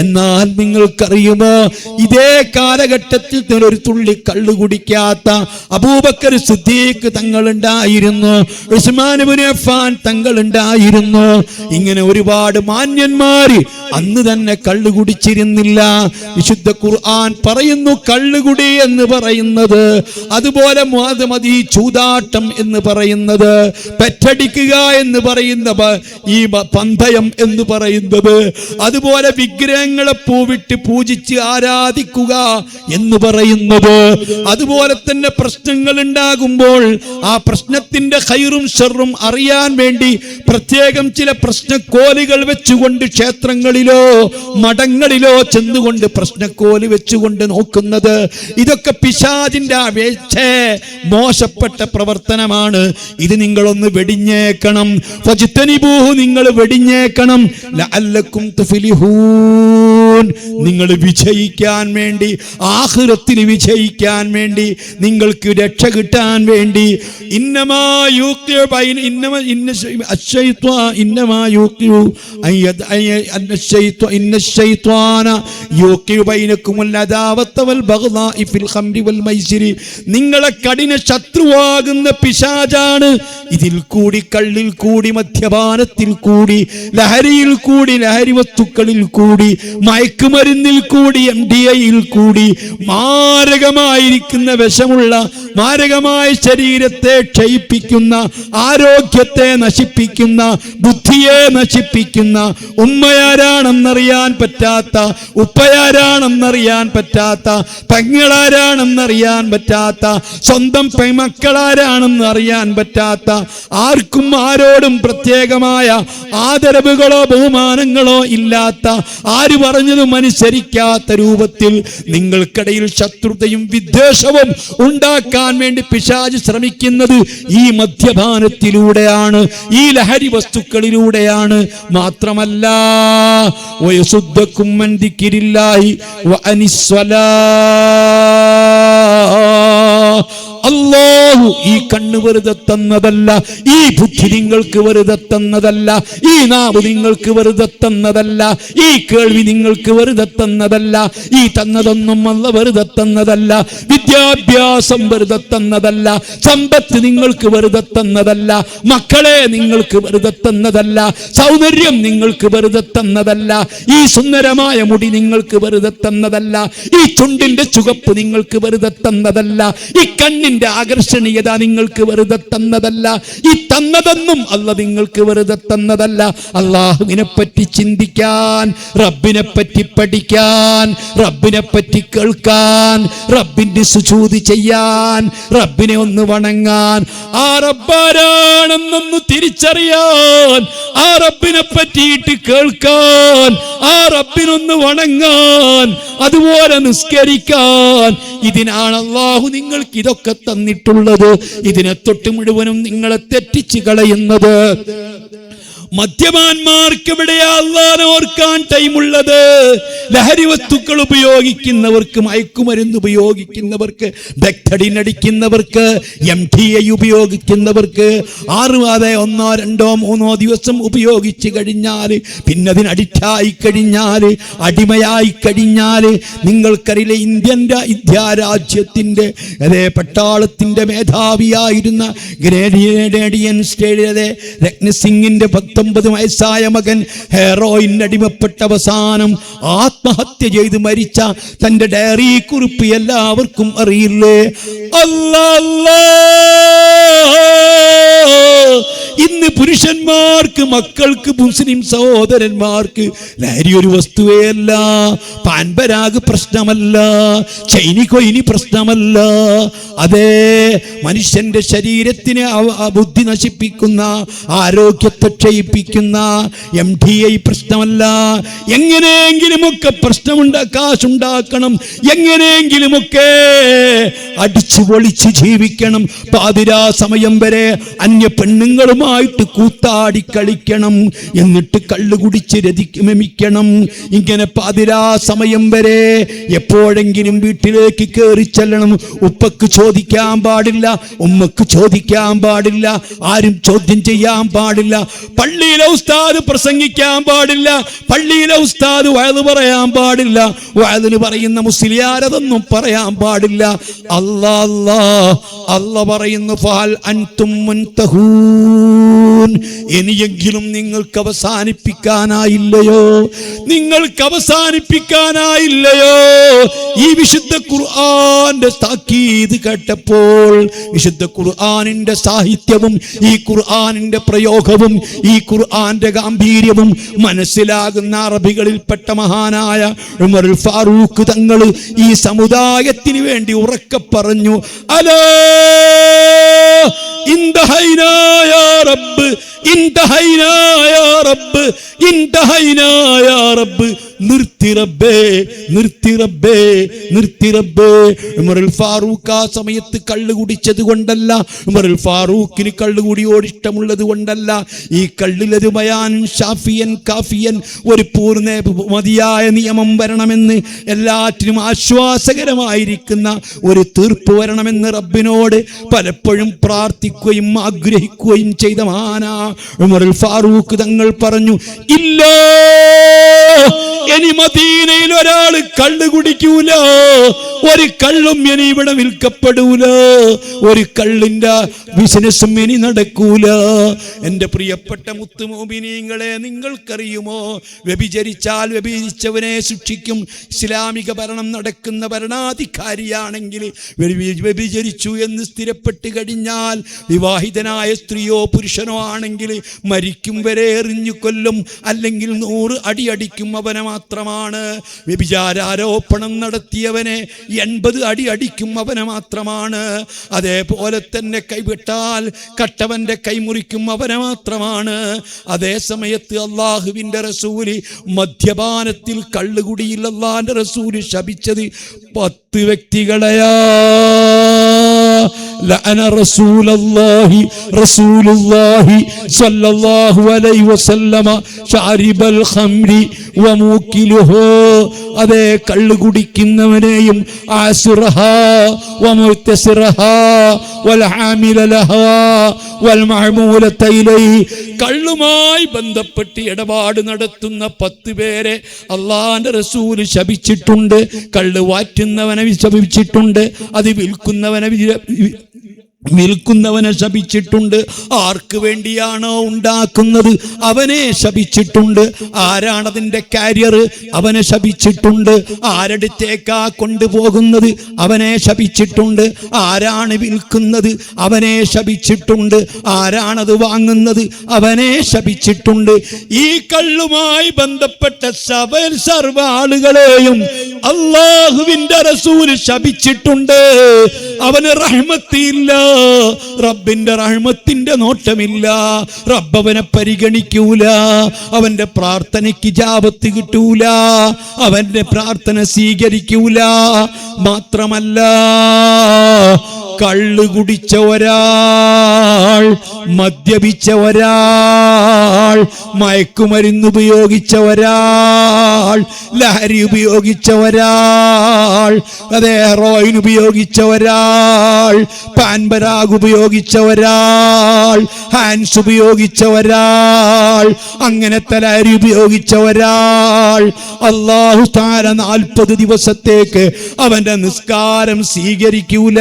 എന്നാൽ നിങ്ങൾക്കറിയുമോ, ഇതേ കാലഘട്ടത്തിൽ ഒരു തുള്ളി കള്ളു കുടിക്കാത്ത അബൂബക്കർ സിദ്ദീഖ് തങ്ങളുണ്ടായിരുന്നു, ഉസ്മാൻ ഇബ്നു അഫ്ഫാൻ തങ്ങളുണ്ടായിരുന്നു. ഇങ്ങനെ ഒരുപാട് മാന്യന്മാര് അന്ന് തന്നെ കള്ളു കുടിച്ചിരുന്നില്ല. വിശുദ്ധ ഖുർആൻ പറയുന്നു കള്ളുകുടി എന്ന് പറയുന്നത്, അതുപോലെ മതി ചൂതാട്ടം എന്ന് പറയുന്നത്, പെറ്റടിക്കുക എന്ന് പറയുന്ന ഈ പന്തയം എന്ന് പറയുന്നത്, അതുപോലെ വിഗ്രഹങ്ങളെ പൂവിട്ട് പൂജിച്ച് ആരാധിക്കുക എന്ന് പറയുന്നത്, അതുപോലെ തന്നെ പ്രശ്നങ്ങൾ ഉണ്ടാകുമ്പോൾ ആ പ്രശ്നത്തിന്റെ ഖൈറും ഷർറും അറിയാൻ വേണ്ടി പ്രത്യേകം ചില പ്രശ്നക്കോലുകൾ വെച്ചുകൊണ്ട് ക്ഷേത്രങ്ങളിലോ മഠങ്ങളിലോ ചെന്നുകൊണ്ട് പ്രശ്നക്കോല് വെച്ചുകൊണ്ട് നോക്കുന്നത്, ഇതൊക്കെ പിശാചിന്റെ മോശപ്പെട്ട പ്രവർത്തനമാണ്. ഇത് നിങ്ങളൊന്ന് വെടിഞ്ഞേക്കണം. ഫജ്തനിബൂഹു, നിങ്ങൾ വെടിഞ്ഞേക്കണം. ലഅല്ലക്കും തുഫ്ലിഹൂൻ, നിങ്ങൾ വിജയിക്കാൻ വേണ്ടി, ആഖിറത്തിൽ വിജയിക്കാൻ വേണ്ടി, നിങ്ങൾക്ക് രക്ഷ കിട്ടാൻ വേണ്ടി. ഇന്നമാ യൂഖിഉ ബൈന ഇന്നമാ യൂഖിഉ ഇന്നശ്ശൈത്വാന യൂഖിഉ ബൈനകുമുൽ അദാവത വൽ ബഗ്ദാഇ ഫിൽ ഖംരി വൽ മൈസിരി. നിങ്ങളെ കഠിന ശത്രുവാകുന്ന പിശാചാണ്. ഇതിൽ കൂടി, കള്ളിൽ കൂടി, മദ്യപാനത്തിൽ കൂടി, ലഹരിയിൽ കൂടി, ലഹരി വസ്തുക്കളിൽ കൂടി, മയക്കുമരുന്നിൽ കൂടി, MDAയിൽ കൂടി, മാരകമായിരിക്കുന്ന വിഷമുള്ള, മാരകമായ ശരീരത്തെ ക്ഷയിപ്പിക്കുന്ന, ആരോഗ്യത്തെ നശിപ്പിക്കുന്ന, ബുദ്ധിയെ നശിപ്പിക്കുന്ന, ഉമ്മയാരാണെന്നറിയാൻ പറ്റാത്ത, ഉപ്പയാരാണെന്നറിയാൻ പറ്റാത്ത, പെങ്ങളാരാണെന്നറിയാൻ പറ്റാത്ത, സ്വന്തം പെൺമക്കളാരാണെന്ന് അറിയാൻ പറ്റാത്ത, ആർക്കും ആരോടും പ്രത്യേകമായ ആദരവുകളോ ബഹുമാനങ്ങളോ ഇല്ലാത്ത, ആര് പറഞ്ഞതും അനുസരിക്കാത്ത രൂപത്തിൽ നിങ്ങൾക്കിടയിൽ ശത്രുതയും വിദ്വേഷവും ഉണ്ടാക്കാൻ വേണ്ടി പിശാച് ശ്രമിക്കുന്നത് ഈ മദ്യപാനത്തിലൂടെയാണ്, ഈ ലഹരി വസ്തുക്കളിലൂടെയാണ്. മാത്രമല്ല വയസുദ്ദക്കും അൻ ദിക്രില്ലാഹി വഅനിസ്സലാ, അല്ലാഹു ഈ കണ്ണ് വെറുതെ തന്നതല്ല, ഈ ബുദ്ധി നിങ്ങൾക്ക് വെറുതെ തന്നതല്ല, ഈ നാവ് നിങ്ങൾക്ക് വെറുതെ തന്നതല്ല, ഈ കേൾവി നിങ്ങൾക്ക് വെറുതെ തന്നതല്ല, ഈ തന്നതൊന്നും അല്ല വെറുതെ തന്നതല്ല, വിദ്യാഭ്യാസം വെറുതെ തന്നതല്ല, സമ്പത്ത് നിങ്ങൾക്ക് വെറുതെ തന്നതല്ല, മക്കളെ നിങ്ങൾക്ക് വെറുതെ തന്നതല്ല, സൗന്ദര്യം നിങ്ങൾക്ക് വെറുതെ തന്നതല്ല, ഈ സുന്ദരമായ മുടി നിങ്ങൾക്ക് വെറുതെ തന്നതല്ല, ഈ ചുണ്ടിന്റെ ചുവപ്പ് നിങ്ങൾക്ക് വെറുതെ തന്നതല്ല, ഈ കണ്ണിന്റെ ആകർഷണീയത നിങ്ങൾക്ക് വെറുതെ തന്നതല്ല, ഈ തന്നതൊന്നും അല്ല നിങ്ങൾക്ക് വെറുതെ തന്നതല്ല. അല്ലാഹുവിനെ പറ്റി ചിന്തിക്കാൻ, റബ്ബിനെ പറ്റി പഠിക്കാൻ, റബ്ബിനെ പറ്റി കേൾക്കാൻ, റബ്ബിന്റെ സുജൂദ് ചെയ്യാൻ, റബ്ബിനെ ഒന്ന് വണങ്ങാൻ, ആ റബ്ബാരാണെന്നൊന്ന് തിരിച്ചറിയാൻ, ആ റബ്ബിനെ പറ്റിയിട്ട് കേൾക്കാൻ, ആ റബ്ബിനൊന്ന് വണങ്ങാൻ, അതുപോലെ നിസ്കരിക്കാൻ. ഇതിനാണ് അല്ലാഹു നിങ്ങൾക്ക് ഇതൊക്കെ തന്നിട്ടുള്ളത്. ഇതിനെ തൊട്ട് മുഴുവനും നിങ്ങളെ തെറ്റിച്ച് കളയുന്നത്. മദ്യപാന്മാർക്ക് എവിടെയാ അല്ലാഹുവിനെ ഓർക്കാൻ ടൈമുള്ളത്? ലഹരി വസ്തുക്കൾ ഉപയോഗിക്കുന്നവർക്ക്, മയക്കുമരുന്ന് ഉപയോഗിക്കുന്നവർക്ക്, ബെക്തഡിനടിക്കുന്നവർക്ക്, MDA ഉപയോഗിക്കുന്നവർക്ക് 6 അതെ 1 2 3 ദിവസം ഉപയോഗിച്ച് കഴിഞ്ഞാൽ, പിന്നെ അതിന് അഡിക്റ്റായി കഴിഞ്ഞാൽ, അടിമയായി കഴിഞ്ഞാൽ, നിങ്ങൾക്കറിയില്ല ഇന്ത്യ രാജ്യത്തിന്റെ അതേ പട്ടാളത്തിന്റെ മേധാവിയായിരുന്ന ഗ്രേഡിയൻ സ്റ്റേഡിലെ രത്നസിംഗിന്റെ 19 വയസ്സായ മകൻ ഹെറോയിൻ അടിമപ്പെട്ട അവസാനം ആത്മഹത്യ ചെയ്ത് മരിച്ച തന്റെ ഡയറി കുറിപ്പ് എല്ലാവർക്കും അറിയില്ലേ? അല്ലാ, ഇന്ന് പുരുഷന്മാർക്ക്, മക്കൾക്ക്, മുസ്ലിം സഹോദരന്മാർക്ക് ലഹരി ഒരു വസ്തുവേ അല്ല. പാൻപരാഗ് പ്രശ്നമല്ല, ചൈനിക്കൊയിനി പ്രശ്നമല്ല. അതേ മനുഷ്യന്റെ ശരീരത്തിന് ബുദ്ധി നശിപ്പിക്കുന്ന, ആരോഗ്യത്തെ ക്ഷയിപ്പിക്കുന്ന MDA പ്രശ്നമല്ല. എങ്ങനെയെങ്കിലുമൊക്കെ കാശുണ്ടാക്കണം, എങ്ങനെയെങ്കിലുമൊക്കെ അടിച്ചു പൊളിച്ച് ജീവിക്കണം, പാതിരാ സമയം വരെ അന്യ പെണ്ണുങ്ങളുമായിട്ട് കൂത്താടി കളിക്കണം, എന്നിട്ട് കള്ളു കുടിച്ച് രമിക്കണം. ഇങ്ങനെ പാതിരാ സമയം വരെ എപ്പോഴെങ്കിലും വീട്ടിലേക്ക് കയറി ചെല്ലണം. ഉപ്പക്ക് ചോദിക്കാൻ പാടില്ല, ഉമ്മക്ക് ചോദിക്കാൻ പാടില്ല, ആരും ചോദ്യം ചെയ്യാൻ പാടില്ല. പള്ളിയിലെ ഉസ്താദ് പ്രസംഗിക്കാൻ പാടില്ല, പള്ളിയിലെ ഉസ്താദ് വഅദ് പറയാൻ പാടില്ല, വഅദിന് പറയുന്ന മുസ്ലിയാർ അതൊന്നും പറയാൻ പാടില്ല. അല്ലാഹ് പറയുന്നു ഫഹൽ അൻതും മുൻതഹൂൻ, ഇനിയെങ്കിലും നിങ്ങൾക്ക് അവസാനിപ്പിക്കാനായില്ലയോ? നിങ്ങൾക്ക് അവസാനിപ്പിക്കാനായില്ലയോ? ഈ വിശുദ്ധ ഖുർആന്റെ താക്കീത് കേട്ടപ്പോൾ, വിശുദ്ധ ഖുർആനിന്റെ സാഹിത്യവും, ഈ ഖുർആനിന്റെ പ്രയോഗവും, ഈ ഖുർആന്റെ ഗാംഭീര്യവും മനസ്സിലാകുന്ന അറബികളിൽപ്പെട്ട മഹാനായ ഉമറുൽ ഫാറൂഖ് തങ്ങൾ ഈ സമുദായത്തിന് വേണ്ടി ഉറക്കെ പറഞ്ഞു, അലാ ഇന്തഹൈനാ യാ റബ്ബ്, ഇന്തഹൈനാ യാ റബ്ബ്, ഇന്തഹൈനാ യാ റബ്ബ്. നിർത്തി റബ്ബേ, നിർത്തി റബ്ബേ, നിർത്തി റബ്ബേ. ഉമറുൽ ഫാറൂഖ് ആ സമയത്ത് കള്ളു കുടിച്ചത് കൊണ്ടല്ല, ഉമറുൽ ഫാറൂഖിന് കള്ളുകൂടിയോട് ഇഷ്ടമുള്ളത് കൊണ്ടല്ല. ഈ കള്ളിലത് ബയാൻ ഷാഫിയൻ കാഫിയൻ, ഒരു പൂർണ്ണ മതിയായ നിയമം വരണമെന്ന്, എല്ലാറ്റിനും ആശ്വാസകരമായിരിക്കുന്ന ഒരു തീർപ്പ് വരണമെന്ന് റബ്ബിനോട് പലപ്പോഴും പ്രാർത്ഥിക്കുകയും ആഗ്രഹിക്കുകയും ചെയ്ത മഹാനാ ഉമറുൽ ഫാറൂഖ് തങ്ങൾ പറഞ്ഞു, ഇല്ല, ഇനി മദീനയിൽ ഒരാൾ കള്ളു കുടിക്കൂല, ഒരു കള്ളും ഇനി ഇവിടെ വിൽക്കപ്പെടൂല, ഒരു കള്ളിന്റെ ബിസിനസ്സും ഇനി നടക്കൂല. എന്റെ പ്രിയപ്പെട്ട മുത്തുമോമിനീങ്ങളെ, നിങ്ങൾക്കറിയുമോ, വ്യഭിചരിച്ചാൽ വ്യഭിചരിച്ചവനെ ശിക്ഷിക്കും. ഇസ്ലാമിക ഭരണം നടക്കുന്ന ഭരണാധികാരിയാണെങ്കിൽ വ്യഭിചരിച്ചു എന്ന് സ്ഥിരപ്പെട്ട് കഴിഞ്ഞാൽ വിവാഹിതനായ സ്ത്രീയോ പുരുഷനോ ആണെങ്കിൽ മരിക്കും വരെ എറിഞ്ഞു കൊല്ലും, അല്ലെങ്കിൽ 100 അടി അടിക്കും. അവനെ മാത്രമാണ്. വ്യഭിചാരോപണം നടത്തിയവനെ 80 അടി അടിക്കും. അവനെ മാത്രമാണ്. അതേപോലെ തന്നെ കൈവിട്ടാൽ കട്ടവന്റെ കൈമുറിക്കും. അവനെ മാത്രമാണ്. അതേ സമയത്ത് അള്ളാഹുവിന്റെ റസൂല് മദ്യപാനത്തിൽ, കള്ളുകുടിയിൽ അള്ളാഹിന്റെ റസൂല് ശപിച്ചത് 10 വ്യക്തികളെയാ. ലഅന റസൂലുള്ളാഹി സ്വല്ലല്ലാഹു അലൈഹി വസല്ലമ ശാരിബൽ ഖംരി വമൂക്കിലുഹു. അതേ, കള്ളു കുടിക്കുന്നവനെയും ആസിറഹാ വമുത്തസിറഹാ വൽഹാമില ലഹാ വൽമഅമൂലത ഇലൈഹി, കള്ളുമായി ബന്ധപ്പെട്ട് ഇടപാട് നടത്തുന്ന 10 പേരെ അള്ളാഹുവിന്റെ റസൂൽ ശപിച്ചിട്ടുണ്ട്. കള്ള് വാറ്റുന്നവനെ ശപിച്ചിട്ടുണ്ട്. അത് വിൽക്കുന്നവനെ ശപിച്ചിട്ടുണ്ട്. ആർക്ക് വേണ്ടിയാണോ ഉണ്ടാക്കുന്നത് അവനെ ശപിച്ചിട്ടുണ്ട്. ആരാണതിൻ്റെ കാരിയർ അവനെ ശപിച്ചിട്ടുണ്ട്. ആരടുത്തേക്കാ കൊണ്ടുപോകുന്നത് അവനെ ശപിച്ചിട്ടുണ്ട്. ആരാണ് വിൽക്കുന്നത് അവനെ ശപിച്ചിട്ടുണ്ട്. ആരാണത് വാങ്ങുന്നത് അവനെ ശപിച്ചിട്ടുണ്ട്. ഈ കള്ളുമായി ബന്ധപ്പെട്ട സർവ ആളുകളെയും അള്ളാഹുവിന്റെ റസൂൽ ശപിച്ചിട്ടുണ്ട്. അവന് റഹ്മത്തില്ല, റബ്ബിന്റെ റഹ്മത്തിന്റെ നോട്ടമില്ല. റബ്ബ് അവനെ പരിഗണിക്കൂല. അവന്റെ പ്രാർത്ഥനയ്ക്ക് ഇജാബത്ത് കിട്ടൂല. അവന്റെ പ്രാർത്ഥന സ്വീകരിക്കൂല. മാത്രമല്ല, കള്ളു കുടിച്ച ഒരാൾ, മദ്യപിച്ച ഒരാൾ, മയക്കുമരുന്ന് ഉപയോഗിച്ച ഒരാൾ, ലഹരി ഉപയോഗിച്ച ഒരാൾ, അതേ ഹെറോയിൻ ഉപയോഗിച്ച ഒരാൾ, പാൻപരാഗ് ഉപയോഗിച്ച ഒരാൾ, ഹാൻസ് ഉപയോഗിച്ച ഒരാൾ, അങ്ങനത്തെ ലഹരി ഉപയോഗിച്ച ഒരാൾ, അല്ലാഹു തആല 40 ദിവസത്തേക്ക് അവന്റെ നിസ്കാരം സ്വീകരിക്കൂല.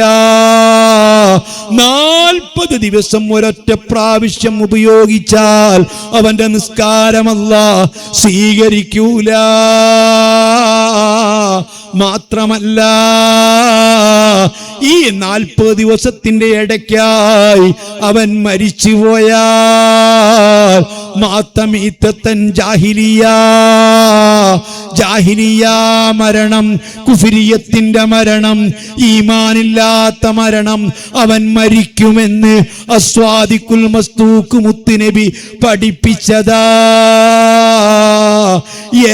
40 ദിവസം ഒരൊറ്റ പ്രാവശ്യം ഉപയോഗിച്ചാൽ അവന്റെ നിസ്കാരം അല്ലാഹു സ്വീകരിക്കൂല. മാത്രമല്ല, ഈ 40 ദിവസത്തിന്റെ ഇടയ്ക്കായി അവൻ മരിച്ചുപോയാൽ മാത്തമീത്തൻ ജാഹിലിയ മരണം, കുഫ്രിയത്തിന്റെ മരണം, ഈമാനില്ലാത്ത മരണം അവൻ മരിക്കുമെന്ന് അസ്വാദിഖുൽ മസ്തൂഖ് മുത്തുനബി പഠിപ്പിച്ചതാ.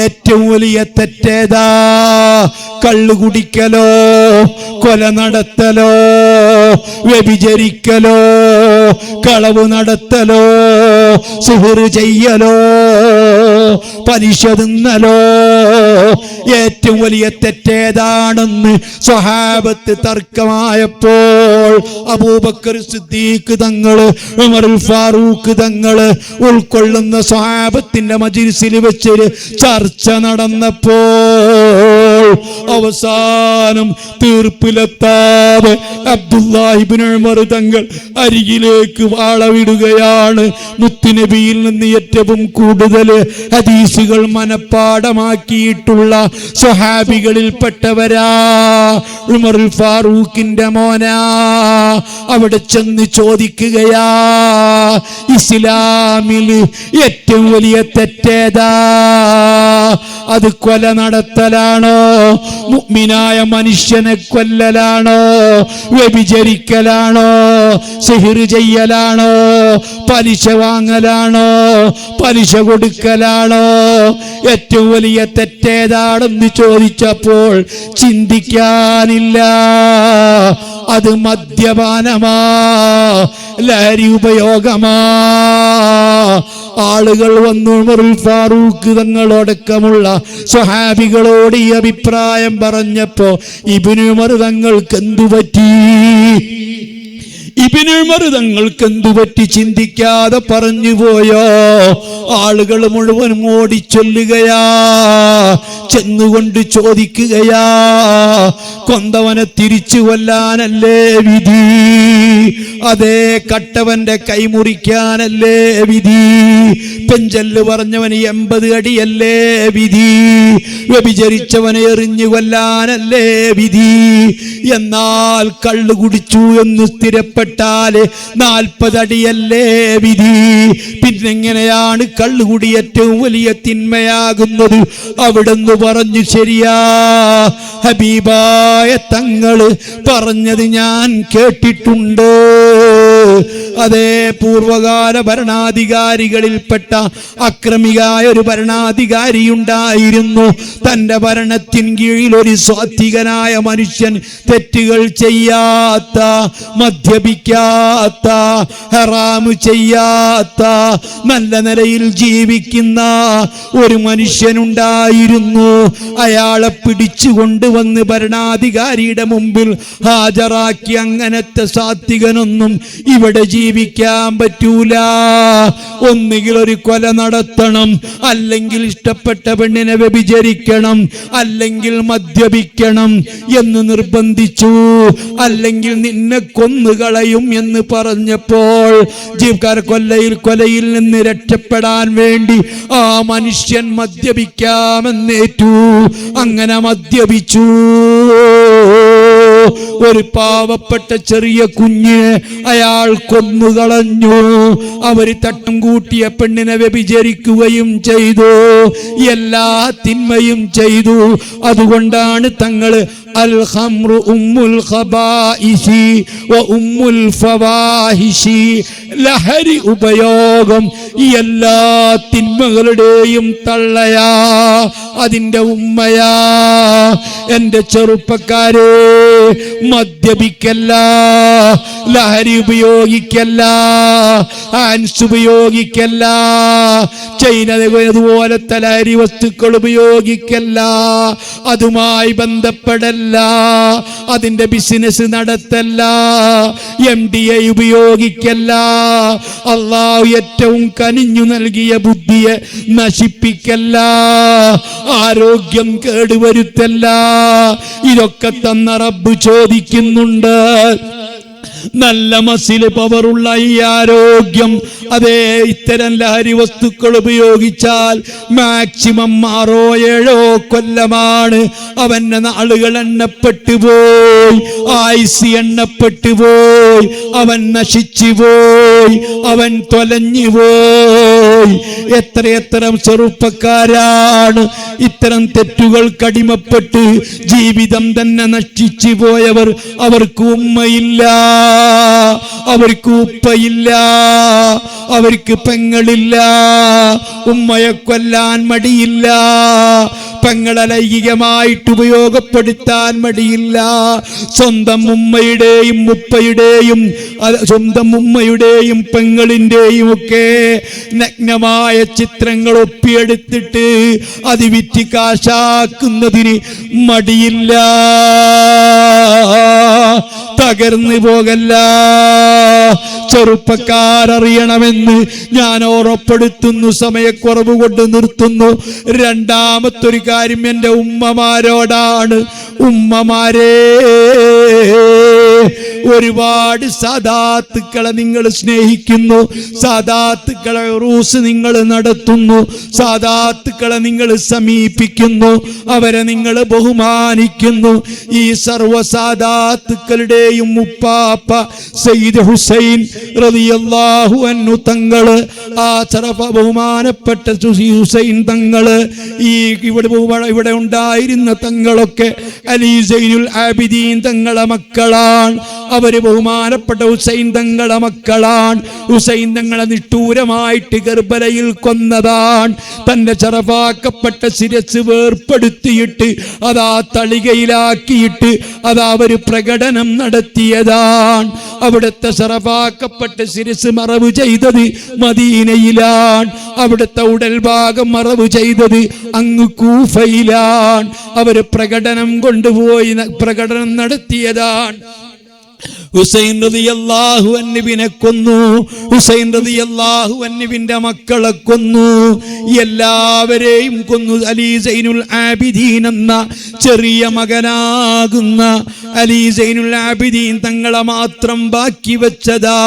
ഏറ്റവും വലിയ തെറ്റേതാ? കള്ളു കുടിക്കലോ, കൊല നടത്തലോ, വ്യഭിചരിക്കലോ, കളവ് നടത്തലോ, സിഹ്ർ ചെയ്യലോ, പലിശ തിന്നലോ. ഏറ്റവും വലിയ തെറ്റേതാണെന്ന് സ്വഹാബത്ത് തർക്കമായപ്പോൾ അബൂബക്കർ സിദ്ദീഖ് തങ്ങള്, ഉമറുൽ ഫാറൂഖ് തങ്ങള് ഉൾക്കൊള്ളുന്ന സ്വഹാബത്തിന്റെ മജ്‌ലിസിൽ വെച്ച് ചർച്ച നടന്നപ്പോൾ അവസാനം തീർപ്പിലെത്താതെ അബ്ദുല്ലാഹി ഇബ്നു ഉമർ തങ്ങൾ അരികിലേക്ക് വാളവിടുകയാണ്. മുത്തുനബിയിൽ നിന്ന് ഏറ്റവും കൂടുതൽ ഹദീസുകൾ മനപ്പാഠമാക്കിയിട്ടുള്ള സ്വഹാബികളിൽപ്പെട്ടവരാ ഉമറുൽ ഫാറൂഖിന്റെ മോനാ. അവിടെ ചെന്ന് ചോദിക്കുകയാ, ഇസ്ലാമിൽ ഏറ്റവും വലിയ തെറ്റേതാ? അത് കൊല നടത്തലാണോ? മുഅ്മിനായ മനുഷ്യനെ കൊല്ലലാണോ? വ്യഭിചരിക്കലാണോ? സിഹ്ർ ചെയ്യലാണോ? പലിശ വാങ്ങലാണോ? പലിശ കൊടുക്കലാണോ? ഏറ്റവും വലിയ തെറ്റേതാണെന്ന് ചോദിച്ചപ്പോൾ ചിന്തിക്കാനില്ല. അത് മദ്യപാനമാ, ലഹരി ഉപയോഗമാ. ആളുകൾ വന്നു ഉമറുൽ ഫാറൂഖ് തങ്ങളടക്കമുള്ള സ്വഹാബികളോട് ഈ അഭിപ്രായം പറഞ്ഞപ്പോ ഇബ്നു ഉമർ തങ്ങൾക്ക് എന്തു പറ്റി? ഇബ്നു ഉമർ തങ്ങൾക്ക് എന്തു പറ്റി ചിന്തിക്കാതെ പറഞ്ഞു പോയോ? ആളുകൾ മുഴുവൻ ഓടിച്ചൊല്ലുകയാ, ചെന്നുകൊണ്ട് ചോദിക്കുകയാ, കൊന്തവനെ തിരിച്ചു കൊല്ലാനല്ലേ വിധി? അതേ, കട്ടവന്റെ കൈമുറിക്കാനല്ലേ വിധി? പെഞ്ചല്ല് പറഞ്ഞവന് 80 അടിയല്ലേ വിധി? വ്യഭിചരിച്ചവനെ എറിഞ്ഞു കൊല്ലാനല്ലേ വിധി? എന്നാൽ കള്ളു കുടിച്ചു എന്ന് സ്ഥിരപ്പെട്ടാൽ 40 അടിയല്ലേ വിധി? പിന്നെങ്ങനെയാണ് കള്ളുകുടി ഏറ്റവും വലിയ തിന്മയാകുന്നത്? അവിടെന്ന് പറഞ്ഞു, ശരിയാ, ഹബീബായ തങ്ങള് പറഞ്ഞത് ഞാൻ കേട്ടിട്ടുണ്ട്. അതേ, പൂർവകാല ഭരണാധികാരികളിൽപ്പെട്ട അക്രമിയായ ഒരു ഭരണാധികാരി ഉണ്ടായിരുന്നു. തന്റെ ഭരണത്തിൻ കീഴിൽ ഒരു സ്വാത്വികനായ മനുഷ്യൻ, തെറ്റുകൾ ചെയ്യാത്ത, മദ്യപിക്കാത്ത, ഹറാമ് ചെയ്യാത്ത, നല്ല നിലയിൽ ജീവിക്കുന്ന ഒരു മനുഷ്യനുണ്ടായിരുന്നു. അയാളെ പിടിച്ചു കൊണ്ടുവന്ന് ഭരണാധികാരിയുടെ മുമ്പിൽ ഹാജരാക്കി, അങ്ങനത്തെ സാത്വികനൊന്നും ഇവിടെ ജീവിക്കാൻ പറ്റൂല, ഒന്നുകിൽ ഒരു കൊല നടത്തണം, അല്ലെങ്കിൽ ഇഷ്ടപ്പെട്ട പെണ്ണിനെ വ്യഭിചരിക്കണം, അല്ലെങ്കിൽ മദ്യപിക്കണം എന്ന് നിർബന്ധിച്ചു, അല്ലെങ്കിൽ നിന്നെ കൊന്നുകളയും എന്ന് പറഞ്ഞപ്പോൾ കൊലയിൽ നിന്ന് രക്ഷപ്പെടാൻ വേണ്ടി ആ മനുഷ്യൻ മദ്യപിക്കാമെന്നേറ്റു. അങ്ങനെ മദ്യപിച്ചു. ഒരു പാവപ്പെട്ട ചെറിയ കുഞ്ഞിനെ അയാൾ കൊന്നുകളഞ്ഞു. അവര് തട്ടം കൂട്ടിയ പെണ്ണിനെ വ്യഭിചരിക്കുകയും ചെയ്തു, എല്ലാ തിന്മയും ചെയ്തു. അതുകൊണ്ടാണ് തങ്ങള് അൽ ഖംറു ഉമ്മുൽ ഖബായിസി വ ഉമ്മുൽ ഫവാഹിഷി, ലഹരി ഉപയോഗം എല്ലാ തിന്മകളുടെയും തള്ളയാ, അതിന്റെ ഉമ്മയാ. എന്റെ ചെറുപ്പക്കാരെ, മദ്യപിക്കല്ല, ലഹരി ഉപയോഗിക്കല്ല, ഹാൻസ് ഉപയോഗിക്കല്ല, അതുപോലത്തെ ലഹരി വസ്തുക്കൾ ഉപയോഗിക്കല്ല, അതുമായി ബന്ധപ്പെടല്ല, അതിന്റെ ബിസിനസ് നടത്തല്ല, MDA ഉപയോഗിക്കല്ല. അള്ളാഹു ഏറ്റവും കനിഞ്ഞു നൽകിയ ബുദ്ധിയെ നശിപ്പിക്കല്ല, ആരോഗ്യം കേടുവരുത്തല്ല. ഇതൊക്കെ തന്ന റബ്ബ് ചോദിക്കുന്നുണ്ട്. നല്ല മസില് പവറുള്ള ഈ ആരോഗ്യം, അതേ, ഇത്തരം ലഹരി വസ്തുക്കൾ ഉപയോഗിച്ചാൽ മാക്സിമം 6-7 കൊല്ലമാണ് അവന്റെ നാളുകൾ എണ്ണപ്പെട്ടു പോയി, ആയുസ് എണ്ണപ്പെട്ടു പോയി, അവൻ നശിച്ചു പോയി, അവൻ തൊലഞ്ഞു പോയി. എത്രയെത്ര ചെറുപ്പക്കാരാണ് ഇത്തരം തെറ്റുകൾ കടിമപ്പെട്ട് ജീവിതം തന്നെ നശിച്ചു പോയവർ. അവർക്ക് ഉമ്മയില്ല, അവർക്ക് ഉപ്പയില്ല, അവർക്ക് പെങ്ങളില്ല, ഉമ്മയെ കൊല്ലാൻ മടിയില്ല, പെങ്ങളെ ലൈംഗികമായിട്ട് ഉപയോഗപ്പെടുത്താൻ മടിയില്ല. സ്വന്തം ഉമ്മയുടെയും ഉപ്പയുടെയും സ്വന്തം ഉമ്മയുടെയും പെങ്ങളിന്റെയും ഒക്കെ നഗ്നമായ ചിത്രങ്ങൾ ഒപ്പിയെടുത്തിട്ട് അത് വിറ്റ് കാശാക്കുന്നതിന് മടിയില്ല. തകർന്നു പോകല്ല. ചെറുപ്പക്കാരറിയണമെന്ന് ഞാൻ ഓർമ്മപ്പെടുത്തുന്നു. സമയക്കുറവ് കൊണ്ട് നിർത്തുന്നു. രണ്ടാമത്തൊരു കാര്യം എൻ്റെ ഉമ്മമാരോടാണ്. ഉമ്മമാരെ, ഒരുപാട് സാദാത്തുക്കളെ നിങ്ങൾ സ്നേഹിക്കുന്നു, സാദാത്തുക്കളെ ഉറൂസ് നിങ്ങൾ നടത്തുന്നു, സാദാത്തുക്കളെ നിങ്ങൾ സമീപിക്കുന്നു, അവരെ നിങ്ങൾ ബഹുമാനിക്കുന്നു. ഈ സർവ്വ സാദാത്തുക്കളുടെയും ഉപ്പാപ്പ സയ്യിദ് ഹുസൈൻ റളിയല്ലാഹു അൻഹു തങ്ങള്, ആ സർവ്വ ബഹുമാനപ്പെട്ട ഹുസൈൻ തങ്ങള്, ഈ ഇവിടെ ഉണ്ടായിരുന്ന തങ്ങളൊക്കെ അലി സൈനുൽ ആബിദീൻ തങ്ങളെ മക്കളാണ്. അവര് ബഹുമാനപ്പെട്ട ഹുസൈൻ തങ്ങളെ മക്കളാണ്. ഹുസൈൻ തങ്ങളെ നിഷ്ഠൂരമായിട്ട് കർബലയിൽ കൊന്നതാണ്. തന്റെ ചറഫാക്കപ്പെട്ട ശിരസ് വേർപ്പെടുത്തിയിട്ട് അതാ തളികയിലാക്കിയിട്ട് അതാ അവര് പ്രകടനം നടത്തിയതാണ്. അവിടുത്തെ ചറഫാക്കപ്പെട്ട ശിരസ് മറവ് ചെയ്തത് മദീനയിലാണ്. അവിടുത്തെ ഉടൽ ഭാഗം മറവ് ചെയ്തത് അങ്ങ് കൂഫയിലാണ്. അവര് പ്രകടനം കൊണ്ടുപോയി പ്രകടനം നടത്തിയതാണ്. ഹുസൈൻ റളിയല്ലാഹു അൻഹുവിനെ കൊന്നു. ഹുസൈൻ റളിയല്ലാഹു അൻഹുവിന്റെ മക്കളെ കൊന്നു. എല്ലാവരെയും കൊന്നു. അലി സൈനുൽ ആബിദീൻ എന്ന ചെറിയ മകനാകുന്ന അലി സൈനുൽ ആബിദീൻ തങ്ങളെ മാത്രം ബാക്കി വെച്ചതാ.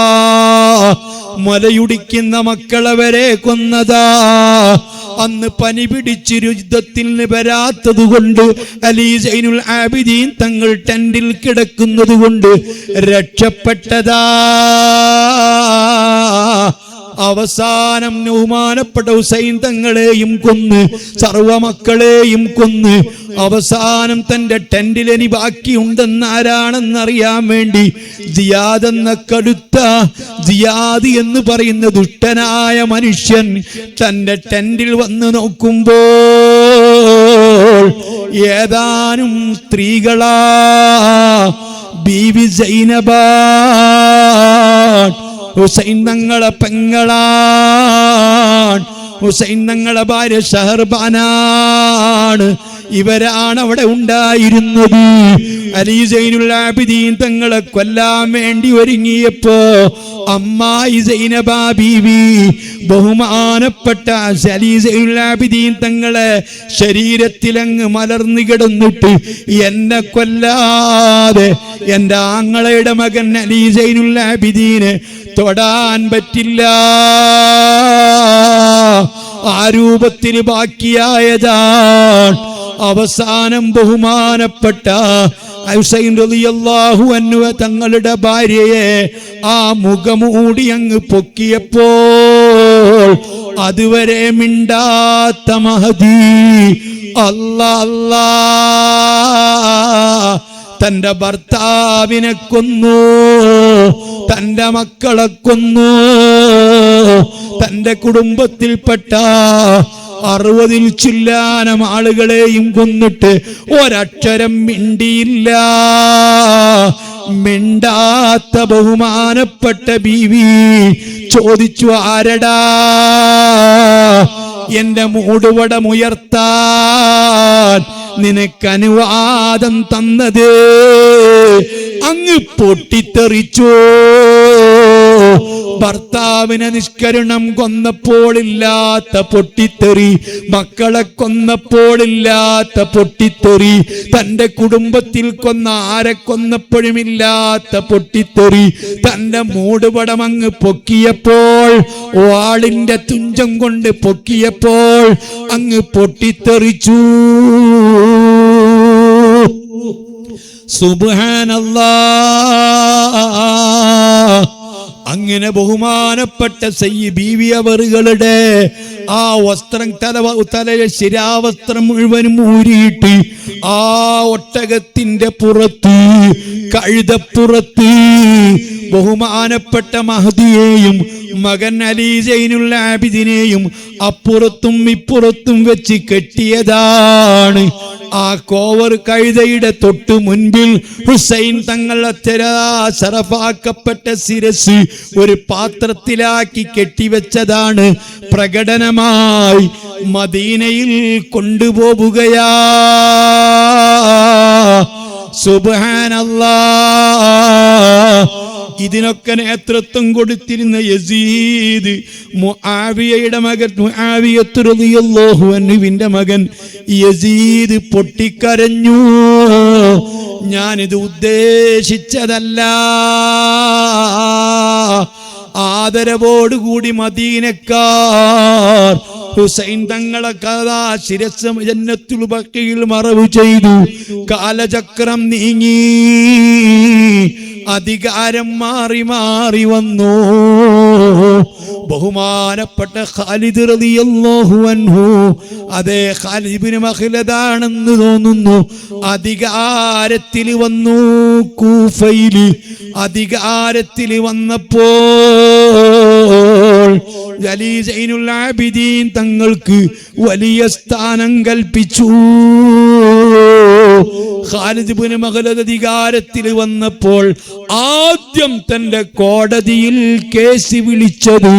മലയുടിക്കുന്ന മക്കളെ വരെ കൊന്നതാ. അന്ന് പനി പിടിച്ച് യുദ്ധത്തിൽ വരാത്തത് കൊണ്ട് അലി സൈനുൽ ആബിദീൻ തങ്ങൾ ടെന്റിൽ കിടക്കുന്നത് കൊണ്ട് രക്ഷപ്പെട്ടതാ. അവസാനം ബഹുമാനപ്പെട്ട ഹുസൈൻ തങ്ങളെയും കൊന്ന് സർവമക്കളെയും കൊന്ന് അവസാനം തന്റെ ടെന്റിൽ ഇനി ബാക്കിയുണ്ടെന്ന് ആരാണെന്നറിയാൻ വേണ്ടി ജിയാദ് എന്ന കടുത്ത ജിയാദ് എന്ന് പറയുന്ന ദുഷ്ടനായ മനുഷ്യൻ തന്റെ ടെന്റിൽ വന്ന് നോക്കുമ്പോൾ ഏതാനും സ്ത്രീകളാ. ബീവി സൈനബ ഹുസൈൻ തങ്ങളെ പെങ്ങളാണ്. ഹുസൈൻ തങ്ങളെ ഭാര്യ ഷഹർബാനാണ്. ഇവരാണ് അവിടെ ഉണ്ടായിരുന്നത്. അലി സൈനുൽ ആബിദീൻ തങ്ങളെ കൊല്ലാൻ വേണ്ടി ഒരുങ്ങിയപ്പോ അമ്മായി സൈനബ ബീവി ബഹുമാനപ്പെട്ട അലി സൈനുൽ ആബിദീൻ തങ്ങളെ ശരീരത്തിലങ്ങ് മലർന്നു കിടന്നിട്ട് എന്നെ കൊല്ലാതെ എൻ്റെ ആങ്ങളയുടെ മകൻ അലി സൈനുൽ ആബിദീനെ തൊടാൻ പറ്റില്ല. ആ രൂപത്തിൽ ബാക്കിയായതാണ്. അവസാനം ബഹുമാനപ്പെട്ട ഹുസൈൻ റളിയല്ലാഹു അൻഹു തങ്ങളുടെ ഭാര്യയെ ആ മുഖമൂടി അങ്ങ് പൊക്കിയപ്പോൾ അതുവരെ മിണ്ടാത്ത മഹദി അല്ലാ അല്ലാ തന്റെ ഭർത്താവിനെ കൊന്നു, തന്റെ മക്കളെ കൊന്നു, തന്റെ കുടുംബത്തിൽപ്പെട്ട 60-ൽ ചില്ലാനം ആളുകളെയും കൊന്നിട്ട് ഒരക്ഷരം മിണ്ടിയില്ല. മിണ്ടാത്ത ബഹുമാനപ്പെട്ട ബീവി ചോദിച്ചു, ആരടാ എന്റെ മൂടുപടമുയർത്താൻ നിനക്ക് അനുവാദം തന്നത്? അങ്ങ് പൊട്ടിത്തെറിച്ചു. ഭർത്താവിനെ നിഷ്കരുണം കൊന്നപ്പോഴില്ലാത്ത പൊട്ടിത്തെറി, മക്കളെ കൊന്നപ്പോഴില്ലാത്ത പൊട്ടിത്തെറി, തന്റെ കുടുംബത്തിൽ കൊന്ന ആരെ കൊന്നപ്പോഴുമില്ലാത്ത പൊട്ടിത്തെറി, തന്റെ മൂടുപടം അങ്ങ് പൊക്കിയപ്പോൾ, വാളിന്റെ തുഞ്ചം കൊണ്ട് പൊക്കിയപ്പോൾ അങ്ങ് പൊട്ടിത്തെറിച്ചു. സുബ്ഹാനല്ലാഹ്. അങ്ങനെ ബഹുമാനപ്പെട്ട സയ്യിദ് ബീവി അവറുകളുടെ ആ വസ്ത്രം തലയെ ശിരാവസ്ത്രം മുഴുവനും ഊരിയിട്ട് ആ ഒട്ടകത്തിന്റെ പുറത്ത് കഴുതപ്പുറത്ത് ബഹുമാനപ്പെട്ട മഹദിയെയും മകൻ അലി സൈനുൽ ആബിദിനെയും അപ്പുറത്തും ഇപ്പുറത്തും വെച്ച് കെട്ടിയതാണ്. ആ കോവർ കഴുതയുടെ തൊട്ടു മുൻപിൽ ഹുസൈൻ തങ്ങളെ ശറഫാക്കപ്പെട്ട ശിരസ് ഒരു പാത്രത്തിലാക്കി കെട്ടിവെച്ചതാണ്. പ്രകടനമായി മദീനയിൽ കൊണ്ടുപോവുകയാ. സുബ്ഹാനല്ലാഹ്. ഇതിനൊക്കെ നേതൃത്വം കൊടുത്തിരുന്ന യസീദ്, മുആവിയയുടെ മകൻ മുആവിയത്ത് റളിയല്ലാഹു അൻഹുവിന്റെ മകൻ യസീദ് പൊട്ടിക്കരഞ്ഞു. ഞാനിത് ഉദ്ദേശിച്ചതല്ല. ആദരവോടുകൂടി മദീനക്കാർ ഹുസൈൻ തങ്ങളെ കഥാ ശിരസ് ജന്നത്തുൽ ബഖീൽ മറവ് ചെയ്തു. കാലചക്രം നീങ്ങി, അധികാരം മാറി മാറി വന്നു. ബഹുമാനപ്പെട്ട ഖാലിദ് റളിയല്ലാഹു അൻഹു, അതേ ഖാലിദ് ഇബ്നു മഖ്ലദാണെന്ന് തോന്നുന്നു, അധികാരത്തിൽ വന്നു. കൂഫയിൽ അധികാരത്തിൽ വന്നപ്പോൾ അലി സൈനുൽ ആബിദീൻ തങ്ങൾക്ക് വലിയ സ്ഥാനം കൽപ്പിച്ചു. ഖാലിദ് ഇബ്നു മഖ്ലദ് അധികാരത്തിൽ വന്നപ്പോൾ ആദ്യം തന്റെ കോടതിയിൽ കേസ് വിളിച്ചത്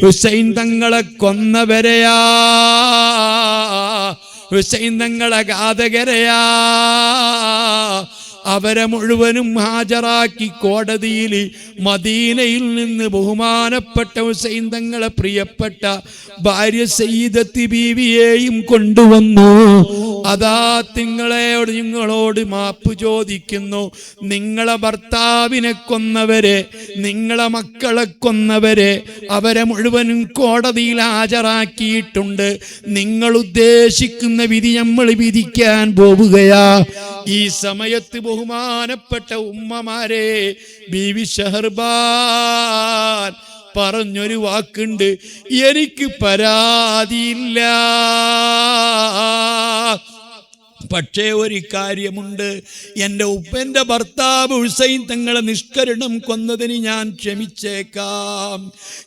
ഹുസൈൻ തങ്ങളെ കൊന്നവരെയാ, ഹുസൈൻ തങ്ങളെ ഘാതകരെയാ. അവരെ മുഴുവനും ഹാജരാക്കി കോടതിയിൽ മദീനയിൽ നിന്ന് ബഹുമാനപ്പെട്ട ഹുസൈൻ തങ്ങളെ പ്രിയപ്പെട്ട ഭാര്യ സയ്യിദത്തി ബീവിയെയും കൊണ്ടുവന്നു. അതാ നിങ്ങളോട് മാപ്പ് ചോദിക്കുന്നു. നിങ്ങളെ ഭർത്താവിനെ കൊന്നവരെ, നിങ്ങളെ മക്കളെ കൊന്നവരെ അവരെ മുഴുവനും കോടതിയിൽ ഹാജരാക്കിയിട്ടുണ്ട്. നിങ്ങൾ ഉദ്ദേശിക്കുന്ന വിധി നമ്മൾ വിധിക്കാൻ പോവുകയാ. ഈ സമയത്ത് ബഹുമാനപ്പെട്ട ഉമ്മമാരെ, ബീവി ഷഹർബാൻ പറഞ്ഞൊരു വാക്കുണ്ട്, എനിക്ക് പരാതിയില്ല. പക്ഷേ ഒരു കാര്യമുണ്ട്, എൻ്റെ ഭർത്താവ് ഹുസൈൻ തങ്ങളെ നിഷ്കരുണം കൊന്നതിന് ഞാൻ ക്ഷമിച്ചേക്കാം.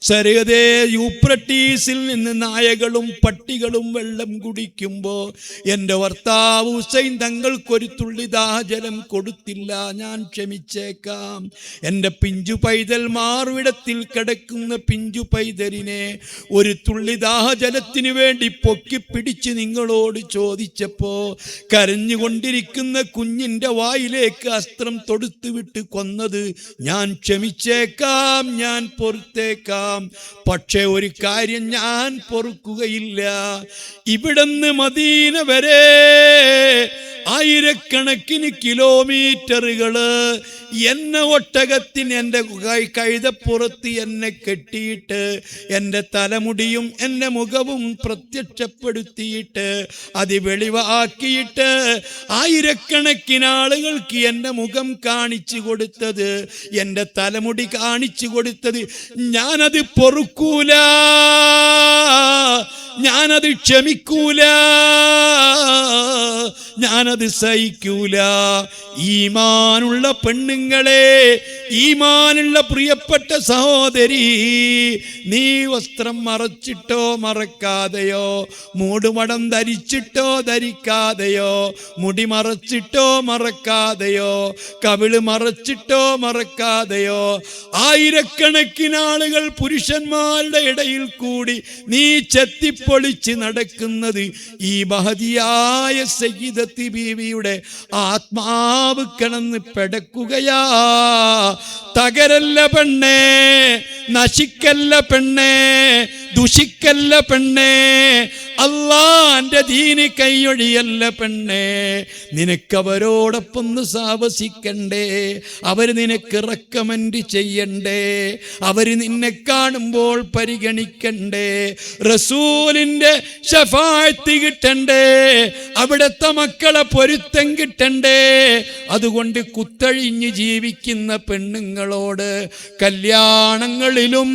സരഹദേ യൂഫ്രട്ടീസിൽ നിന്ന് നായകളും പട്ടികളും വെള്ളം കുടിക്കുമ്പോൾ എൻ്റെ ഭർത്താവ് ഹുസൈൻ തങ്ങൾക്കൊരു തുള്ളി ദാഹജലം കൊടുത്തില്ല, ഞാൻ ക്ഷമിച്ചേക്കാം. എൻ്റെ പിഞ്ചു പൈതൽ മാർവിടത്തിൽ കിടക്കുന്ന പിഞ്ചു പൈതലിനെ ഒരു തുള്ളി ദാഹജലത്തിന് വേണ്ടി പൊക്കി പിടിച്ച് നിങ്ങളോട് ചോദിച്ചപ്പോ കരഞ്ഞുകൊണ്ടിരിക്കുന്ന കുഞ്ഞിൻ്റെ വായിലേക്ക് അസ്ത്രം തൊടുത്തു വിട്ട് കൊന്നത് ഞാൻ ക്ഷമിച്ചേക്കാം, ഞാൻ പൊറുത്തേക്കാം. പക്ഷേ ഒരു കാര്യം ഞാൻ പൊറുക്കുകയില്ല. ഇവിടുന്ന് മദീന വരെ ആയിരക്കണക്കിന് കിലോമീറ്ററുകള് എന്നെ ഒട്ടകത്തിന് എൻ്റെ കഴുതപ്പുറത്ത് എന്നെ കെട്ടിയിട്ട് എൻ്റെ തലമുടിയും എൻ്റെ മുഖവും പ്രത്യക്ഷപ്പെടുത്തിയിട്ട് അത് വെളിവാക്കിയിട്ട് ആയിരക്കണക്കിന് ആളുകൾക്ക് എൻ്റെ മുഖം കാണിച്ചു കൊടുത്തത്, എൻ്റെ തലമുടി കാണിച്ചു കൊടുത്തത് ഞാനത് പൊറുക്കൂല, ഞാനത് ക്ഷമിക്കൂല, ഞാനത് സഹിക്കൂല. ഈമാനുള്ള പെണ്ണുങ്ങളെ, ഈമാനുള്ള പ്രിയപ്പെട്ട സഹോദരി, നീ വസ്ത്രം മറച്ചിട്ടോ മറക്കാതെയോ, മൂടുമടം ധരിച്ചിട്ടോ ധരിക്കാതെയോ, മുടി മറച്ചിട്ടോ മറക്കാതെയോ, കവിള് മറച്ചിട്ടോ മറക്കാതെയോ, ആയിരക്കണക്കിന് ആളുകൾ പുരുഷന്മാരുടെ ഇടയിൽ കൂടി നീ ചെത്തിപ്പൊളിച്ച് നടക്കുന്നത് ഈ മഹതിയായ സയ്യിദത്തി ബീവിയുടെ ആത്മാവ് കിടന്ന് പെടക്കുകയാ. തകരല്ല പെണ്ണേ, നശിക്കല്ല പെണ്ണേ, ദുഷിക്കല്ല പെണ്ണേ, അല്ലാന്റെ ദീന് കൈയൊഴിയല്ല പെണ്ണേ. നിനക്കവരോടൊപ്പം സാവസിക്കണ്ടേ, അവര് നിനക്ക് റെക്കമെൻഡ് ചെയ്യണ്ടേ, അവര് നിന്നെ കാണുമ്പോൾ പരിഗണിക്കണ്ടേ, റസൂലിന്റെ ശഫാഅത്ത് കിട്ടണ്ടേ, അവിടുത്തെ മക്കളെ പൊരുത്തം കിട്ടണ്ടേ. അതുകൊണ്ട് കുത്തഴിഞ്ഞ് ജീവിക്കുന്ന പെണ്ണുങ്ങളോട് കല്യാണങ്ങളിലും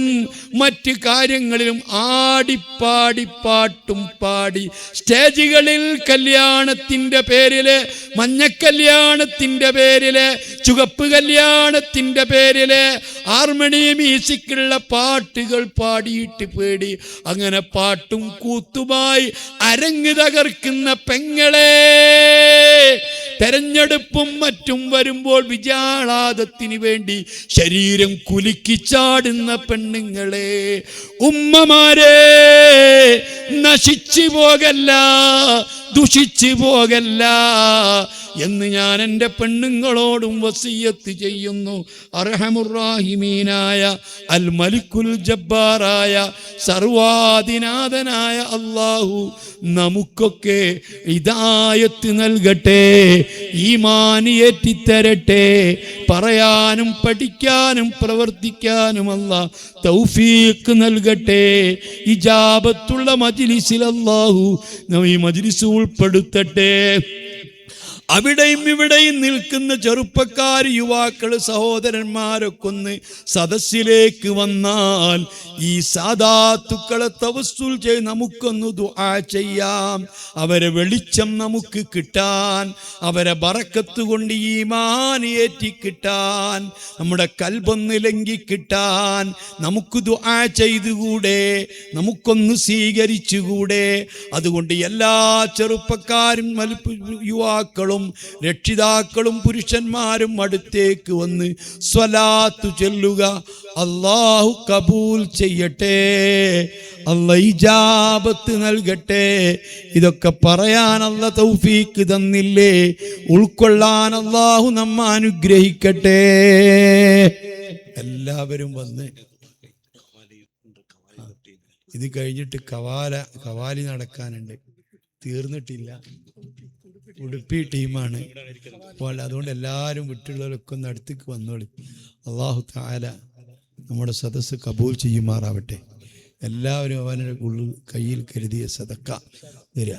മറ്റ് കാര്യങ്ങളിലും ആടിപ്പാടി പാട്ടും പാടി സ്റ്റേജുകളിൽ കല്യാണത്തിൻ്റെ പേരില്, മഞ്ഞക്കല്യാണത്തിൻ്റെ പേരില്, ചുവപ്പ് കല്യാണത്തിൻ്റെ പേരില് ഹാർമണി മ്യൂസിക്കുള്ള പാട്ടുകൾ പാടിയിട്ട് പേടി അങ്ങനെ പാട്ടും കൂത്തുമായി അരങ്ങ് തകർക്കുന്ന പെങ്ങളെ, തെരഞ്ഞെടുപ്പും മറ്റും വരുമ്പോൾ വിജയാഹ്ലാദത്തിന് വേണ്ടി ശരീരം കുലുക്കിച്ചാടുന്ന പെണ്ണുങ്ങളെ, ഉമ്മമാരെ, നശിച്ചു പോകല്ല, ദുഷിച്ചു പോകല്ല എന്ന് ഞാൻ എൻ്റെ പെണ്ണുങ്ങളോടും വസിയത്ത് ചെയ്യുന്നു. അർഹമുർറാഹിമീനായ അൽ മലിക്കുൽ ജബ്ബാറായ സർവാധിനാഥനായ അല്ലാഹു നമുക്കൊക്കെ ഹിദായത്ത് നൽകട്ടെ, ഈമാൻ ഏറ്റിത്തരട്ടെ, പറയാനും പഠിക്കാനും പ്രവർത്തിക്കാനും അല്ലാഹ് തൗഫീഖ് നൽകട്ടെ. ഇജാബത്തുള്ള മജ്ലിസിൽ അല്ലാഹു ഈ മജ്ലിസ് ഉൾപ്പെടുത്തട്ടെ. അവിടെയും ഇവിടെയും നിൽക്കുന്ന ചെറുപ്പക്കാർ, യുവാക്കൾ, സഹോദരന്മാരൊക്കെ ഒന്ന് സദസ്സിലേക്ക് വന്നാൽ ഈ സാദാത്തുക്കളെ തവസ്സുൽ ചെയ്ത് നമുക്കൊന്ന് ദുആ ചെയ്യാം. അവരെ വെളിച്ചം നമുക്ക് കിട്ടാൻ, അവരെ ബറക്കത്ത് കൊണ്ട് ഈമാൻ ഏറ്റി കിട്ടാൻ, നമ്മുടെ കൽബൊന്ന് ലംഘി കിട്ടാൻ നമുക്ക് ദുആ ചെയ്തുകൂടെ, നമുക്കൊന്ന് സ്വീകരിച്ചുകൂടെ? അതുകൊണ്ട് എല്ലാ ചെറുപ്പക്കാരും യുവാക്കളും മക്കളും രക്ഷിതാക്കളും പുരുഷന്മാരും അടുത്തേക്ക് വന്ന് സ്വലാത്തു ചൊല്ലുക. അല്ലാഹു കബൂൽ ചെയ്യട്ടെ, അല്ലാഹു ഇജാബത്ത് നൽകട്ടെ. ഇതൊക്കെ പറയാൻ അല്ലാഹു തൗഫീക്ക് തന്നില്ലേ? ഉൾക്കൊള്ളാൻ അല്ലാഹു നമ്മെ അനുഗ്രഹിക്കട്ടെ. എല്ലാവരും വന്ന് ഇത് കഴിഞ്ഞിട്ട് കവാലി നടക്കാനുണ്ട്, തീർന്നിട്ടില്ല. ഉടുപ്പി ടീമാണ് അപ്പോൾ അതുകൊണ്ട് എല്ലാവരും വിട്ടുള്ളവരൊക്കെ ഒന്ന് അടുത്തേക്ക് വന്നോളി. അല്ലാഹു തആല നമ്മുടെ സദസ്സ് കബൂൽ ചെയ്യുമാറാവട്ടെ. എല്ലാവരും അവൻ്റെ ഉള്ളിൽ കയ്യിൽ കരുതിയ സദക്ക തരിക.